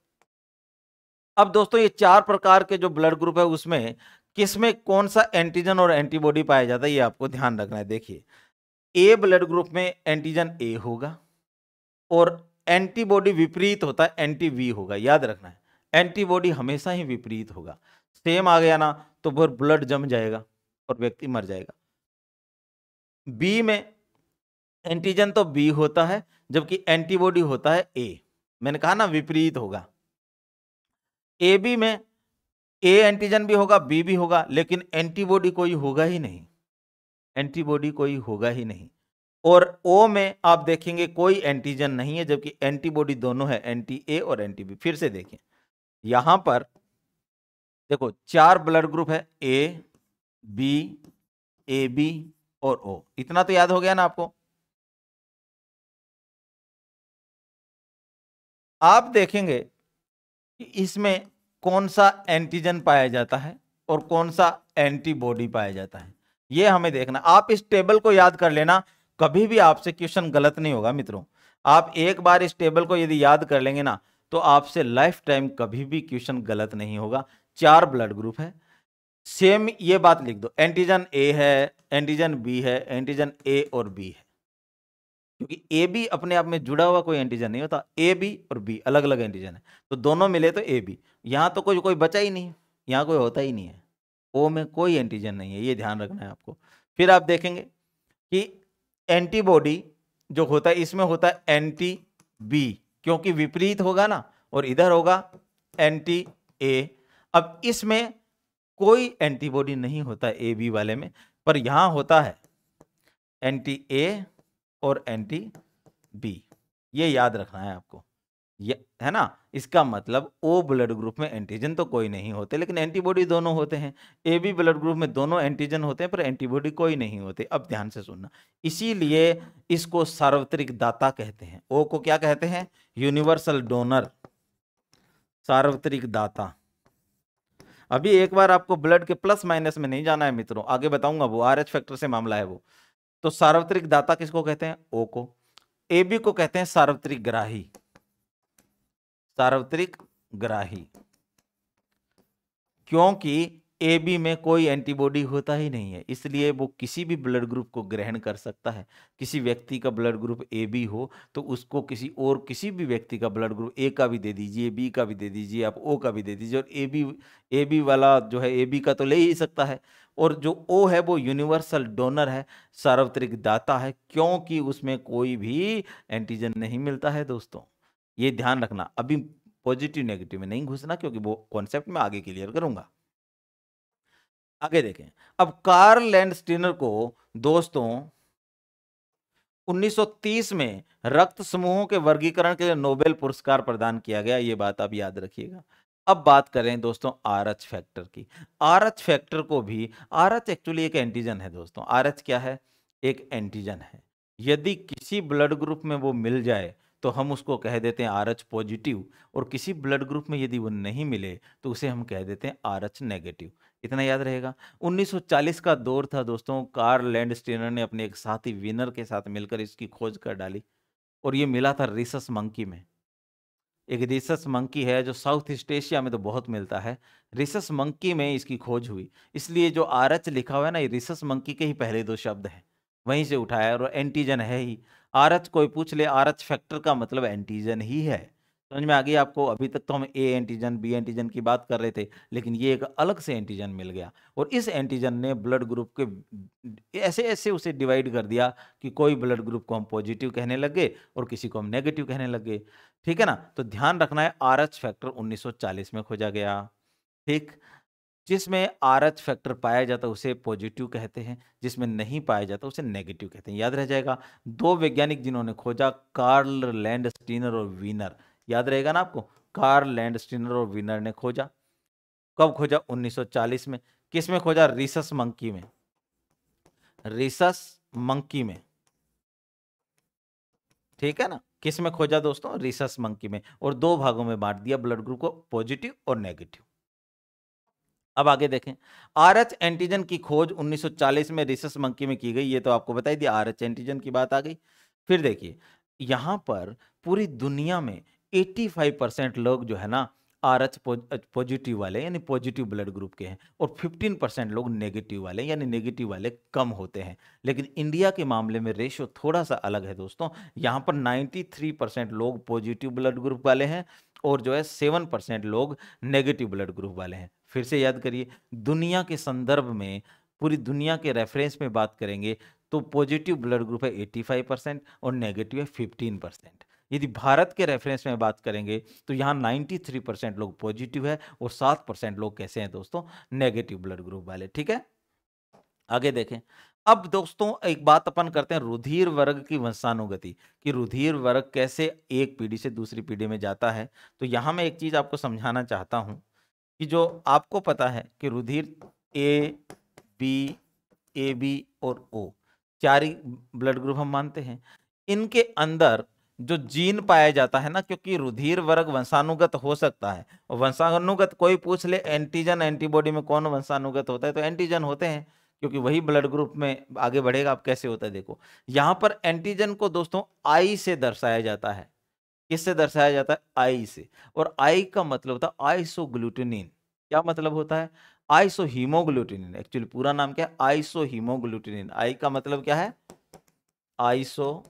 [SPEAKER 1] अब दोस्तों ये चार प्रकार के जो ब्लड ग्रुप है उसमें किसमें कौन सा एंटीजन और एंटीबॉडी पाया जाता है, ये आपको ध्यान रखना है। देखिए, ए ब्लड ग्रुप में एंटीजन ए होगा, और एंटीबॉडी विपरीत होता है, एंटी वी होगा। याद रखना है, एंटीबॉडी हमेशा ही विपरीत होगा। सेम आ गया ना तो फिर ब्लड जम जाएगा और व्यक्ति मर जाएगा। बी में एंटीजन तो बी होता है, जबकि एंटीबॉडी होता है ए। मैंने कहा ना विपरीत होगा। ए बी में ए एंटीजन भी होगा, बी भी होगा, लेकिन एंटीबॉडी कोई होगा ही नहीं, एंटीबॉडी कोई होगा ही नहीं। और ओ में आप देखेंगे कोई एंटीजन नहीं है, जबकि एंटीबॉडी दोनों है, एंटी ए और एंटी बी। फिर से देखें, यहां पर देखो चार ब्लड ग्रुप है, ए बी ए बी और ओ। इतना तो याद हो गया ना आपको। आप देखेंगे कि इसमें कौन सा एंटीजन पाया जाता है और कौन सा एंटीबॉडी पाया जाता है, ये हमें देखना। आप इस टेबल को याद कर लेना, कभी भी आपसे क्वेश्चन गलत नहीं होगा मित्रों। आप एक बार इस टेबल को यदि याद कर लेंगे ना, तो आपसे लाइफ टाइम कभी भी क्वेश्चन गलत नहीं होगा। चार ब्लड ग्रुप है, सेम ये बात लिख दो, एंटीजन ए है, एंटीजन बी है, एंटीजन ए और बी है। क्योंकि ए बी अपने आप में जुड़ा हुआ कोई एंटीजन नहीं होता, ए बी और बी अलग अलग एंटीजन है, तो दोनों मिले तो ए बी। यहां तो कोई बचा ही नहीं, यहां कोई होता ही नहीं है, ओ में कोई एंटीजन नहीं है, ये ध्यान रखना है आपको। फिर आप देखेंगे कि एंटीबॉडी जो होता है इसमें होता है एंटी बी, क्योंकि विपरीत होगा ना, और इधर होगा एंटी ए। अब इसमें कोई एंटीबॉडी नहीं होता ए बी वाले में, पर यहां होता है एंटी ए और एंटी बी, ये याद रखना है आपको, ये है ना। इसका मतलब ओ ब्लड ग्रुप में एंटीजन तो कोई नहीं होते, लेकिन एंटीबॉडी दोनों होते हैं। ए बी ब्लड ग्रुप में दोनों एंटीजन होते हैं, पर एंटीबॉडी कोई नहीं होते। अब ध्यान से सुनना, इसीलिए इसको सार्वत्रिक दाता कहते हैं। ओ को क्या कहते हैं? यूनिवर्सल डोनर, सार्वत्रिक दाता। अभी एक बार आपको ब्लड के प्लस माइनस में नहीं जाना है मित्रों, आगे बताऊंगा, वो आरएच फैक्टर से मामला है वो। तो सार्वत्रिक दाता किसको कहते हैं? ओ को। ए बी को कहते हैं सार्वत्रिक ग्राही, सार्वत्रिक ग्राही, क्योंकि ए बी में कोई एंटीबॉडी होता ही नहीं है, इसलिए वो किसी भी ब्लड ग्रुप को ग्रहण कर सकता है। किसी व्यक्ति का ब्लड ग्रुप ए बी हो तो उसको किसी भी व्यक्ति का ब्लड ग्रुप ए का भी दे दीजिए, बी का भी दे दीजिए, आप ओ का भी दे दीजिए, और ए बी वाला जो है ए बी का तो ले ही सकता है। और जो ओ है वो यूनिवर्सल डोनर है, सार्वत्रिक दाता है, क्योंकि उसमें कोई भी एंटीजन नहीं मिलता है दोस्तों। ये ध्यान रखना, अभी पॉजिटिव नेगेटिव में नहीं घुसना, क्योंकि वो कॉन्सेप्ट में आगे क्लियर करूंगा। आगे देखें, अब कार्ल लैंडस्टीनर को दोस्तों 1930 में रक्त समूहों के वर्गीकरण के लिए नोबेल पुरस्कार प्रदान किया गया, ये बात आप याद रखिएगा। अब बात करें दोस्तों आरएच फैक्टर की। आरएच फैक्टर को भी, आरएच एक्चुअली एक एंटीजन है दोस्तों। आरएच क्या है? एक एंटीजन है। यदि किसी ब्लड ग्रुप में वो मिल जाए तो हम उसको कह देते हैं आरएच पॉजिटिव, और किसी ब्लड ग्रुप में यदि वो नहीं मिले तो उसे हम कह देते हैं आरएच नेगेटिव। इतना याद रहेगा। 1940 का दौर था दोस्तों, कार्ल लैंडस्टीनर ने अपने एक साथी विनर के साथ मिलकर इसकी खोज कर डाली, और ये मिला था रिसस मंकी में। एक रिसस मंकी है जो साउथ ईस्ट एशिया में तो बहुत मिलता है, रिसस मंकी में इसकी खोज हुई, इसलिए जो आरएच लिखा हुआ है ना, ये रिसस मंकी के ही पहले दो शब्द हैं, वहीं से उठाया, और एंटीजन है ही। आरएच कोई पूछ ले, आरएच फैक्टर का मतलब एंटीजन ही है। समझ में आ गई आपको? अभी तक तो हम ए एंटीजन बी एंटीजन की बात कर रहे थे, लेकिन ये एक अलग से एंटीजन मिल गया, और इस एंटीजन ने ब्लड ग्रुप के ऐसे ऐसे उसे डिवाइड कर दिया कि कोई ब्लड ग्रुप को हम पॉजिटिव कहने लगे और किसी को हम नेगेटिव कहने लगे। ठीक है ना? तो ध्यान रखना है, आरएच फैक्टर 1940 में खोजा गया। ठीक, जिसमें आरएच फैक्टर पाया जाता है उसे पॉजिटिव कहते हैं, जिसमें नहीं पाया जाता उसे नेगेटिव कहते हैं। याद रह जाएगा। दो वैज्ञानिक जिन्होंने खोजा, कार्ल लैंडस्टीनर और वीनर। याद रहेगा ना आपको? कार्ल लैंडस्टीनर और वीनर ने खोजा। कब खोजा? 1940 में। किस में खोजा? रिसस मंकी में। रिसस मंकी में। ठीक है ना? किस में खोजा दोस्तों? रिसस मंकी में। और दो भागों में बांट दिया ब्लड ग्रुप को, पॉजिटिव और नेगेटिव। अब आगे देखें, आरएच एंटीजन की खोज 1940 में रिसस मंकी में की गई, ये तो आपको बता ही दिया, आरएच एंटीजन की बात आ गई। फिर देखिए, यहां पर पूरी दुनिया में 85% लोग जो है ना आरएच पॉजिटिव वाले यानी पॉजिटिव ब्लड ग्रुप के हैं, और 15% लोग नेगेटिव वाले यानी नेगेटिव वाले कम होते हैं। लेकिन इंडिया के मामले में रेशियो थोड़ा सा अलग है दोस्तों। यहां पर 93% लोग पॉजिटिव ब्लड ग्रुप वाले हैं, और जो है 7% लोग नेगेटिव ब्लड ग्रुप वाले हैं। फिर से याद करिए, दुनिया के संदर्भ में, पूरी दुनिया के रेफरेंस में बात करेंगे तो पॉजिटिव ब्लड ग्रुप है 85% और नेगेटिव है 15%। यदि भारत के रेफरेंस में बात करेंगे तो यहाँ 93% लोग पॉजिटिव है और 7% लोग कैसे हैं दोस्तों? नेगेटिव ब्लड ग्रुप वाले। ठीक है, आगे देखें। अब दोस्तों एक बात अपन करते हैं रुधिर वर्ग की वंशानुगति, कि रुधिर वर्ग कैसे एक पीढ़ी से दूसरी पीढ़ी में जाता है। तो यहां मैं एक चीज आपको समझाना चाहता हूं, कि जो आपको पता है कि रुधिर ए बी और ओ, चार ही ब्लड ग्रुप हम मानते हैं। इनके अंदर जो जीन पाया जाता है ना, क्योंकि रुधिर वर्ग वंशानुगत हो सकता है, और वंशानुगत कोई पूछ ले एंटीजन एंटीबॉडी में कौन वंशानुगत होता है, तो एंटीजन होते हैं, क्योंकि वही ब्लड ग्रुप में आगे बढ़ेगा। अब कैसे होता है देखो, यहां पर एंटीजन को दोस्तों आई से दर्शाया जाता है। किससे दर्शाया जाता है? आई से। और आई का मतलब होता है आइसोग्लूटिनिन। क्या मतलब होता है? आइसो हीमोग्लूटिनिन। एक्चुअली पूरा नाम क्या है? आइसो हीमोग्लूटिनिन। आई का मतलब क्या है? आइसो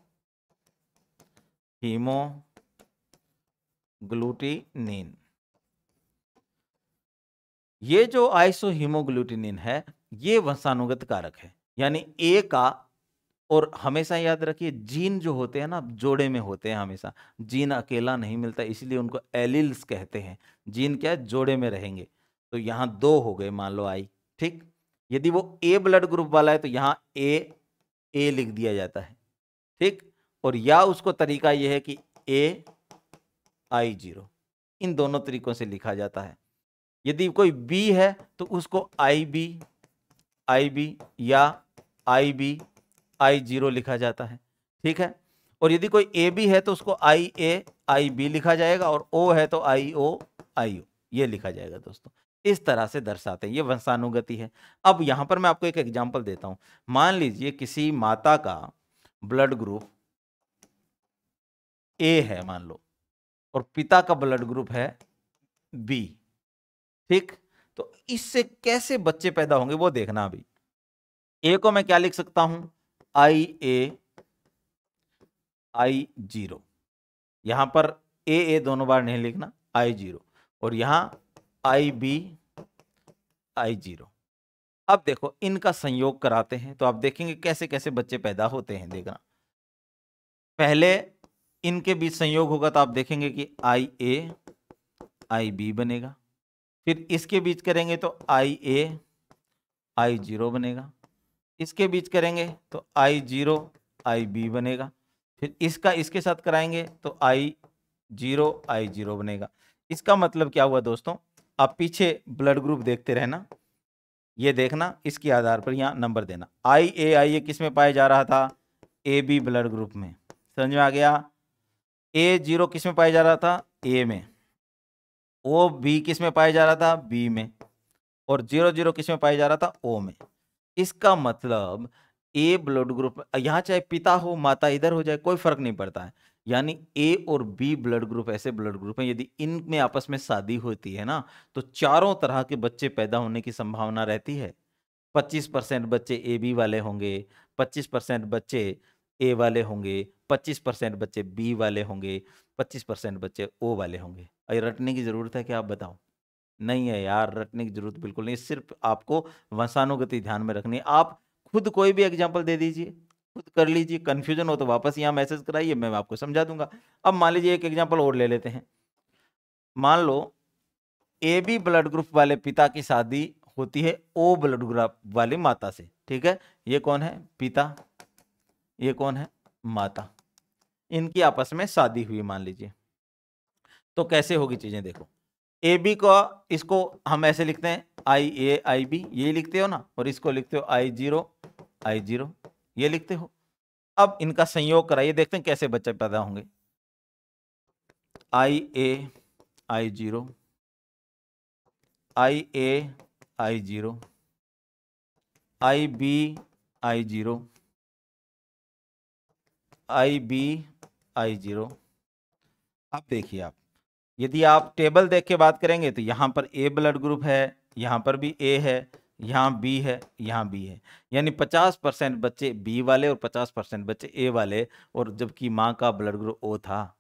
[SPEAKER 1] हीमोग्लूटिनिन। ये जो आइसो हीमोग्लूटिनिन है, ये वंशानुगत कारक है, यानी ए का। और हमेशा याद रखिए, जीन जो होते हैं ना जोड़े में होते हैं हमेशा, जीन अकेला नहीं मिलता, इसलिए उनको एलिल्स कहते हैं। जीन क्या है? जोड़े में रहेंगे। तो यहाँ दो हो गए, मान लो आई। ठीक, यदि वो ए ब्लड ग्रुप वाला है तो यहाँ ए लिख दिया जाता है। ठीक, और या उसको तरीका यह है कि AI0, इन दोनों तरीकों से लिखा जाता है। यदि कोई बी है तो उसको IB या I0 लिखा जाता है। ठीक है, और यदि कोई AB है तो उसको IB लिखा जाएगा, और O है तो IO ये लिखा जाएगा दोस्तों। इस तरह से दर्शाते हैं, ये वंशानुगति है। अब यहां पर मैं आपको एक एग्जांपल देता हूं। मान लीजिए किसी माता का ब्लड ग्रुप ए है मान लो, और पिता का ब्लड ग्रुप है बी। ठीक, तो इससे कैसे बच्चे पैदा होंगे वो देखना। अभी ए को मैं क्या लिख सकता हूं? I0। यहां पर ए दोनों बार नहीं लिखना, I0, और यहां I0। अब देखो इनका संयोग कराते हैं तो आप देखेंगे कैसे कैसे बच्चे पैदा होते हैं। देखना, पहले इनके बीच संयोग होगा तो आप देखेंगे कि IB बनेगा। फिर इसके बीच करेंगे तो I0 बनेगा। इसके बीच करेंगे तो I0 बनेगा। फिर इसका इसके साथ कराएंगे तो I0 बनेगा। इसका मतलब क्या हुआ दोस्तों? आप पीछे ब्लड ग्रुप देखते रहना, ये देखना, इसके आधार पर यहाँ नंबर देना। IA किस में पाया जा रहा था? AB ब्लड ग्रुप में। समझ में आ गया? A0 किस में पाया जा रहा था? A में। OB किस में पाया जा रहा था? B में। और 00 किस में पाया जा रहा था? O में। इसका मतलब ए ब्लड ग्रुप, यहाँ चाहे पिता हो माता इधर हो जाए कोई फर्क नहीं पड़ता है, यानी ए और बी ब्लड ग्रुप ऐसे ब्लड ग्रुप हैं, यदि इनमें आपस में शादी होती है ना, तो चारों तरह के बच्चे पैदा होने की संभावना रहती है। 25% बच्चे ए बी वाले होंगे, 25% बच्चे ए वाले होंगे, 25% बच्चे बी वाले होंगे, 25% बच्चे ओ वाले होंगे। ये रटने की जरूरत है क्या, आप बताओ? नहीं है यार, रटने की जरूरत बिल्कुल नहीं, सिर्फ आपको वंशानुगति ध्यान में रखनी है। आप खुद कोई भी एग्जाम्पल दे दीजिए, खुद कर लीजिए, कंफ्यूजन हो तो वापस यहाँ मैसेज कराइए, मैं आपको समझा दूंगा। अब मान लीजिए एक एग्जाम्पल और ले लेते हैं। मान लो ए बी ब्लड ग्रुप वाले पिता की शादी होती है ओ ब्लड ग्रुप वाली माता से, ठीक है। ये कौन है, पिता, ये कौन है, माता। इनकी आपस में शादी हुई मान लीजिए, तो कैसे होगी चीजें देखो। ए बी को, इसको हम ऐसे लिखते हैं आई ए आई बी, ये लिखते हो ना, और इसको लिखते हो आई जीरो, ये लिखते हो। अब इनका संयोग कराइए, देखते हैं कैसे बच्चे पैदा होंगे। I A I zero, I A I zero, I B I zero, I B I zero. अब देखिए आप, यदि आप टेबल देख के बात करेंगे तो यहां पर ए ब्लड ग्रुप है, यहां पर भी ए है, यहाँ बी है, यहाँ बी है, यानी 50% बच्चे बी वाले और 50% बच्चे ए वाले, और जबकि माँ का ब्लड ग्रुप ओ था।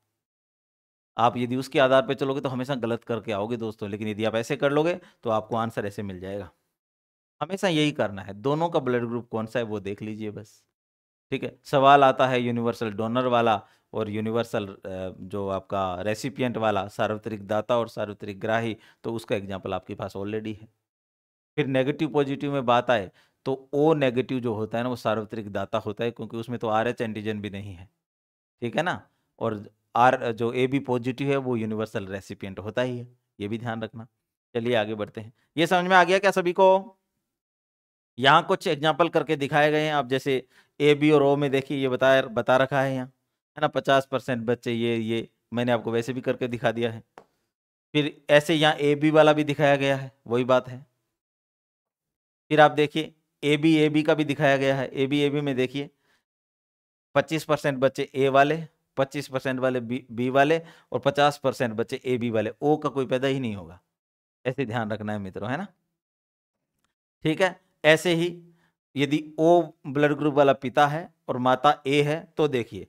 [SPEAKER 1] आप यदि उसके आधार पर चलोगे तो हमेशा गलत करके आओगे दोस्तों, लेकिन यदि आप ऐसे कर लोगे तो आपको आंसर ऐसे मिल जाएगा। हमेशा यही करना है, दोनों का ब्लड ग्रुप कौन सा है वो देख लीजिए बस, ठीक है। सवाल आता है यूनिवर्सल डोनर वाला और यूनिवर्सल जो आपका रेसिपिएंट वाला, सार्वत्रिक दाता और सार्वत्रिक ग्राही, तो उसका एग्जाम्पल आपके पास ऑलरेडी है। फिर नेगेटिव पॉजिटिव में बात आए तो ओ नेगेटिव जो होता है ना वो सार्वत्रिक दाता होता है, क्योंकि उसमें तो आर एच एंटीजन भी नहीं है, ठीक है ना। और आर जो ए बी पॉजिटिव है वो यूनिवर्सल रेसिपिएंट होता ही है, ये भी ध्यान रखना। चलिए आगे बढ़ते हैं, ये समझ में आ गया क्या सभी को? यहाँ कुछ एग्जाम्पल करके दिखाए गए हैं। आप जैसे ए बी और ओ में देखिए, ये बता रखा है यहाँ, है ना, 50% बच्चे ये मैंने आपको वैसे भी करके दिखा दिया है। फिर ऐसे यहाँ ए बी वाला भी दिखाया गया है, वही बात है। फिर आप देखिए ए बी का भी दिखाया गया है, ए बी में देखिए 25% बच्चे ए वाले, 25% वाले बी वाले, और 50% बच्चे ए बी वाले, ओ का कोई पैदा ही नहीं होगा। ऐसे ध्यान रखना है मित्रों, है ना, ठीक है। ऐसे ही यदि ओ ब्लड ग्रुप वाला पिता है और माता ए है, तो देखिए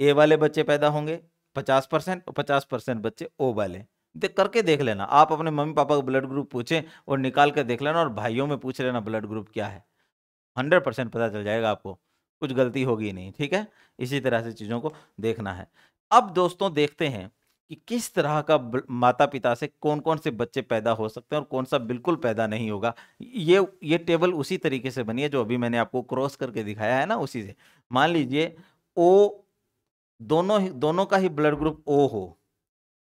[SPEAKER 1] ए वाले बच्चे पैदा होंगे 50% और 50% बच्चे ओ वाले। करके देख लेना, आप अपने मम्मी पापा का ब्लड ग्रुप पूछें और निकाल कर देख लेना, और भाइयों में पूछ लेना ब्लड ग्रुप क्या है, 100% पता चल जाएगा आपको, कुछ गलती होगी नहीं, ठीक है। इसी तरह से चीजों को देखना है। अब दोस्तों देखते हैं कि किस तरह का माता पिता से कौन कौन से बच्चे पैदा हो सकते हैं और कौन सा बिल्कुल पैदा नहीं होगा। ये टेबल उसी तरीके से बनी है जो अभी मैंने आपको क्रॉस करके दिखाया है ना, उसी से। मान लीजिए ओ दोनों का ही ब्लड ग्रुप ओ हो,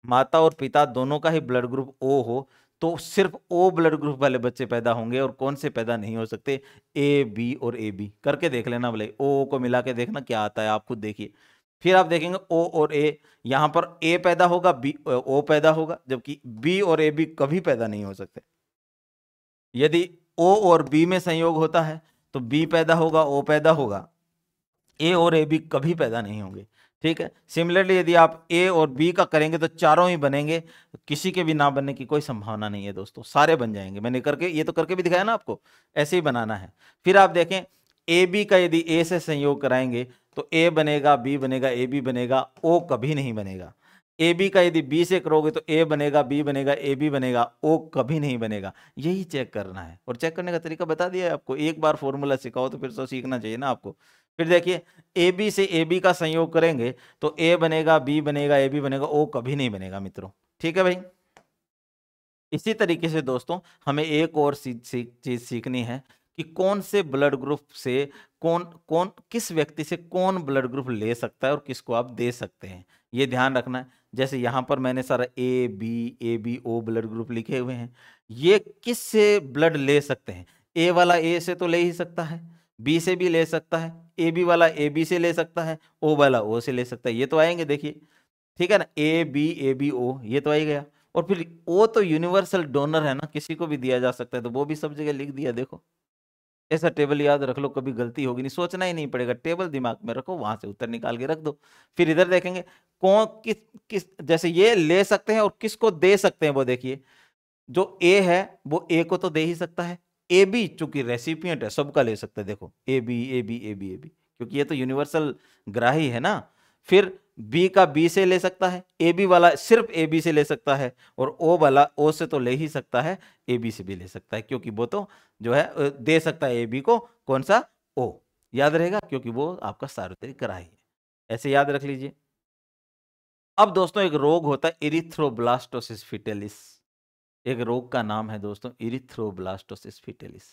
[SPEAKER 1] माता और पिता दोनों का ही ब्लड ग्रुप ओ हो, तो सिर्फ ओ ब्लड ग्रुप वाले बच्चे पैदा होंगे, और कौन से पैदा नहीं हो सकते, ए बी और ए बी। करके देख लेना, भले ओ को मिला के देखना क्या आता है, आप खुद देखिए। फिर आप देखेंगे ओ और ए, यहां पर ए पैदा होगा, बी ओ पैदा होगा, जबकि बी और ए बी कभी पैदा नहीं हो सकते। यदि ओ और बी में संयोग होता है तो बी पैदा होगा, ओ पैदा होगा, ए और ए बी कभी पैदा नहीं होंगे, ठीक है। सिमिलरली यदि आप ए और बी का करेंगे तो चारों ही बनेंगे, किसी के भी ना बनने की कोई संभावना नहीं है दोस्तों, सारे बन जाएंगे। मैंने करके ये तो करके भी दिखाया ना आपको, ऐसे ही बनाना है। फिर आप देखें ए बी का यदि ए से संयोग कराएंगे तो ए बनेगा, बी बनेगा, ए बी बनेगा, ओ कभी नहीं बनेगा। ए बी का यदि बी से करोगे तो ए बनेगा, बी बनेगा, ए बी बनेगा, ओ कभी नहीं बनेगा। यही चेक करना है, और चेक करने का तरीका बता दिया है आपको, एक बार फॉर्मूला सिखाओ तो फिर तो सीखना चाहिए ना आपको। फिर देखिए ए बी से ए बी का संयोग करेंगे तो ए बनेगा, बी बनेगा, ए बी बनेगा, ओ कभी नहीं बनेगा मित्रों, ठीक है भाई। इसी तरीके से दोस्तों हमें एक और चीज सीखनी है कि कौन से ब्लड ग्रुप से कौन कौन किस व्यक्ति से कौन ब्लड ग्रुप ले सकता है और किसको आप दे सकते हैं, ये ध्यान रखना है। जैसे यहां पर मैंने सारा A B O blood group लिखे हुए हैं, ये किस से ब्लड ले सकते हैं। ए वाला ए से तो ले ही सकता है, बी से भी ले सकता है, ए बी वाला ए बी से ले सकता है, ओ वाला ओ से ले सकता है, ये तो आएंगे देखिए, ठीक है ना, ए बी ओ, ये तो आ ही गया। और फिर ओ तो यूनिवर्सल डोनर है ना, किसी को भी दिया जा सकता है, तो वो भी सब जगह लिख दिया देखो, ऐसा टेबल याद रख लो, कभी गलती होगी नहीं, सोचना ही नहीं पड़ेगा, टेबल दिमाग में रखो, वहां से उत्तर निकाल के रख दो। फिर इधर देखेंगे कौन किस किस, जैसे ये ले सकते हैं और किसको दे सकते हैं, वो देखिए जो ए है वो ए को तो दे ही सकता है, ए बी चूंकि रेसिपिएंट है सबका ले सकता है, देखो A B A B A B A B, क्योंकि ये तो यूनिवर्सल ग्राही है ना। फिर बी का बी से ले सकता है, ए बी वाला सिर्फ ए बी से ले सकता है, और ओ वाला ओ से तो ले ही सकता है, ए बी से भी ले सकता है, क्योंकि वो तो जो है दे सकता है ए बी को, कौन सा, ओ, याद रहेगा क्योंकि वो आपका सार्वत्रिक ग्राही है, ऐसे याद रख लीजिए। अब दोस्तों एक रोग होता है इरिथ्रोब्लास्टोसिस फिटेलिस, एक रोग का नाम है दोस्तों इरिथ्रोब्लास्टोसिस फिटेलिस।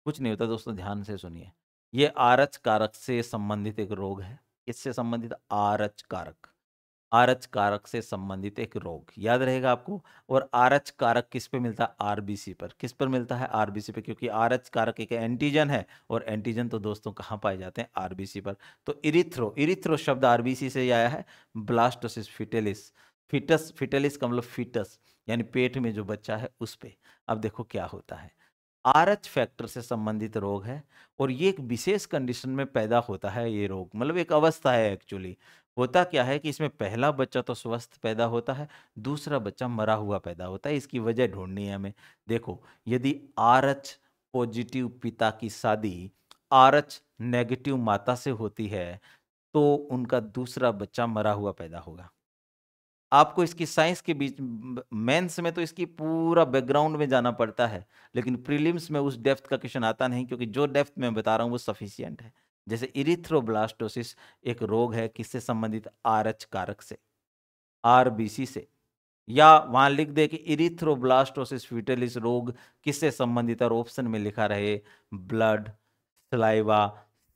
[SPEAKER 1] कुछ नहीं होता दोस्तों, ध्यान से सुनिए, ये आरएच कारक से संबंधित एक रोग है। किससे संबंधित, आरएच कारक, आरएच कारक से संबंधित एक रोग, याद रहेगा आपको। और आरएच कारक किस पे मिलता है, आरबीसी पर। किस पर मिलता है, आरबीसी पे, क्योंकि आरएच कारक एक एंटीजन है, और एंटीजन तो दोस्तों कहाँ पाए जाते हैं, आरबीसी पर। तो इरिथ्रो, इरिथ्रो शब्द आरबीसी से आया है, ब्लास्टोसिस फिटेलिस, फिटस, फिटेलिस का मतलब फीटस, यानी पेट में जो बच्चा है उस पे। अब देखो क्या होता है, आरएच फैक्टर से संबंधित रोग है, और ये एक विशेष कंडीशन में पैदा होता है ये रोग, मतलब एक अवस्था है एक्चुअली। होता क्या है कि इसमें पहला बच्चा तो स्वस्थ पैदा होता है, दूसरा बच्चा मरा हुआ पैदा होता है। इसकी वजह ढूंढनी है हमें। देखो यदि आरएच पॉजिटिव पिता की शादी आरएच नेगेटिव माता से होती है, तो उनका दूसरा बच्चा मरा हुआ पैदा होगा। आपको इसकी साइंस के बीच, मेंस में तो इसकी पूरा बैकग्राउंड में जाना पड़ता है, लेकिन प्रीलिम्स में उस डेप्थ का क्वेश्चन आता नहीं, क्योंकि जो डेप्थ में बता रहा हूं वो सफिशियंट है। जैसे इरिथ्रोब्लास्टोसिस एक रोग है, किससे संबंधित, आरएच कारक से, आरबीसी से। या वहां लिख दे कि इरिथ्रोब्लास्टोसिस फिटेलिस रोग किससे संबंधित, और ऑप्शन में लिखा रहे ब्लड, सलाइवा,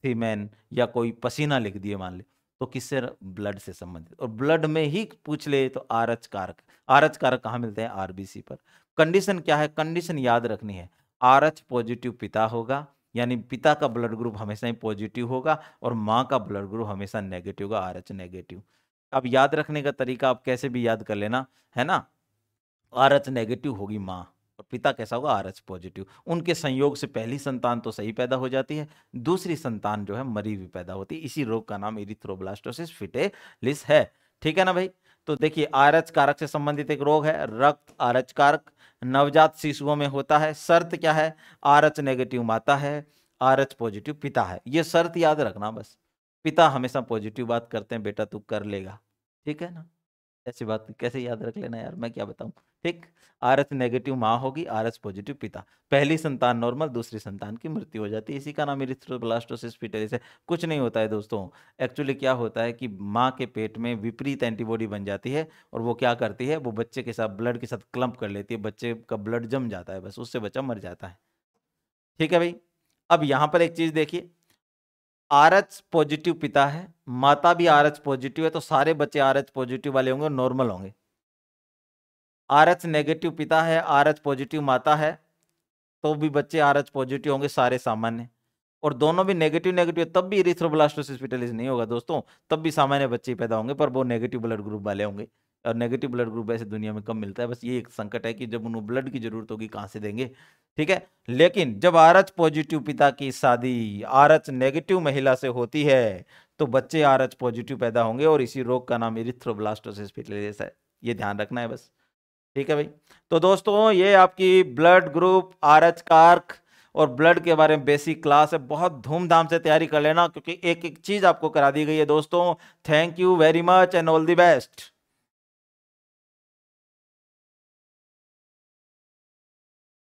[SPEAKER 1] सीमेन, या कोई पसीना लिख दिए मान ले, तो किससे, ब्लड से संबंधित। और ब्लड में ही पूछ ले तो आरएच कारक, आरएच कारक कहाँ मिलते हैं, आरबीसी पर। कंडीशन क्या है, कंडीशन याद रखनी है, आरएच पॉजिटिव पिता होगा, यानी पिता का ब्लड ग्रुप हमेशा ही पॉजिटिव होगा, और माँ का ब्लड ग्रुप हमेशा नेगेटिव होगा, आरएच नेगेटिव। अब याद रखने का तरीका आप कैसे भी याद कर लेना, है ना। आरएच नेगेटिव होगी माँ, और पिता कैसा होगा, आरएच पॉजिटिव। उनके संयोग से पहली संतान तो सही पैदा हो जाती है, दूसरी संतान जो है मरी हुई पैदा होती है। इसी रोग का नाम इरिथ्रोब्लास्टोसिस फिटेलिस है, ठीक है ना भाई। तो देखिए आरएच कारक से संबंधित एक रोग है, रक्त आरएच कारक, नवजात शिशुओं में होता है। शर्त क्या है, आरएच नेगेटिव माता है, आरएच पॉजिटिव पिता है, ये शर्त याद रखना बस। पिता हमेशा पॉजिटिव बात करते हैं, बेटा तू कर लेगा, ठीक है ना। ऐसी बात कैसे याद रख लेना यार, मैं क्या बताऊं, ठीक। आरएच नेगेटिव माँ होगी, आरएच पॉजिटिव पिता, पहली संतान नॉर्मल, दूसरी संतान की मृत्यु हो जाती है, इसी का नाम इरिथ्रोब्लास्टोसिस फिटेलिस है। कुछ नहीं होता है दोस्तों, एक्चुअली क्या होता है कि माँ के पेट में विपरीत एंटीबॉडी बन जाती है, और वो क्या करती है, वो बच्चे के साथ ब्लड के साथ क्लम्प कर लेती है, बच्चे का ब्लड जम जाता है, बस उससे बच्चा मर जाता है, ठीक है भाई। अब यहां पर एक चीज देखिए, आरएच पॉजिटिव पिता है, माता भी आरएच पॉजिटिव है, तो सारे बच्चे आरएच पॉजिटिव वाले होंगे, नॉर्मल होंगे। आरएच नेगेटिव पिता है, आरएच पॉजिटिव माता है, तो भी बच्चे आरएच पॉजिटिव होंगे, सारे सामान्य। और दोनों भी नेगेटिव नेगेटिव, तब भी इरिथ्रोब्लास्टोसिस फिटेलिस नहीं होगा दोस्तों, तब भी सामान्य बच्चे ही पैदा होंगे, पर वो नेगेटिव ब्लड ग्रुप वाले होंगे। और नेगेटिव ब्लड ग्रुप वैसे दुनिया में कम मिलता है, बस ये एक संकट है कि जब उन्हें ब्लड की जरूरत होगी कहां से देंगे, ठीक है। लेकिन जब आरएच पॉजिटिव पिता की शादी आरएच नेगेटिव महिला से होती है, तो बच्चे आरएच पॉजिटिव पैदा होंगे, और इसी रोग का नाम इरिथ्रोब्लास्टोसिस फिटेलिस है, ये ध्यान रखना है बस, ठीक है भाई। तो दोस्तों ये आपकी ब्लड ग्रुप, आरएच कारक और ब्लड के बारे में बेसिक क्लास है, बहुत धूमधाम से तैयारी कर लेना, क्योंकि एक एक चीज आपको करा दी गई है दोस्तों। Thank you very much and all the best.